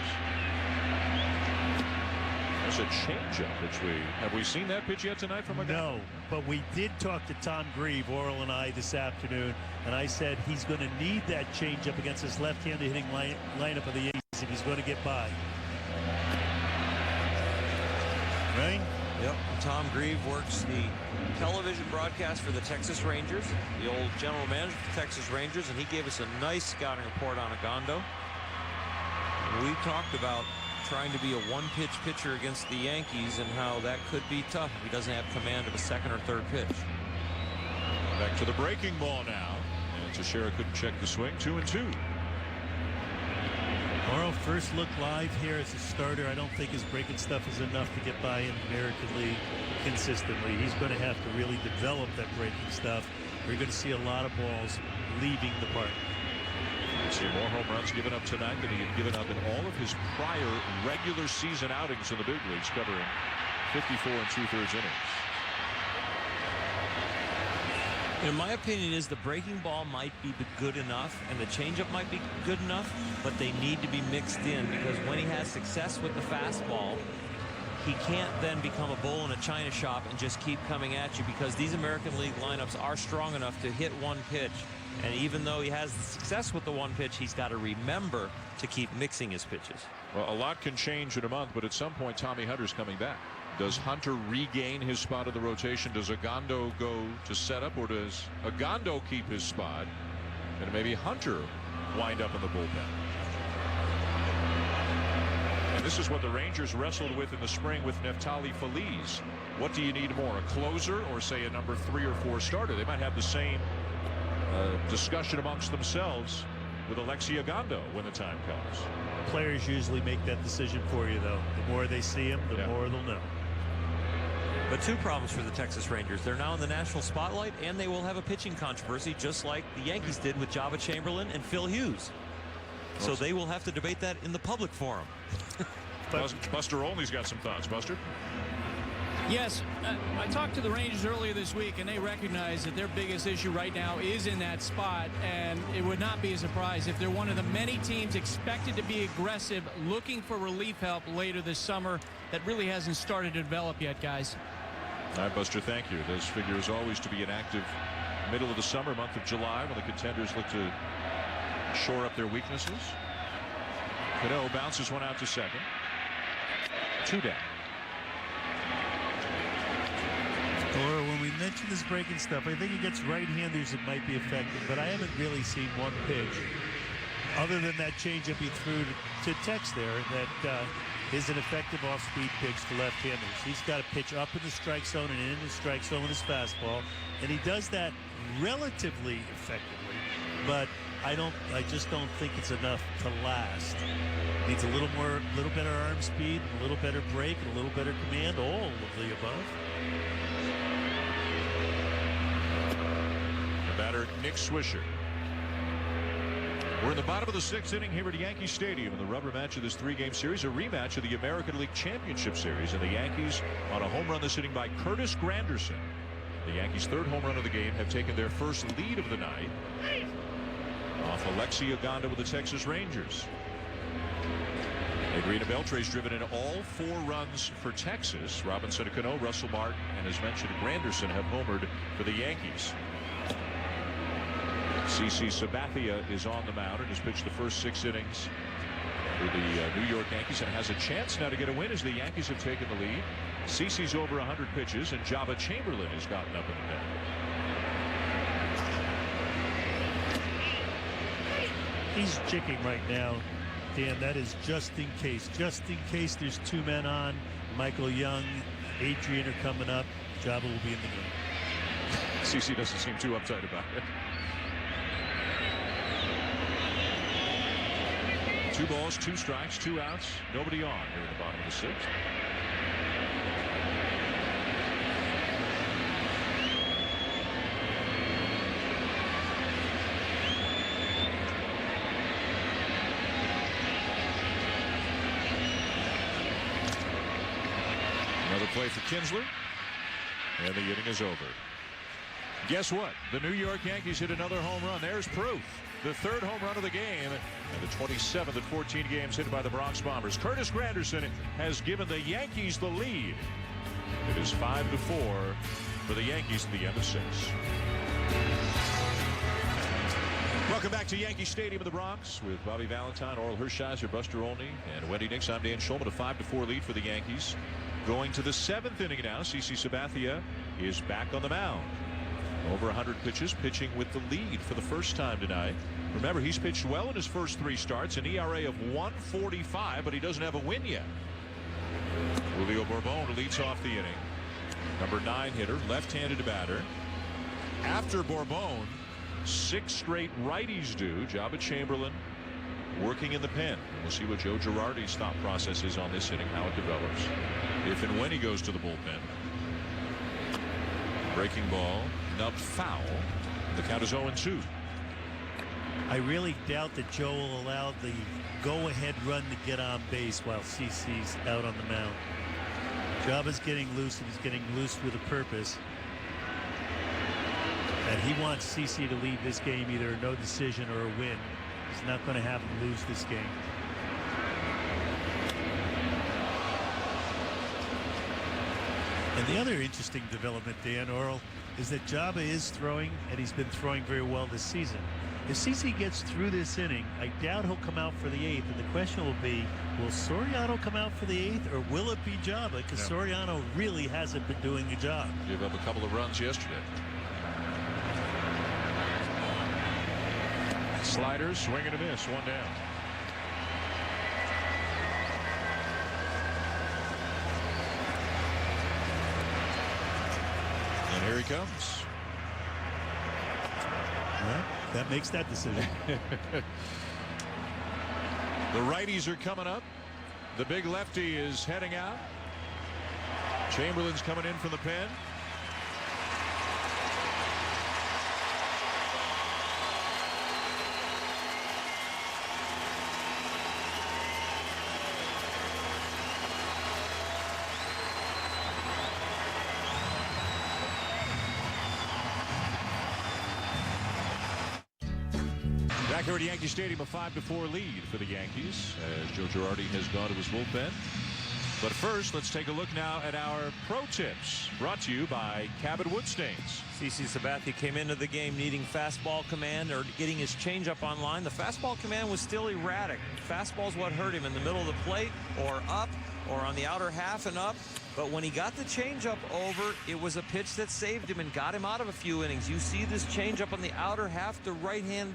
There's a changeup, which have we seen that pitch yet tonight from Ogando? No, but we did talk to Tom Grieve, Oral and I, this afternoon, and I said he's going to need that changeup against this left-handed hitting lineup of the Yankees if he's going to get by. Right? Yep. Tom Grieve works the television broadcast for the Texas Rangers, the old general manager for the Texas Rangers, and he gave us a nice scouting report on Ogando. We talked about trying to be a one-pitch pitcher against the Yankees and how that could be tough if he doesn't have command of a second or third pitch. Back to the breaking ball now, and Teixeira couldn't check the swing. 2-2. Morrow, first look live here as a starter. I don't think his breaking stuff is enough to get by in the American League consistently. He's going to have to really develop that breaking stuff. We're going to see a lot of balls leaving the park. You see more home runs given up tonight than he had given up in all of his prior regular season outings in the big leagues, covering 54 2/3 innings. In my opinion, is the breaking ball might be good enough and the changeup might be good enough, but they need to be mixed in, because when he has success with the fastball, he can't then become a bull in a china shop and just keep coming at you, because these American League lineups are strong enough to hit one pitch. And even though he has the success with the one pitch, he's got to remember to keep mixing his pitches. Well, a lot can change in a month, but at some point, Tommy Hunter's coming back. Does Hunter regain his spot in the rotation? Does Ogando go to setup, or does Ogando keep his spot and maybe Hunter wind up in the bullpen? And this is what the Rangers wrestled with in the spring with Neftali Feliz. What do you need more, a closer or say a number 3 or 4 starter? They might have the same discussion amongst themselves with Alexi Ogando when the time comes. Players usually make that decision for you, though. The more they see him, the more they'll know. But 2 problems for the Texas Rangers. They're now in the national spotlight, and they will have a pitching controversy just like the Yankees did with Java Chamberlain and Phil Hughes. So they will have to debate that in the public forum. Buster Olney's got some thoughts. Buster? Yes, I talked to the Rangers earlier this week, and they recognize that their biggest issue right now is in that spot, and it would not be a surprise if they're one of the many teams expected to be aggressive, looking for relief help later this summer that really hasn't started to develop yet, guys. All right, Buster, thank you. Those figures always to be an active middle of the summer, month of July, when the contenders look to shore up their weaknesses. Cano bounces one out to second. 2 down. Or when we mention this breaking stuff, I think against right-handers it might be effective, but I haven't really seen one pitch other than that changeup he threw to Tex there that is an effective off-speed pitch to left-handers. He's got to pitch up in the strike zone and in the strike zone with his fastball, and he does that relatively effectively, but I just don't think it's enough to last. Needs a little better arm speed, a little better break, and a little better command, all of the above. Batter Nick Swisher. We're in the bottom of the 6th inning here at Yankee Stadium in the rubber match of this 3-game series, a rematch of the American League Championship Series, and the Yankees on a home run this inning by Curtis Granderson. The Yankees' 3rd home run of the game have taken their first lead of the night off Alexi Ogando with the Texas Rangers. Adriana Beltre's driven in all 4 runs for Texas. Robinson Cano, Russell Martin, and as mentioned, Granderson have homered for the Yankees. CC Sabathia is on the mound and has pitched the first 6 innings for the New York Yankees and has a chance now to get a win as the Yankees have taken the lead. CC's over 100 pitches and Jabba Chamberlain has gotten up in the pen. He's jicking right now, Dan. That is just in case. Just in case there's 2 men on. Michael Young, Adrian are coming up. Jabba will be in the game. CC doesn't seem too uptight about it. 2 balls, 2 strikes, 2 outs. Nobody on here in the bottom of the 6th. Another play for Kinsler. And the inning is over. Guess what? The New York Yankees hit another home run. There's proof. The 3rd home run of the game and the 27th at 14 games hit by the Bronx Bombers. Curtis Granderson has given the Yankees the lead. It is 5-4 for the Yankees at the end of 6. Welcome back to Yankee Stadium in the Bronx with Bobby Valentine, Oral Hershiser, Buster Olney, and Wendy Nix. I'm Dan Schulman. A 5-4 lead for the Yankees. Going to the 7th inning now. CC Sabathia is back on the mound. Over 100 pitches, pitching with the lead for the first time tonight. Remember, he's pitched well in his first 3 starts, an ERA of 1.45, but he doesn't have a win yet. Julio Bourbon leads off the inning. Number 9 hitter, left-handed batter. After Bourbon, 6 straight righties do. Jabba Chamberlain working in the pen. We'll see what Joe Girardi's thought process is on this inning, how it develops. If and when he goes to the bullpen. Breaking ball, nubbed foul. The count is 0-2. I really doubt that Joe will allow the go-ahead run to get on base while CC's out on the mound. Jabba's getting loose, and he's getting loose with a purpose. And he wants CC to leave this game either a no decision or a win. He's not going to have him lose this game. And the other interesting development, Dan, Oral, is that Jabba is throwing, and he's been throwing very well this season. If CC gets through this inning, I doubt he'll come out for the 8th. And the question will be, will Soriano come out for the 8th, or will it be Jabba? Because Soriano really hasn't been doing a job. Gave up a couple of runs yesterday. Sliders, swing and a miss, 1 down. And here he comes. Well, that makes that decision. The righties are coming up. The big lefty is heading out. Chamberlain's coming in from the pen. Back here at Yankee Stadium, a 5-4 lead for the Yankees as Joe Girardi has gone to his bullpen. But first, let's take a look now at our pro tips, brought to you by Cabot Wood Stains. CC Sabathia came into the game needing fastball command or getting his changeup online. The fastball command was still erratic. Fastball's what hurt him in the middle of the plate or up or on the outer half and up. But when he got the changeup over, it was a pitch that saved him and got him out of a few innings. You see this changeup on the outer half, the right-hand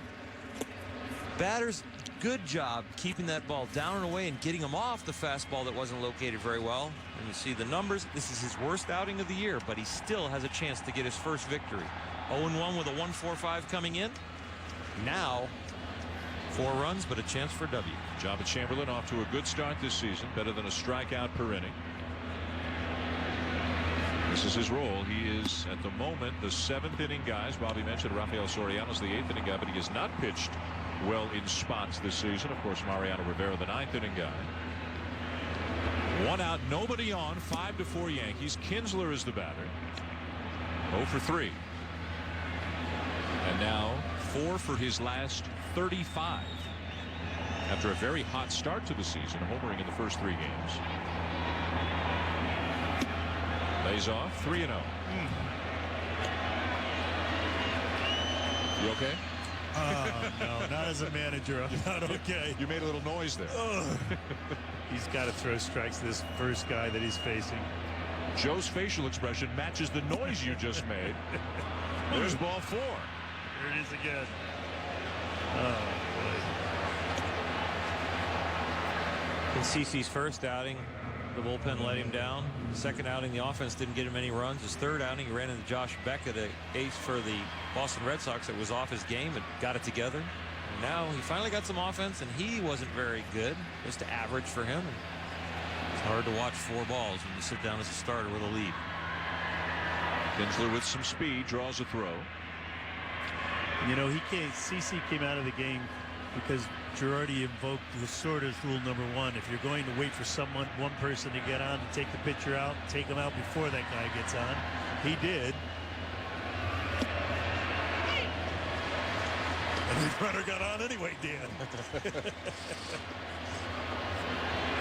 batter's good job keeping that ball down and away and getting him off the fastball that wasn't located very well. And you see the numbers. This is his worst outing of the year, but he still has a chance to get his first victory. 0-1 with a 1.45 coming in. Now 4 runs, but a chance for W. Jabba Chamberlain off to a good start this season, better than a strikeout per inning. This is his role. He is, at the moment, the 7th inning guy. As Bobby mentioned, Rafael Soriano's the 8th inning guy, but he has not pitched well in spots this season. Of course, Mariano Rivera, the 9th inning guy. 1 out, nobody on. 5-4 Yankees. Kinsler is the batter. 0 for 3. And now 4 for his last 35. After a very hot start to the season, homering in the first 3 games. Lays off, 3-0. You okay? Oh, no, not as a manager. I'm not okay. You made a little noise there. He's got to throw strikes to this first guy that he's facing. Joe's facial expression matches the noise you just made. There's ball 4. There it is again. Oh, boy. In CeCe's first outing, the bullpen let him down. Second outing, the offense didn't get him any runs. His third outing, he ran into Josh Beckett, the ace for the Boston Red Sox that was off his game and got it together. And now he finally got some offense, and he wasn't very good. Just average for him. And it's hard to watch 4 balls when you sit down as a starter with a lead. Kinsler with some speed draws a throw. You know, CeCe came out of the game because Girardi invoked Lasorda's rule number 1. If you're going to wait for one person to get on to take the pitcher out, take him out before that guy gets on. He did. And the runner got on anyway, Dan.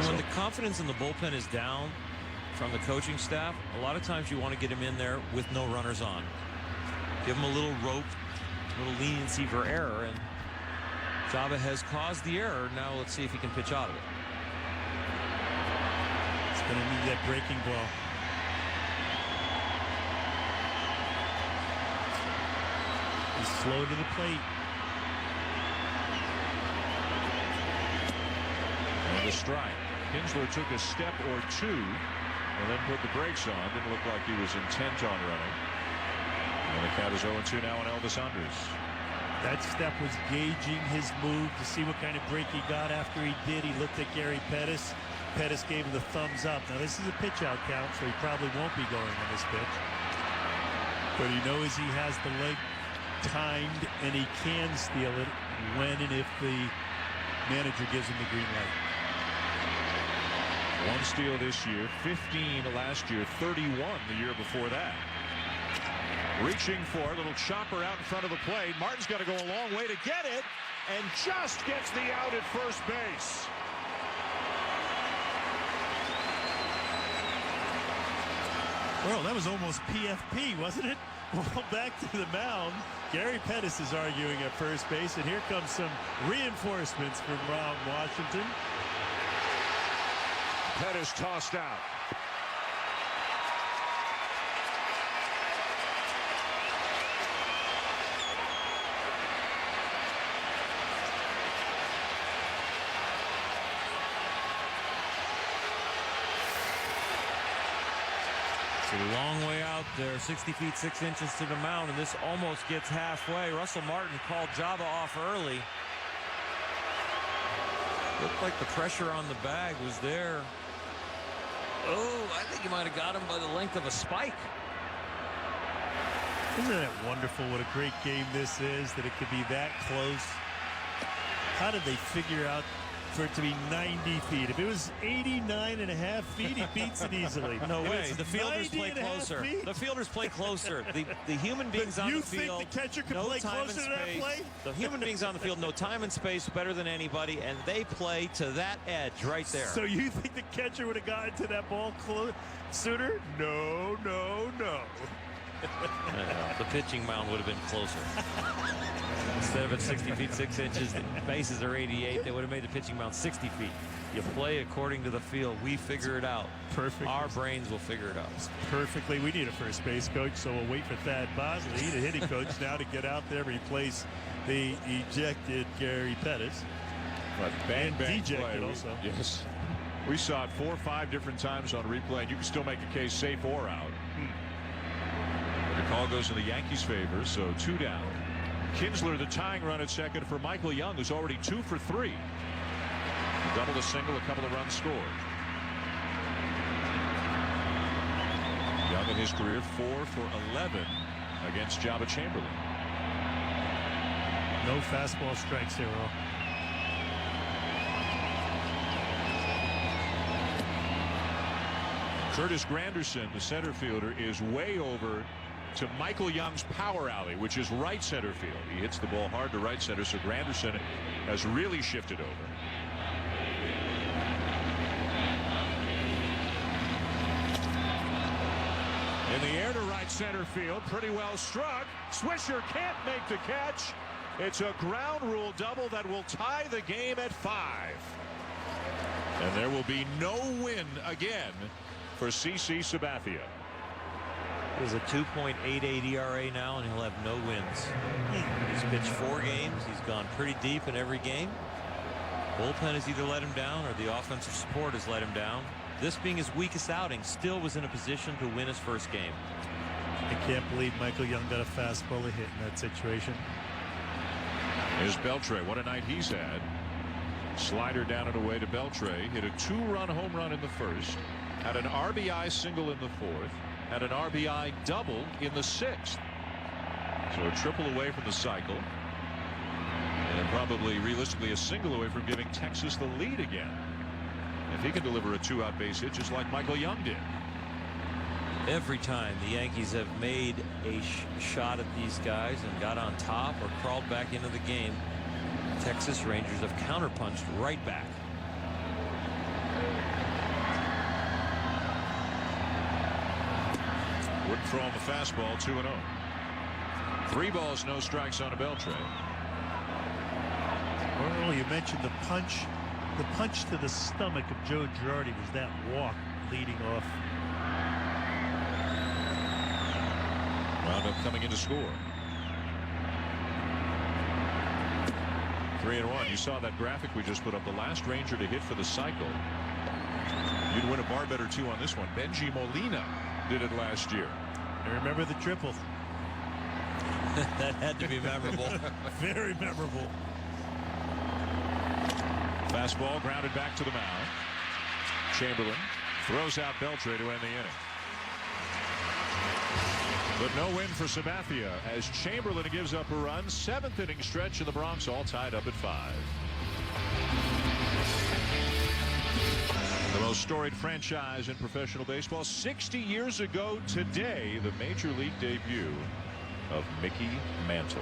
When the confidence in the bullpen is down from the coaching staff, a lot of times you want to get him in there with no runners on. Give him a little rope, a little leniency for error, and Java has caused the error. Now let's see if he can pitch out of it. It's going to need that breaking ball. He's slow to the plate. And the strike. Kinsler took a step or 2 and then put the brakes on. Didn't look like he was intent on running. And the count is 0-2 now on Elvis Andrus. That step was gauging his move to see what kind of break he got. After he did, he looked at Gary Pettis. Pettis gave him the thumbs up. Now, this is a pitch out count, so he probably won't be going on this pitch. But he knows he has the leg timed, and he can steal it when and if the manager gives him the green light. 1 steal this year, 15 last year, 31 the year before that. Reaching for a little chopper out in front of the plate. Martin's got to go a long way to get it, and just gets the out at first base. Well, that was almost PFP, wasn't it? Well, back to the mound. Gary Pettis is arguing at first base, and here comes some reinforcements from Ron Washington. Pettis tossed out. It's a long way out there, 60 feet 6 inches to the mound, and this almost gets halfway. Russell Martin called Java off early. Looked like the pressure on the bag was there. Oh, I think he might have got him by the length of a spike. Isn't that wonderful what a great game this is, that it could be that close? How did they figure out for it to be 90 feet? If it was 89.5 feet, he beats it easily. No way. The fielders play closer. The fielders play closer. The human beings on the field. You think the catcher can no play time closer and to that space. play? The human beings on the field know time and space better than anybody, and they play to that edge right there. So you think the catcher would have gotten to that ball sooner? No, no, no. The pitching mound would have been closer. Instead of at 60 feet 6 inches, the bases are 88. They would have made the pitching mound 60 feet. You play according to the field. We figure it out. Perfect. Our brains will figure it out. Perfectly. We need a first base coach, so we'll wait for Thad Bosley, the hitting coach, now to get out there, replace the ejected Gary Pettis. But bang, bang dejected play. Also. Yes. We saw it 4 or 5 different times on replay, and you can still make a case safe or out. The call goes in the Yankees' favor, so 2 down. Kinsler, the tying run at second for Michael Young, who's already 2 for 3. A double, a single, a couple of runs scored. Young in his career 4 for 11 against Jabba Chamberlain. No fastball strikes there, Earl. Curtis Granderson, the center fielder, is way over to Michael Young's power alley, which is right center field. He hits the ball hard to right center, so Granderson has really shifted over. In the air to right center field, pretty well struck. Swisher can't make the catch, It's a ground rule double that will tie the game at 5. And there will be no win again for CC Sabathia. There's a 2.88 ERA now, and he'll have no wins. He's pitched 4 games. He's gone pretty deep in every game. Bullpen has either let him down or the offensive support has let him down. This being his weakest outing, still was in a position to win his first game. I can't believe Michael Young got a fastball to hit in that situation. Here's Beltre. What a night he's had. Slider down and away to Beltre. Hit a 2-run home run in the first. Had an RBI single in the fourth. Had an RBI double in the 6th. So a triple away from the cycle. And probably realistically a single away from giving Texas the lead again. If he can deliver a 2-out base hit just like Michael Young did. Every time the Yankees have made a shot at these guys and got on top or crawled back into the game, Texas Rangers have counterpunched right back. Wouldn't throw him the fastball. 2-0. 3 balls, no strikes on a Beltre. Well, you mentioned the punch. The punch to the stomach of Joe Girardi was that walk leading off. Wound up coming in to score. 3-1. You saw that graphic we just put up. The last Ranger to hit for the cycle. You'd win a bar bet or 2 on this one. Benji Molina did it last year. I remember the triple. That had to be memorable. Very memorable. Fastball grounded back to the mound. Chamberlain throws out Beltre to end the inning. But no win for Sabathia as Chamberlain gives up a run. 7th inning stretch in the Bronx, all tied up at 5. The most storied franchise in professional baseball. 60 years ago today, the major league debut of Mickey Mantle.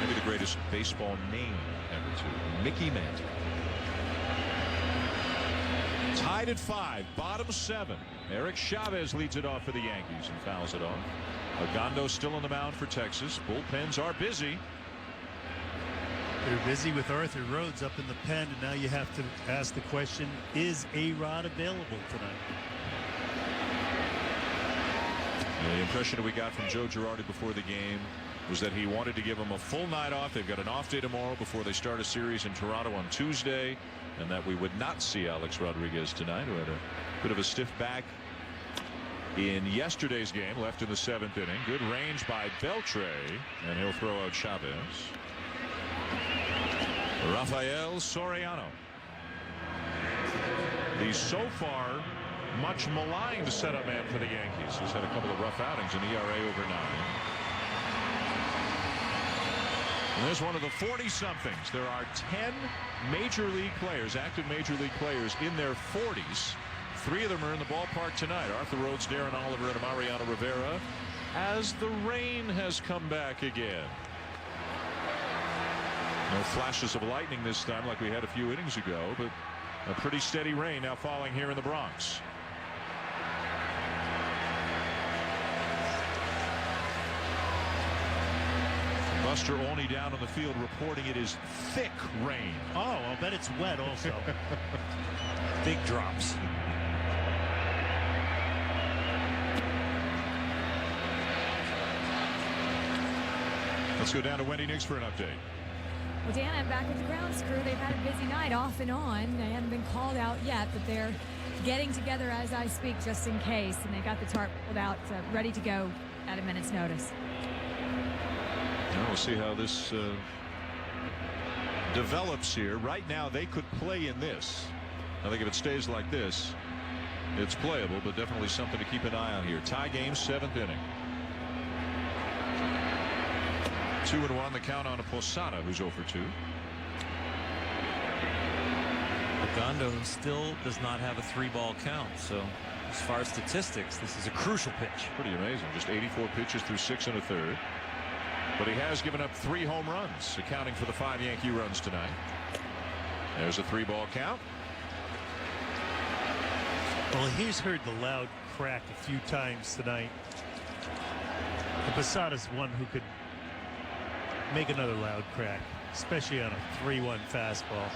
Maybe the greatest baseball name ever, too. Mickey Mantle. Tied at 5, bottom 7. Eric Chavez leads it off for the Yankees and fouls it off. Agondo still on the mound for Texas. Bullpens are busy. They're busy with Arthur Rhodes up in the pen, and now you have to ask the question, is A-Rod available tonight? The impression that we got from Joe Girardi before the game was that he wanted to give him a full night off. They've got an off day tomorrow before they start a series in Toronto on Tuesday, and that we would not see Alex Rodriguez tonight, who had a bit of a stiff back in yesterday's game, left in the 7th inning. Good range by Beltre, and he'll throw out Chavez. Rafael Soriano, the so far much maligned setup man for the Yankees. He's had a couple of rough outings, an ERA over 9. And there's one of the 40-somethings. There are 10 major league players, active major league players in their 40s. 3 of them are in the ballpark tonight. Arthur Rhodes, Darren Oliver, and Mariano Rivera, as the rain has come back again. No flashes of lightning this time like we had a few innings ago, but a pretty steady rain now falling here in the Bronx. Buster Olney down on the field reporting it is thick rain. Oh, I'll bet it's wet also. Big drops. Let's go down to Wendy Nix for an update. Well, Dan, I'm back with the grounds crew. They've had a busy night off and on. They haven't been called out yet, but they're getting together as I speak just in case. And they got the tarp pulled out, ready to go at a minute's notice. Well, we'll see how this develops here. Right now, they could play in this. I think if it stays like this, it's playable, but definitely something to keep an eye on here. Tie game, 7th inning. 2-1 the count on a Posada, who's 0 for 2. Agondo still does not have a 3-ball count, so as far as statistics, this is a crucial pitch. Pretty amazing. Just 84 pitches through 6 1/3. But he has given up 3 home runs, accounting for the 5 Yankee runs tonight. There's a 3-ball count. Well, he's heard the loud crack a few times tonight. And Posada's one who could make another loud crack, especially on a 3-1 fastball.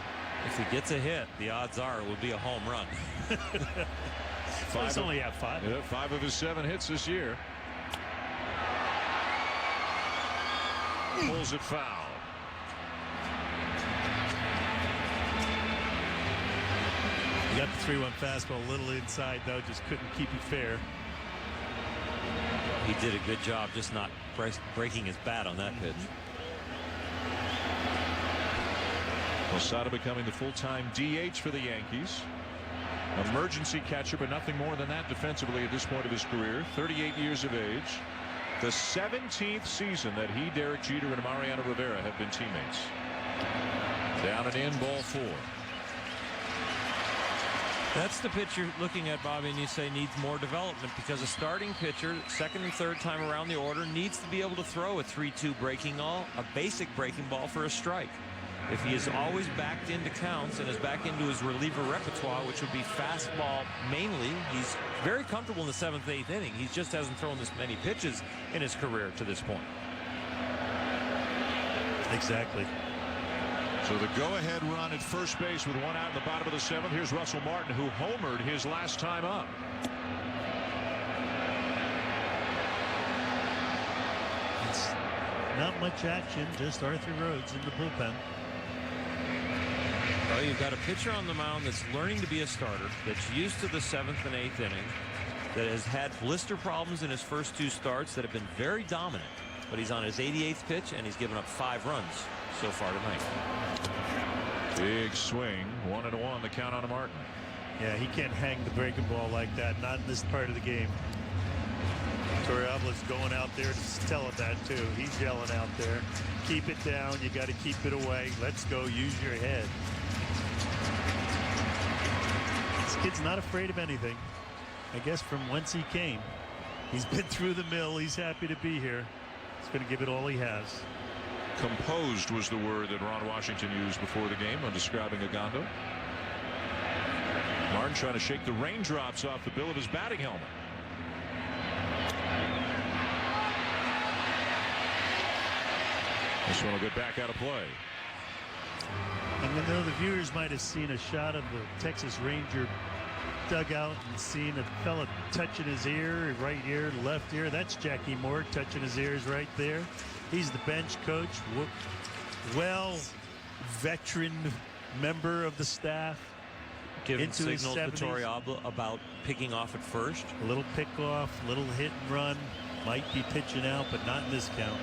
If he gets a hit, the odds are it will be a home run. He's only at 5. Yeah, 5 of his 7 hits this year. Pulls it foul. He got the 3-1 fastball a little inside, though, just couldn't keep it fair. He did a good job just not breaking his bat on that pitch. Posada becoming the full-time DH for the Yankees. Emergency catcher, but nothing more than that defensively at this point of his career. 38 years of age. The 17th season that he, Derek Jeter, and Mariano Rivera have been teammates. Down and in, ball 4. That's the pitch you're looking at, Bobby, and you say needs more development, because a starting pitcher, second and third time around the order, needs to be able to throw a 3-2 breaking ball, a basic breaking ball for a strike. If he is always backed into counts and is back into his reliever repertoire, which would be fastball mainly, he's very comfortable in the 7th, 8th inning. He just hasn't thrown this many pitches in his career to this point. Exactly. So the go-ahead run at first base with 1 out in the bottom of the 7th. Here's Russell Martin, who homered his last time up. It's not much action, just Arthur Rhodes in the bullpen. Well, you've got a pitcher on the mound that's learning to be a starter, that's used to the 7th and 8th inning, that has had blister problems in his first 2 starts that have been very dominant. But he's on his 88th pitch, and he's given up 5 runs so far tonight. Big swing, 1-1, the count on Martin. Yeah, he can't hang the breaking ball like that, not in this part of the game. Torrealba's going out there to tell it that too. He's yelling out there, keep it down, you got to keep it away, let's go, use your head. This kid's not afraid of anything. I guess from whence he came. He's been through the mill, he's happy to be here. He's going to give it all he has. Composed was the word that Ron Washington used before the game when describing Ogando. Martin trying to shake the raindrops off the bill of his batting helmet. This one will get back out of play. And I know the viewers might have seen a shot of the Texas Ranger dugout and seen a fella touching his ear, right ear, left ear. That's Jackie Moore touching his ears right there. He's the bench coach, well veteran member of the staff. Giving signals to Torrealba about picking off at first. A little pick off, little hit and run. Might be pitching out, but not in this count.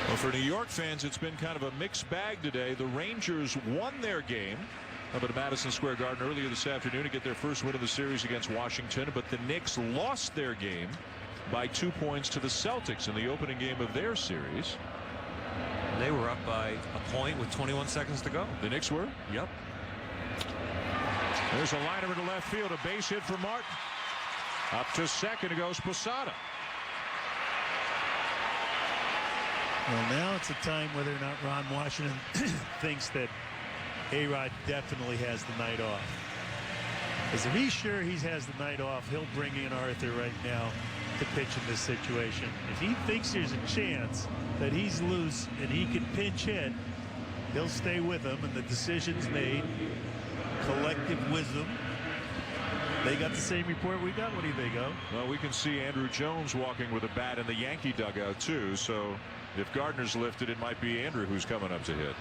Well, for New York fans, it's been kind of a mixed bag today. The Rangers won their game up at Madison Square Garden earlier this afternoon to get their first win of the series against Washington, but the Knicks lost their game by 2 points to the Celtics in the opening game of their series. They were up by a point with 21 seconds to go. The Knicks were? Yep. There's a liner into left field, a base hit for Martin. Up to second goes Posada. Well, now it's a time whether or not Ron Washington thinks that A-Rod definitely has the night off. Because if he's sure he has the night off, he'll bring in Arthur right now to pitch in this situation. If he thinks there's a chance that he's loose and he can pinch hit, he'll stay with him, and the decision's made. Collective wisdom. They got the same report we got. What do you think, O? Well, we can see Andrew Jones walking with a bat in the Yankee dugout, too. So if Gardner's lifted, it might be Andrew who's coming up to hit.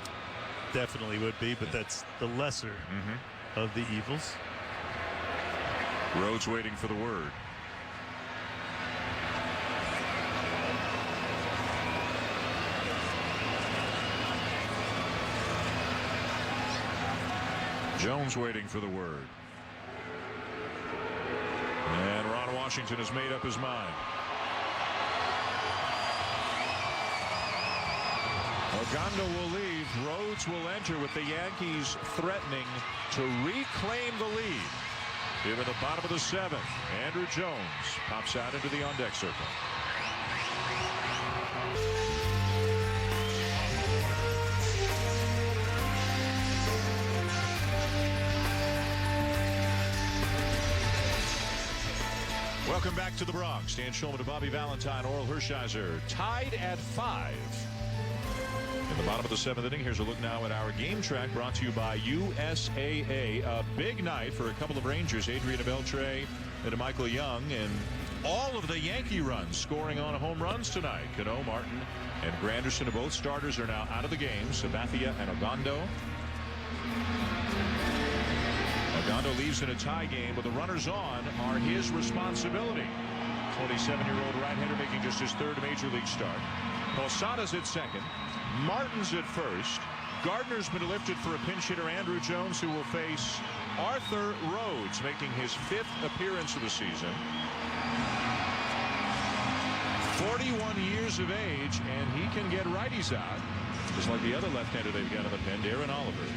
Definitely would be, but that's the lesser of the evils. Rhodes waiting for the word. Jones waiting for the word. And Ron Washington has made up his mind. Ogando will leave. Rhodes will enter with the Yankees threatening to reclaim the lead. Here in the bottom of the 7th, Andrew Jones pops out into the on-deck circle. Welcome back to the Bronx. Dan Shulman to Bobby Valentine, Oral Hershiser, tied at 5. In the bottom of the 7th inning, here's a look now at our game track brought to you by USAA. A big night for a couple of Rangers, Adriana Beltre and Michael Young, and all of the Yankee runs scoring on home runs tonight. Cano, Martin, and Granderson, both starters, are now out of the game. Sabathia and Ogando. Ogando leaves in a tie game, but the runners on are his responsibility. 27-year-old right-hander making just his 3rd major league start. Posada's at second. Martin's at first. Gardner's been lifted for a pinch hitter, Andrew Jones, who will face Arthur Rhodes, making his 5th appearance of the season. 41 years of age, and he can get righties out, just like the other left-hander they've got in the pen, Darren Oliver.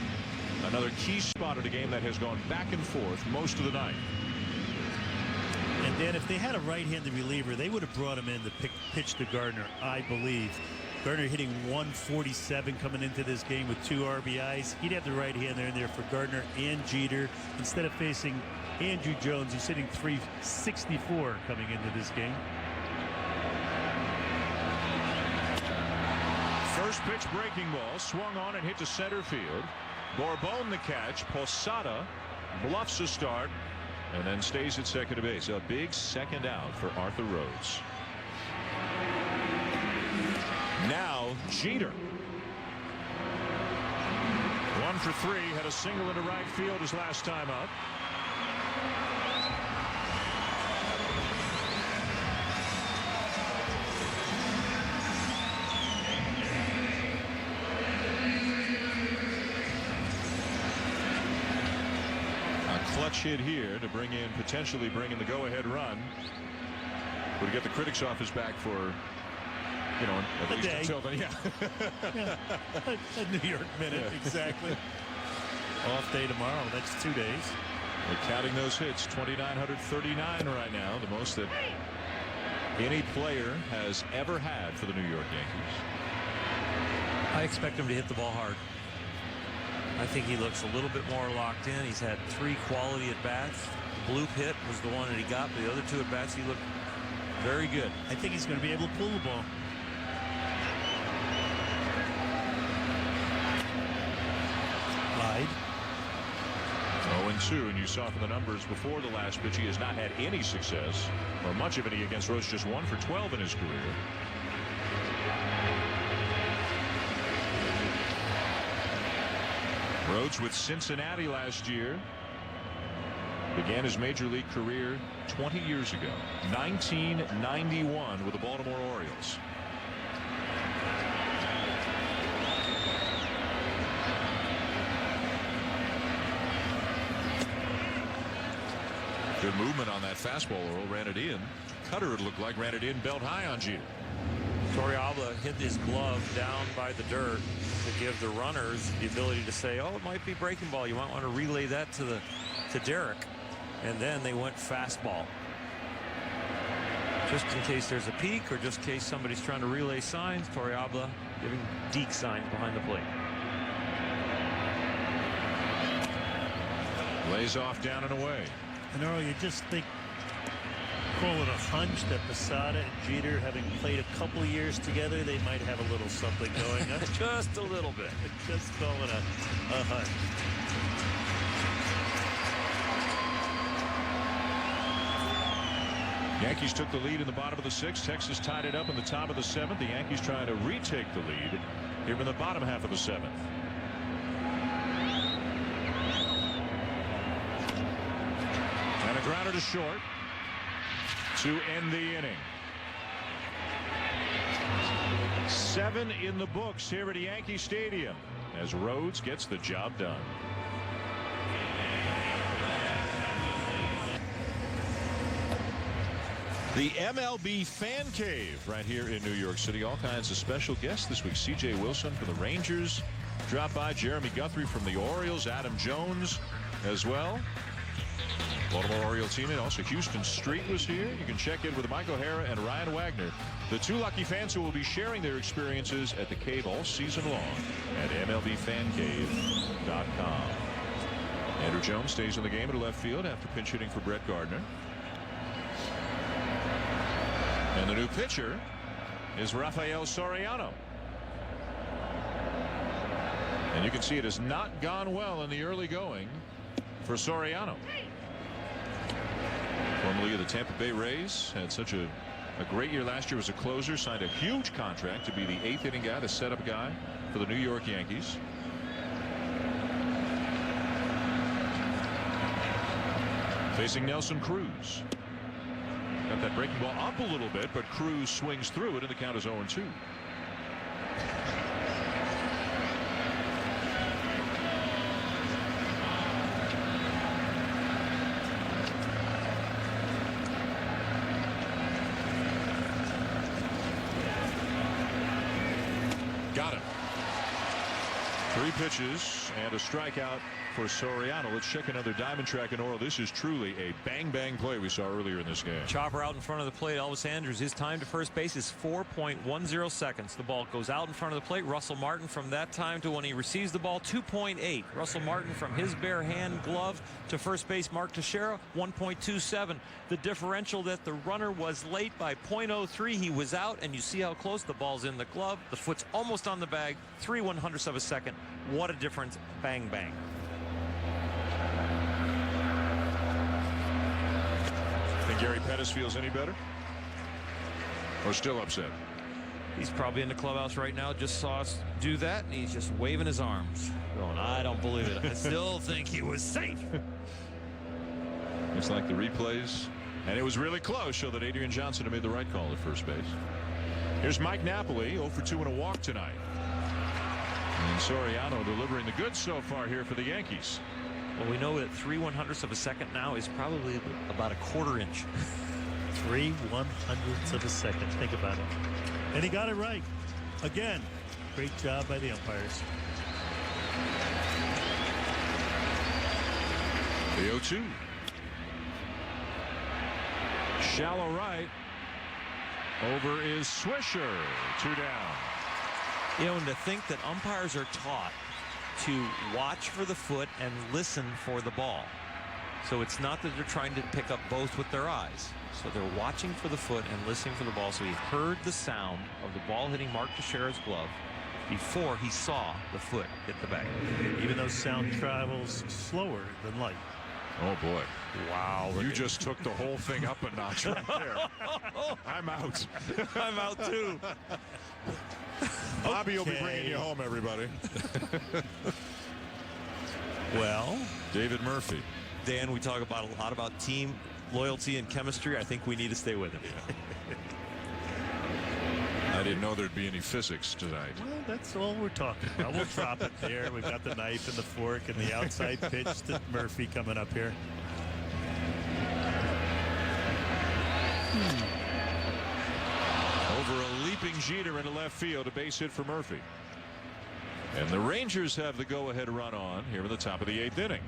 Another key spot in a game that has gone back and forth most of the night. And then if they had a right-handed reliever, they would have brought him in to pitch to Gardner, I believe. Gardner hitting 147 coming into this game with 2 RBIs. He'd have the right-hander in there for Gardner and Jeter. Instead of facing Andrew Jones, he's hitting 364 coming into this game. First pitch breaking ball, swung on and hit to center field. Bourbon the catch. Posada bluffs a start and then stays at second base. A big second out for Arthur Rhodes. Now Jeter. 1 for 3, had a single into right field his last time up. Clutch hit here to potentially bring in the go-ahead run. Would get the critics off his back for, at least until then. Yeah. A New York minute, exactly. Off day tomorrow. That's 2 days. We're counting those hits. 2,939 right now, the most that any player has ever had for the New York Yankees. I expect him to hit the ball hard. I think he looks a little bit more locked in. He's had 3 quality at-bats. The bloop hit was the one that he got, but the other 2 at-bats, he looked very good. I think he's going to be able to pull the ball. Hyde. 0-2, and you saw from the numbers before the last pitch, he has not had any success, or much of any, against Rhodes. Just 1 for 12 in his career. Rhodes with Cincinnati last year. Began his major league career 20 years ago. 1991 with the Baltimore Orioles. Good movement on that fastball. Earl ran it in. Cutter, it looked like, ran it in belt high on Jeter. Torrealba hit his glove down by the dirt to give the runners the ability to say, oh, it might be breaking ball. You might want to relay that to Derek. And then they went fastball. Just in case there's a peak or just in case somebody's trying to relay signs, Torrealba giving Deke signs behind the plate. Lays off down and away. And Earl, you just think, call it a hunch that Posada and Jeter, having played a couple of years together, they might have a little something going on. Just a little bit. Just call it a hunch. Yankees took the lead in the bottom of the 6th. Texas tied it up in the top of the 7th. The Yankees trying to retake the lead here in the bottom half of the 7th. And a grounder to short to end the inning. 7 in the books here at Yankee Stadium as Rhodes gets the job done. The MLB Fan Cave right here in New York City. All kinds of special guests this week. C.J. Wilson from the Rangers dropped by. Jeremy Guthrie from the Orioles. Adam Jones as well. Baltimore Oriole teammate. Also Houston Street was here. You can check in with Mike O'Hara and Ryan Wagner. The 2 lucky fans who will be sharing their experiences at the cave all season long at MLBFancave.com. Andrew Jones stays in the game at left field after pinch hitting for Brett Gardner. And the new pitcher is Rafael Soriano. And you can see it has not gone well in the early going for Soriano. Formerly of the Tampa Bay Rays, had such a great year last year as a closer, signed a huge contract to be the 8th inning guy, the setup guy for the New York Yankees. Facing Nelson Cruz. Got that breaking ball up a little bit, but Cruz swings through it, and the count is 0-2. Got him. 3 pitches and a strikeout for Soriano. Let's check another diamond track in Oro. This is truly a bang play we saw earlier in this game. Chopper out in front of the plate. Elvis Andrus, his time to first base is 4.10 seconds. The ball goes out in front of the plate. Russell Martin from that time to when he receives the ball, 2.8. Russell Martin from his bare hand glove to first base Mark Teixeira, 1.27. The differential that the runner was late by 0.03. He was out, and you see how close the ball's in the glove. The foot's almost on the bag. 3/100ths of a second. What a difference. Bang, bang. Think Gary Pettis feels any better? Or still upset? He's probably in the clubhouse right now. Just saw us do that, and he's just waving his arms. Going, I don't believe it. I still think he was safe. Looks like the replays. And it was really close. Show that Adrian Johnson had made the right call at first base. Here's Mike Napoli, 0 for 2 and a walk tonight. And Soriano delivering the goods so far here for the Yankees. Well, we know that 3/100ths of a second now is probably about a 1/4 inch. 3/100ths of a second. Think about it. And he got it right. Again, great job by the umpires. The 0-2. Shallow right. Over is Swisher. 2 down. You know, and to think that umpires are taught to watch for the foot and listen for the ball. So it's not that they're trying to pick up both with their eyes. So they're watching for the foot and listening for the ball. So he heard the sound of the ball hitting Mark Teixeira's glove before he saw the foot hit the bag. Even though sound travels slower than light. Oh, boy. Wow. You just took the whole thing up a notch right there. I'm out. I'm out, too. Bobby will be bringing you home, everybody. Well, David Murphy. Dan, we talk about a lot about team loyalty and chemistry. I think we need to stay with him. I didn't know there'd be any physics tonight. Well, that's all we're talking about. We'll drop it there. We've got the knife and the fork and the outside pitch to Murphy coming up here. Over a leaping Jeter into left field, a base hit for Murphy. And the Rangers have the go-ahead run on here at the top of the 8th inning.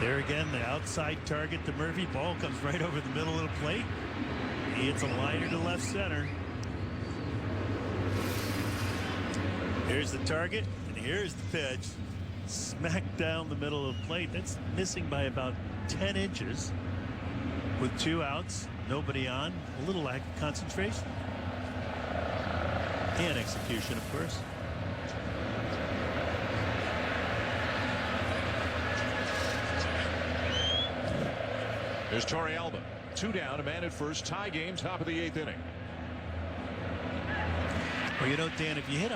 There again, the outside target to Murphy. Ball comes right over the middle of the plate. He hits a liner to left center. Here's the target, and here's the pitch. Smack down the middle of the plate. That's missing by about 10 inches. With 2 outs, nobody on. A little lack of concentration. And execution, of course. There's Torre Alba. 2 down, a man at first. Tie game, top of the 8th inning. Well, you know, Dan, if you hit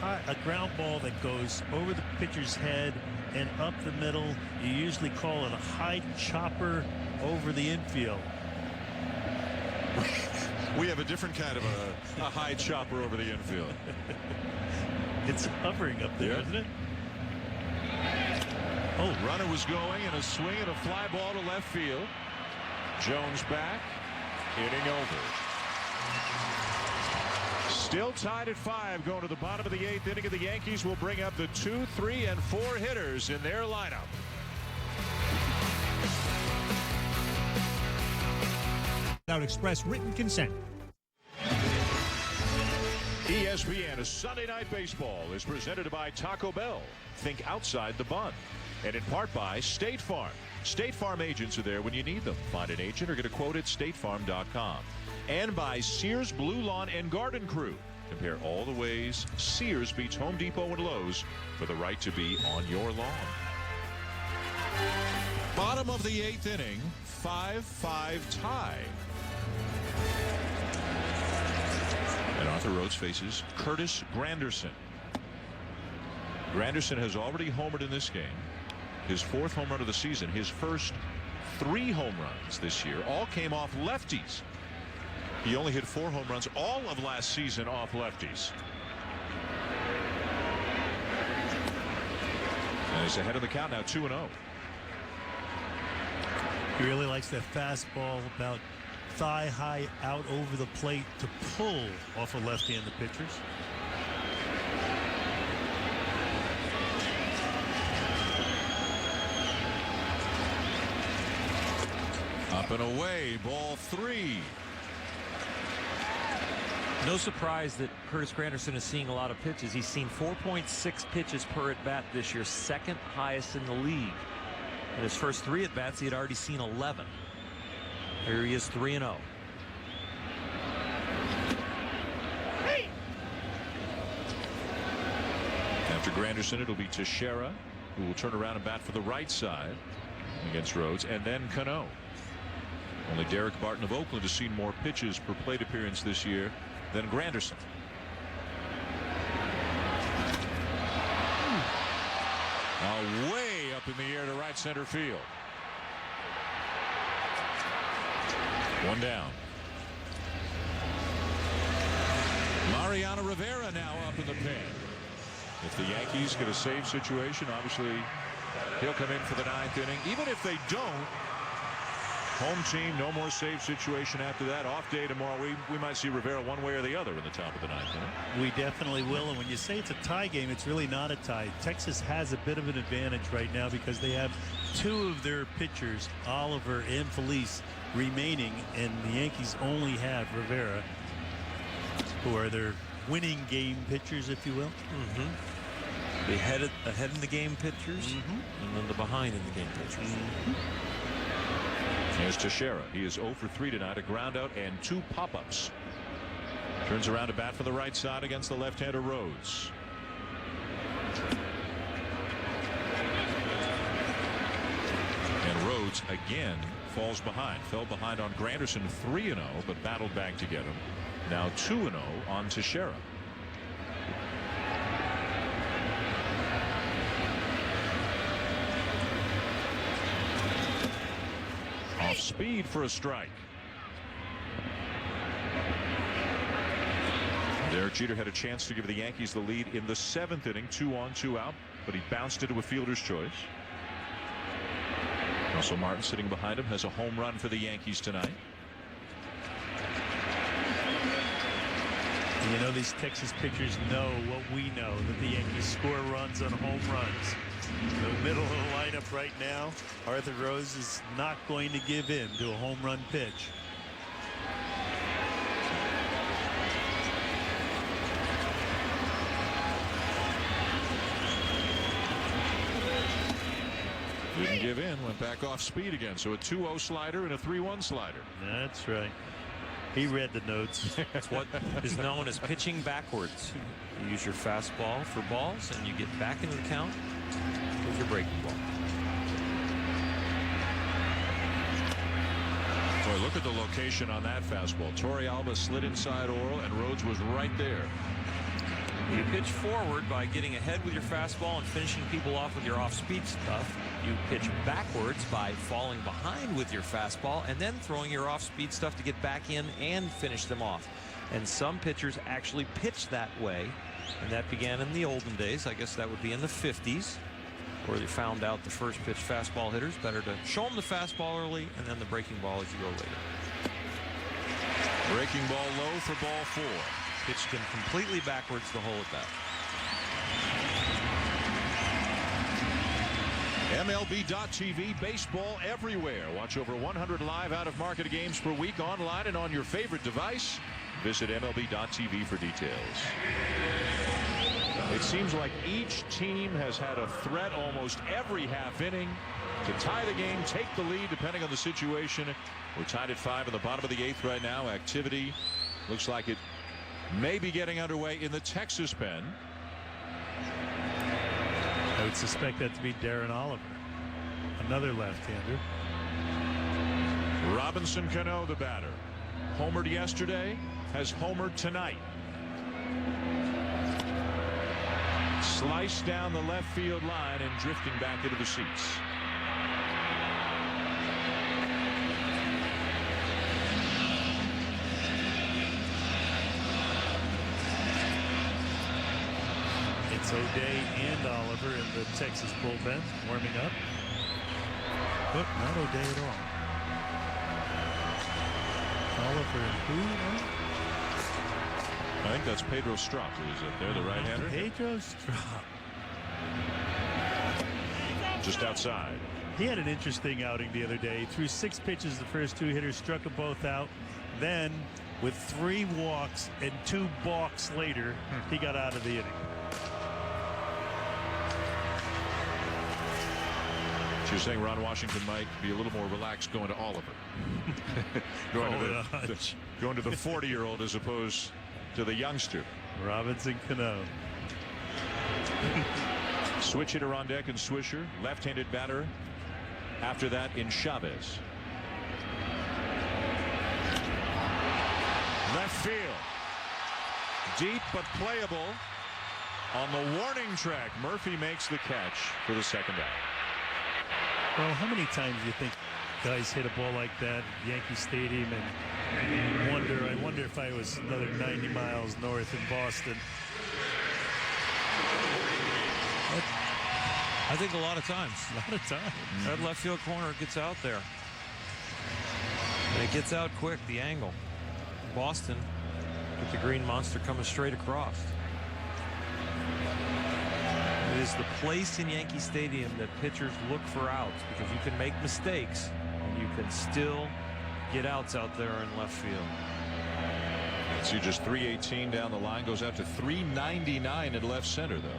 a ground ball that goes over the pitcher's head and up the middle, you usually call it a high chopper over the infield. We have a different kind of a high chopper over the infield. It's hovering up there, isn't it? Oh, runner was going and a swing and a fly ball to left field. Jones back, hitting over. Still tied at 5 going to the bottom of the 8th inning, and the Yankees will bring up the 2, 3, and 4 hitters in their lineup. Without express written consent. ESPN Sunday Night Baseball is presented by Taco Bell. Think outside the bun. And in part by State Farm. State Farm agents are there when you need them. Find an agent or get a quote at statefarm.com. And by Sears Blue Lawn and Garden Crew. Compare all the ways Sears beats Home Depot and Lowe's for the right to be on your lawn. Bottom of the 8th inning, 5-5 tie. And Arthur Rhodes faces Curtis Granderson. Granderson has already homered in this game. His 4th home run of the season. His first 3 home runs this year all came off lefties. He only hit 4 home runs all of last season off lefties. And he's ahead of the count now, 2-0. He really likes that fastball about thigh high out over the plate to pull off of left-handed pitchers. Up and away, ball 3. No surprise that Curtis Granderson is seeing a lot of pitches. He's seen 4.6 pitches per at-bat this year, 2nd highest in the league. In his first 3 at-bats, he had already seen 11. Here he is, 3-0. After Granderson, it'll be Teixeira, who will turn around and bat for the right side against Rhodes, and then Cano. Only Derek Barton of Oakland has seen more pitches per plate appearance this year than Granderson. Now way up in the air to right center field. 1 down. Mariano Rivera now up in the pen. If the Yankees get a save situation, obviously he'll come in for the 9th inning. Even if they don't, home team, no more save situation after that. Off day tomorrow. We might see Rivera one way or the other in the top of the 9th inning. We definitely will. And when you say it's a tie game, it's really not a tie. Texas has a bit of an advantage right now because they have 2 of their pitchers, Oliver and Felice, remaining, and the Yankees only have Rivera, who are their winning game pitchers, if you will. The ahead in the game pitchers, and then the behind in the game pitchers. Here's Teixeira. He is 0 for 3 tonight, a ground out and 2 pop-ups. Turns around to bat for the right side against the left-hander Rhodes. And Rhodes again falls behind. Fell behind on Granderson 3-0, but battled back to get him. Now 2-0 on Teixeira. Off speed for a strike. Derek Jeter had a chance to give the Yankees the lead in the 7th inning, 2 on, 2 out, but he bounced into a fielder's choice. Russell Martin sitting behind him has a home run for the Yankees tonight. And you know, these Texas pitchers know what we know, that the Yankees score runs on home runs. The middle of the lineup right now, Arthur Rose is not going to give in to a home run pitch. Didn't give in, went back off speed again. So a 2-0 slider and a 3-1 slider. That's right. He read the notes. It's what is known as pitching backwards. You use your fastball for balls, and you get back into the count with your breaking ball. Boy, look at the location on that fastball. Torrealba slid inside Oral, and Rhodes was right there. You pitch forward by getting ahead with your fastball and finishing people off with your off-speed stuff. You pitch backwards by falling behind with your fastball and then throwing your off-speed stuff to get back in and finish them off. And some pitchers actually pitch that way, and that began in the olden days. I guess that would be in the 50s, where they found out the first pitch fastball hitters better to show them the fastball early and then the breaking ball as you go later. Breaking ball low for ball 4. Pitched him completely backwards the whole at bat. MLB.TV, baseball everywhere. Watch over 100 live out-of-market games per week online and on your favorite device. Visit MLB.TV for details. It seems like each team has had a threat almost every half inning to tie the game, take the lead, depending on the situation. We're tied at 5 in the bottom of the 8th right now. Activity looks like it may be getting underway in the Texas pen. I would suspect that to be Darren Oliver, another left-hander. Robinson Cano, the batter. Homered yesterday, has homered tonight. Sliced down the left field line and drifting back into the seats. It's O'Day and Oliver in the Texas bullpen warming up. But not O'Day at all. Oliver and who? I think that's Pedro Strop who's up there, the right-hander. Pedro Strop. Just outside. He had an interesting outing the other day. He threw 6 pitches, the first 2 hitters struck them both out. Then, with 3 walks and 2 balks later, he got out of the inning. So you're saying Ron Washington might be a little more relaxed going to Oliver. going to the 40-year-old as opposed to the youngster. Robinson Cano. Switch hitter on deck and Swisher. Left-handed batter after that in Chavez. Left field. Deep but playable. On the warning track, Murphy makes the catch for the second out. Well, how many times do you think guys hit a ball like that at Yankee Stadium and I wonder if I was another 90 miles north in Boston? I think a lot of times. A lot of times. That left field corner gets out there. And it gets out quick, the angle. Boston with the green monster coming straight across. It is the place in Yankee Stadium that pitchers look for outs because you can make mistakes and you can still get outs out there in left field. See, just 318 down the line, goes out to 399 in left center, though.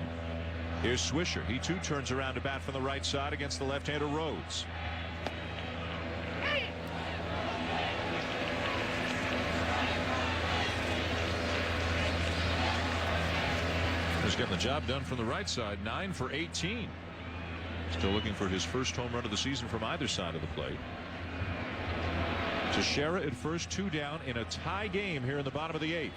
Here's Swisher. He too turns around to bat from the right side against the left-hander Rhodes. He's getting the job done from the right side. 9 for 18. Still looking for his first home run of the season from either side of the plate. Teixeira at first, 2 down in a tie game here in the bottom of the 8th.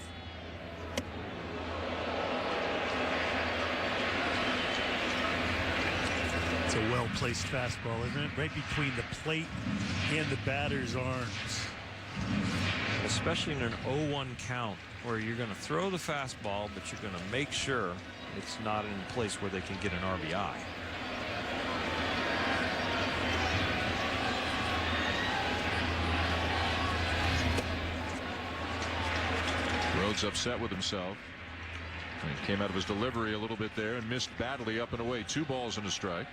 It's a well-placed fastball, isn't it? Right between the plate and the batter's arms. Especially in an 0-1 count where you're going to throw the fastball, but you're going to make sure it's not in a place where they can get an RBI. Rhodes upset with himself. He came out of his delivery a little bit there and missed badly up and away. 2 balls and a strike.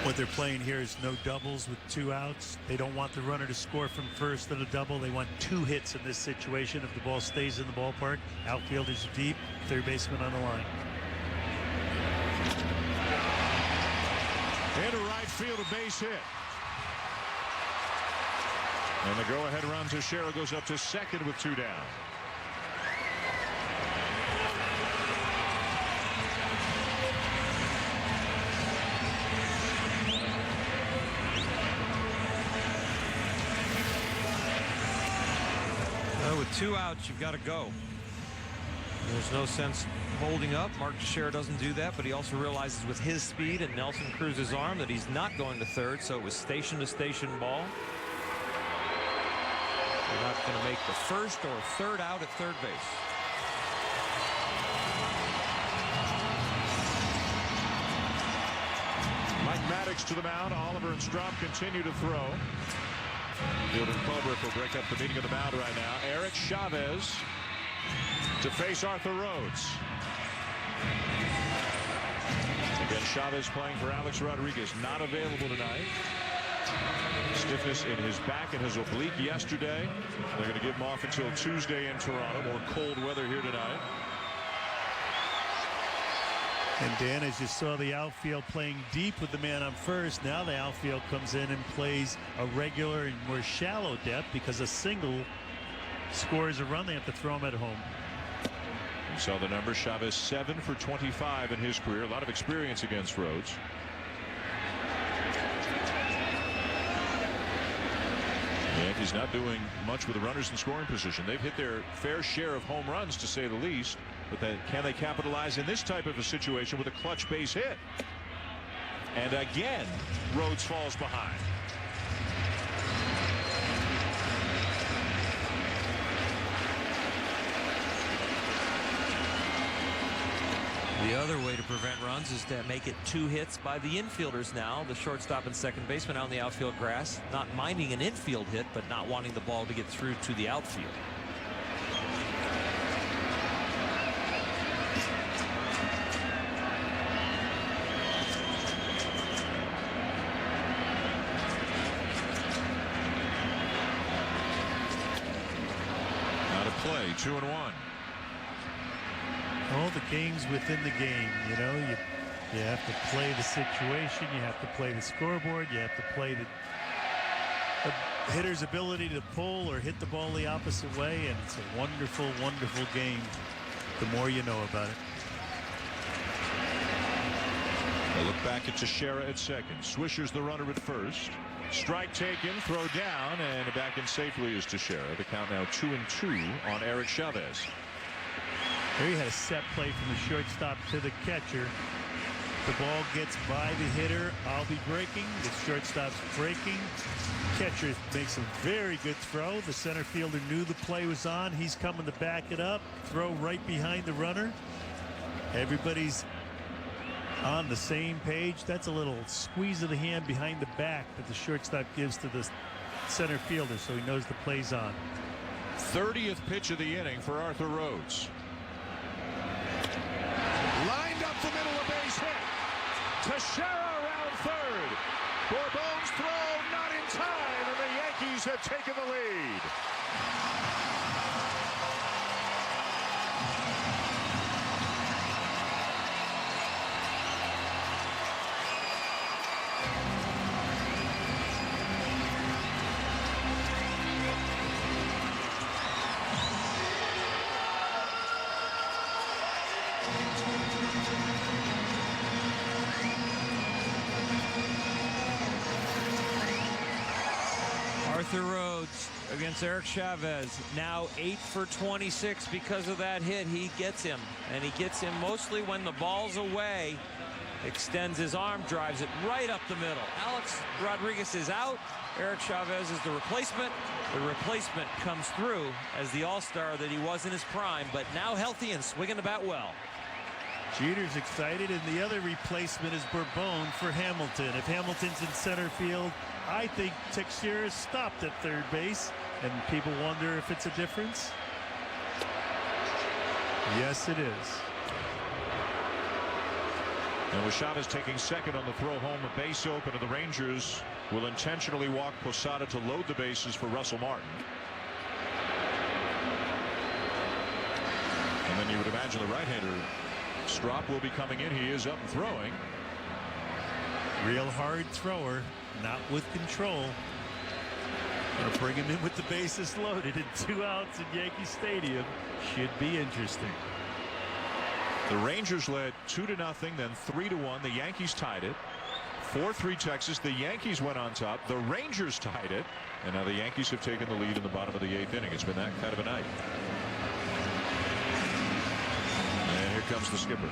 What they're playing here is no doubles with 2 outs. They don't want the runner to score from first at a double. They want 2 hits in this situation. If the ball stays in the ballpark, outfielders are deep, third baseman on the line. Into right field, a base hit. And the go-ahead run, Teixeira goes up to second with 2 down. With 2 outs, you've got to go. There's no sense holding up. Mark Teixeira doesn't do that, but he also realizes with his speed and Nelson Cruz's arm that he's not going to third, so it was station-to-station ball. You're not going to make the first or third out at third base. Mike Maddox to the mound. Oliver and Strom continue to throw. Fielder Culbreth will break up the meeting of the mound right now. Eric Chavez to face Arthur Rhodes. Again, Chavez playing for Alex Rodriguez. Not available tonight. Stiffness in his back and his oblique yesterday. They're going to give him off until Tuesday in Toronto. More cold weather here tonight. And Dan, as you saw the outfield playing deep with the man on first, now the outfield comes in and plays a regular and more shallow depth because a single scores a run. They have to throw him at home. You saw the number. Chavez 7 for 25 in his career. A lot of experience against Rhodes. The Yankees not doing much with the runners in scoring position. They've hit their fair share of home runs, to say the least. But can they capitalize in this type of a situation with a clutch base hit? And again, Rhodes falls behind. The other way to prevent runs is to make it 2 hits by the infielders now. The shortstop and second baseman out on the outfield grass, not minding an infield hit, but not wanting the ball to get through to the outfield. Out of play, 2-1. Oh, the game's within the game. You know, you have to play the situation. You have to play the scoreboard. You have to play the hitter's ability to pull or hit the ball the opposite way. And it's a wonderful, wonderful game. The more you know about it. They look back at Teixeira at second. Swisher's the runner at first. Strike taken, throw down, and back in safely is Teixeira. The count now 2-2 on Eric Chavez. There you had a set play from the shortstop to the catcher. The ball gets by the hitter. I'll be breaking. The shortstop's breaking. Catcher makes a very good throw. The center fielder knew the play was on. He's coming to back it up. Throw right behind the runner. Everybody's on the same page. That's a little squeeze of the hand behind the back that the shortstop gives to the center fielder, so he knows the play's on. 30th pitch of the inning for Arthur Rhodes. Lined up the middle, a base hit. Teixeira around third. Bourbon's throw not in time, and the Yankees have taken the lead. Arthur Rhodes against Eric Chavez, now 8 for 26 because of that hit. He gets him, and he gets him mostly when the ball's away. Extends his arm, drives it right up the middle. Alex Rodriguez is out. Eric Chavez is the replacement. The replacement comes through as the all-star that he was in his prime, but now healthy and swinging the bat well. Jeter's excited, and the other replacement is Bourbon for Hamilton. If Hamilton's in center field, I think Teixeira stopped at third base, and people wonder if it's a difference. Yes, it is. And with Chavez taking second on the throw home, a base open, and the Rangers will intentionally walk Posada to load the bases for Russell Martin. And then you would imagine the right-hander Strop will be coming in. He is up and throwing. Real hard thrower, not with control. Gonna bring him in with the bases loaded and 2 outs in Yankee Stadium. Should be interesting. The Rangers led 2-0, then 3-1. The Yankees tied it. 4-3 Texas. The Yankees went on top. The Rangers tied it. And now the Yankees have taken the lead in the bottom of the 8th inning. It's been that kind of a night. And here comes the skipper.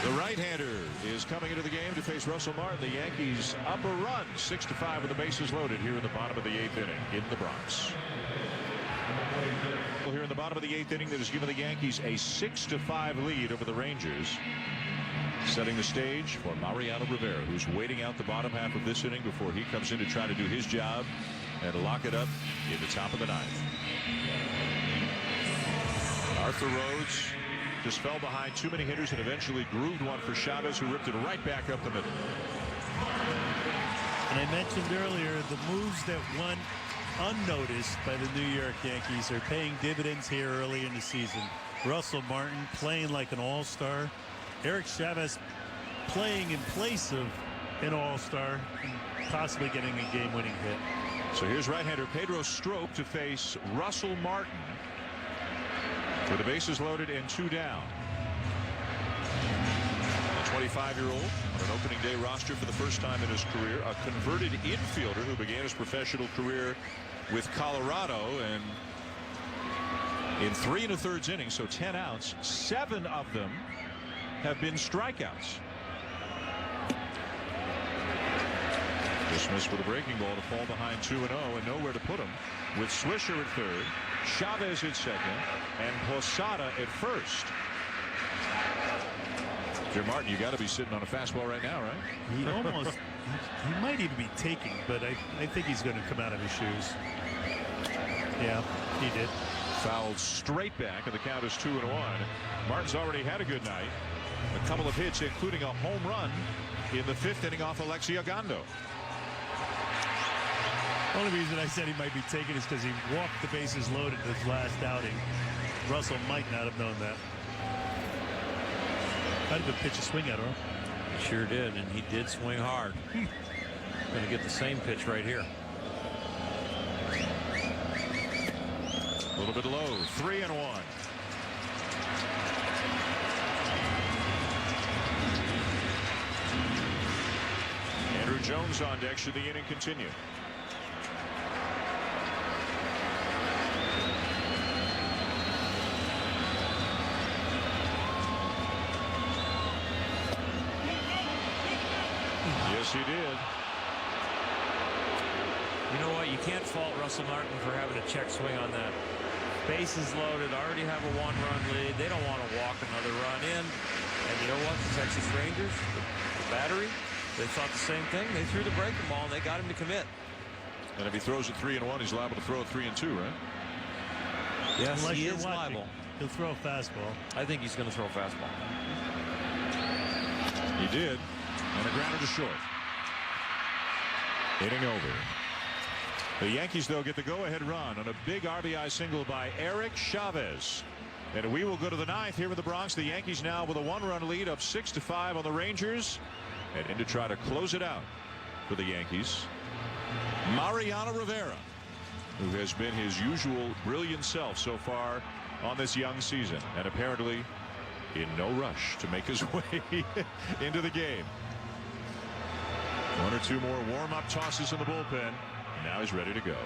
The right-hander is coming into the game to face Russell Martin. The Yankees up a run, 6-5 with the bases loaded here in the bottom of the 8th inning in the Bronx. Here in the bottom of the 8th inning that has given the Yankees a 6-5 lead over the Rangers. Setting the stage for Mariano Rivera, who's waiting out the bottom half of this inning before he comes in to try to do his job and lock it up in the top of the ninth. Arthur Rhodes just fell behind too many hitters and eventually grooved one for Chavez, who ripped it right back up the middle. And I mentioned earlier the moves that went unnoticed by the New York Yankees are paying dividends here early in the season. Russell Martin playing like an all-star. Eric Chavez playing in place of an all-star and possibly getting a game-winning hit. So here's right-hander Pedro Strop to face Russell Martin with the bases loaded and 2 down. A 25-year-old on an opening day roster for the first time in his career, a converted infielder who began his professional career with Colorado, and in 3 1/3 innings, so 10 outs, 7 of them have been strikeouts. Dismissed with a breaking ball to fall behind 2-0 and nowhere to put him, with Swisher at third, Chavez at second, and Posada at first. Jim Martin, you got to be sitting on a fastball right now, right? He almost, he might even be taking, but I think he's going to come out of his shoes. Yeah, he did. Fouled straight back, and the count is 2-1. Martin's already had a good night. A couple of hits, including a home run in the 5th inning off Alexi Ogando. Only reason I said he might be taking is because he walked the bases loaded his last outing. Russell might not have known that. Might have been pitch a swing at him. He sure did, and he did swing hard. Going to get the same pitch right here. A little bit low, 3-1. Andrew Jones on deck should the inning continue. Yes, he did. You know what? You can't fault Russell Martin for having a check swing on that. Bases loaded, already have a 1-run lead. They don't want to walk another run in. And you know what? The Texas Rangers, the battery, they thought the same thing. They threw the breaking ball and they got him to commit. And if he throws it 3-1, he's liable to throw it 3-2, right? Yes, Unless he you're is watching, liable. He'll throw a fastball. I think he's going to throw a fastball. He did. And a grounder to short. Inning over. The Yankees, though, get the go-ahead run on a big RBI single by Eric Chavez. And we will go to the 9th here in the Bronx. The Yankees now with a 1-run lead of 6-5 on the Rangers. And in to try to close it out for the Yankees, Mariano Rivera, who has been his usual brilliant self so far on this young season, and apparently in no rush to make his way into the game. 1 or 2 more warm-up tosses in the bullpen. Now he's ready to go.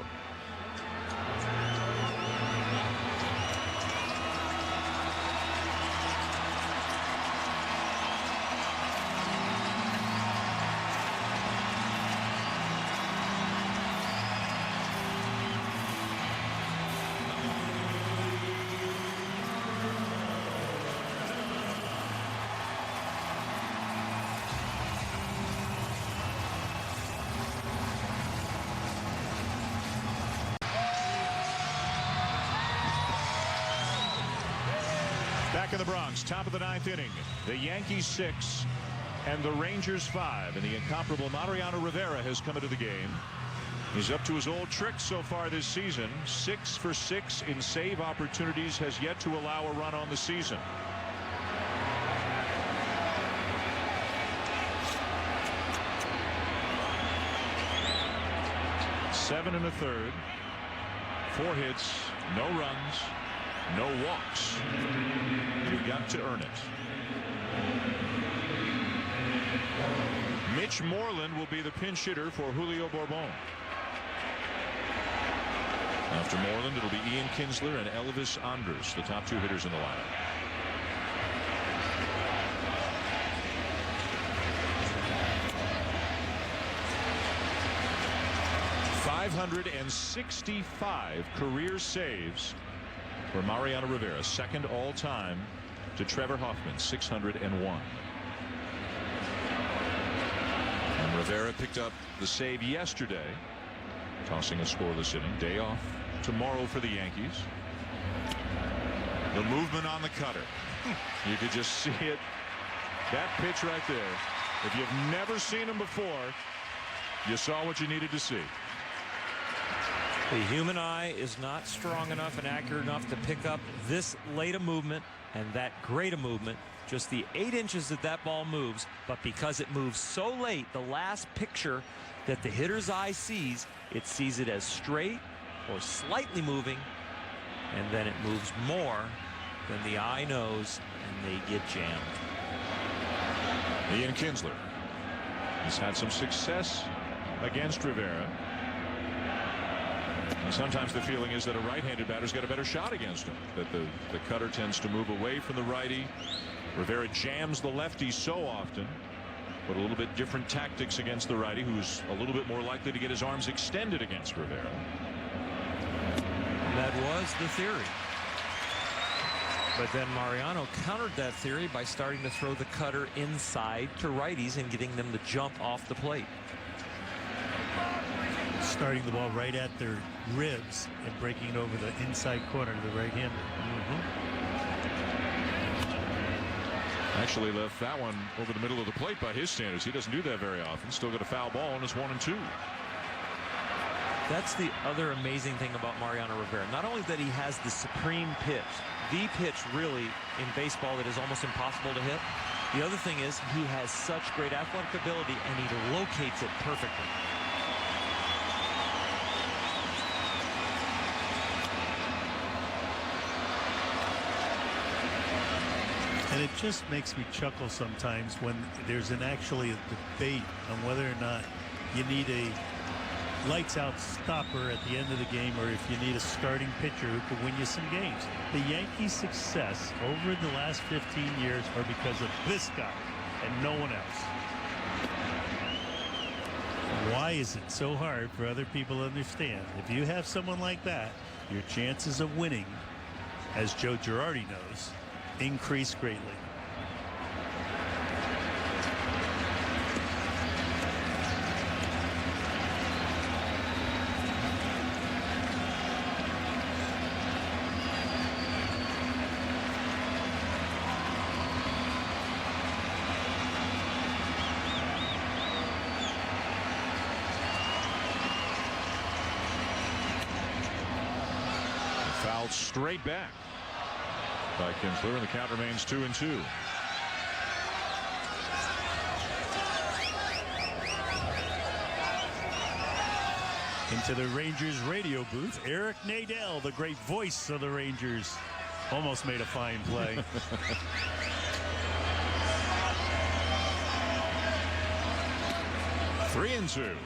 Back in the Bronx, top of the 9th inning. The Yankees 6 and the Rangers 5. And the incomparable Mariano Rivera has come into the game. He's up to his old tricks so far this season. 6 for 6 in save opportunities, has yet to allow a run on the season. Seven and a third. 4 hits, no runs, no walks. You've got to earn it. Mitch Moreland will be the pinch hitter for Julio Bourbon. After Moreland, it'll be Ian Kinsler and Elvis Andrus, the top 2 hitters in the lineup. .565 career saves for Mariano Rivera, second all-time to Trevor Hoffman, 601. And Rivera picked up the save yesterday tossing a scoreless inning. Day off tomorrow for the Yankees. The movement on the cutter. You could just see it. That pitch right there. If you've never seen him before, you saw what you needed to see. The human eye is not strong enough and accurate enough to pick up this late a movement and that great a movement. Just the 8 inches that that ball moves, but because it moves so late, the last picture that the hitter's eye sees, it sees it as straight or slightly moving, and then it moves more than the eye knows, and they get jammed. Ian Kinsler has had some success against Rivera. And sometimes the feeling is that a right-handed batter's got a better shot against him, that the cutter tends to move away from the righty. Rivera jams the lefty so often, but a little bit different tactics against the righty, who's a little bit more likely to get his arms extended against Rivera. That was the theory. But then Mariano countered that theory by starting to throw the cutter inside to righties and getting them to jump off the plate. Starting the ball right at their ribs and breaking it over the inside corner to the right-hander. Actually left that one over the middle of the plate by his standards. He doesn't do that very often. Still got a foul ball, and it's 1-2. That's the other amazing thing about Mariano Rivera. Not only that he has the supreme pitch, the pitch really in baseball that is almost impossible to hit. The other thing is he has such great athletic ability, and he locates it perfectly. And it just makes me chuckle sometimes when there's actually a debate on whether or not you need a lights-out stopper at the end of the game, or if you need a starting pitcher who can win you some games. The Yankees' success over the last 15 years are because of this guy and no one else. Why is it so hard for other people to understand? If you have someone like that, your chances of winning, as Joe Girardi knows, increase greatly. Fouled straight back by Kinsler, and the count remains 2-2. Into the Rangers radio booth, Eric Nadel, the great voice of the Rangers, almost made a fine play. 3-2.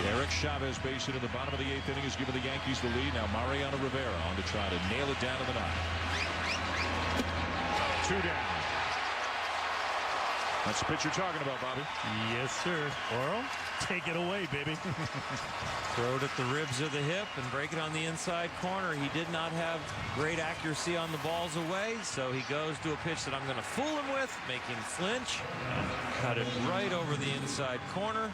Eric Chavez base hit in the bottom of the 8th inning has given the Yankees the lead. Now Mariano Rivera on to try to nail it down to the 9th. 2 down. That's the pitch you're talking about, Bobby. Yes, sir. Oral, take it away, baby. Throw it at the ribs of the hip and break it on the inside corner. He did not have great accuracy on the balls away, so he goes to a pitch that I'm going to fool him with, make him flinch. Cut it right over the inside corner.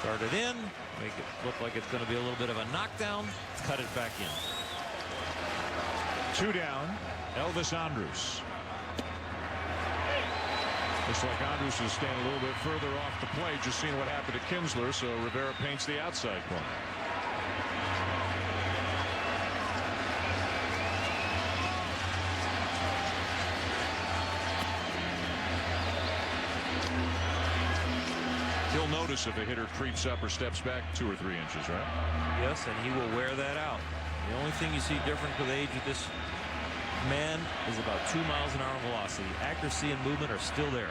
Start it in, make it look like it's going to be a little bit of a knockdown, cut it back in. 2 down, Elvis Andrus. Looks like Andrus is standing a little bit further off the plate, just seeing what happened to Kinsler, so Rivera paints the outside corner. He'll notice if a hitter creeps up or steps back 2 or 3 inches, right? Yes, and he will wear that out. The only thing you see different with age of this man is about 2 miles an hour velocity. Accuracy and movement are still there.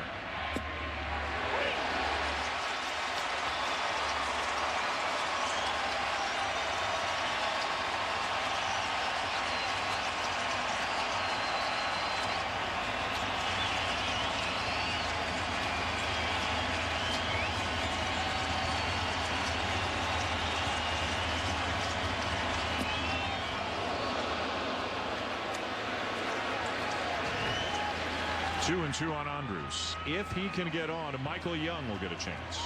2-2 on Andrus. If he can get on, Michael Young will get a chance.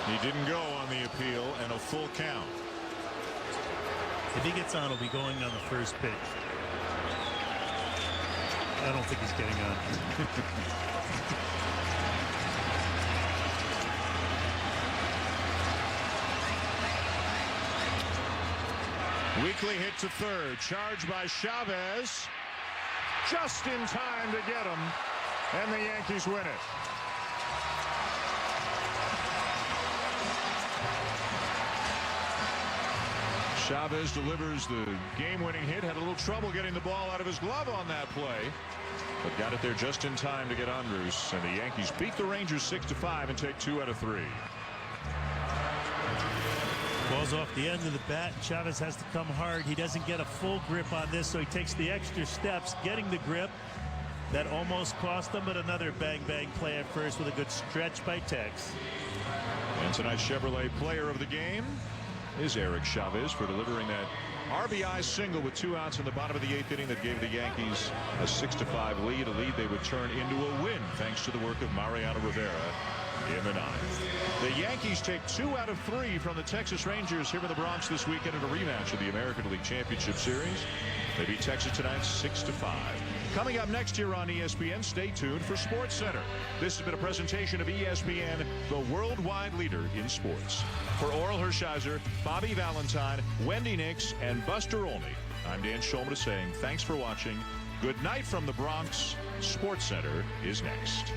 He didn't go on the appeal, and a full count. If he gets on, he'll be going on the first pitch. I don't think he's getting on. Weekly hit to third, charged by Chavez. Just in time to get him, and the Yankees win it. Chavez delivers the game-winning hit. Had a little trouble getting the ball out of his glove on that play, but got it there just in time to get Andrus. And the Yankees beat the Rangers 6-5 and take 2 out of 3. Ball's off the end of the bat. Chavez has to come hard. He doesn't get a full grip on this, so he takes the extra steps, getting the grip. That almost cost him, but another bang-bang play at first with a good stretch by Tex. And tonight's Chevrolet player of the game is Eric Chavez for delivering that RBI single with 2 outs in the bottom of the 8th inning that gave the Yankees a 6-5 lead, a lead they would turn into a win thanks to the work of Mariano Rivera in the 9th. The Yankees take 2 out of 3 from the Texas Rangers here in the Bronx this weekend in a rematch of the American League Championship Series. They beat Texas tonight 6-5. Coming up next here on ESPN, stay tuned for Sports Center. This has been a presentation of ESPN, the worldwide leader in sports. For Oral Hershiser, Bobby Valentine, Wendy Nix, and Buster Olney, I'm Dan Shulman saying thanks for watching. Good night from the Bronx. Sports Center is next.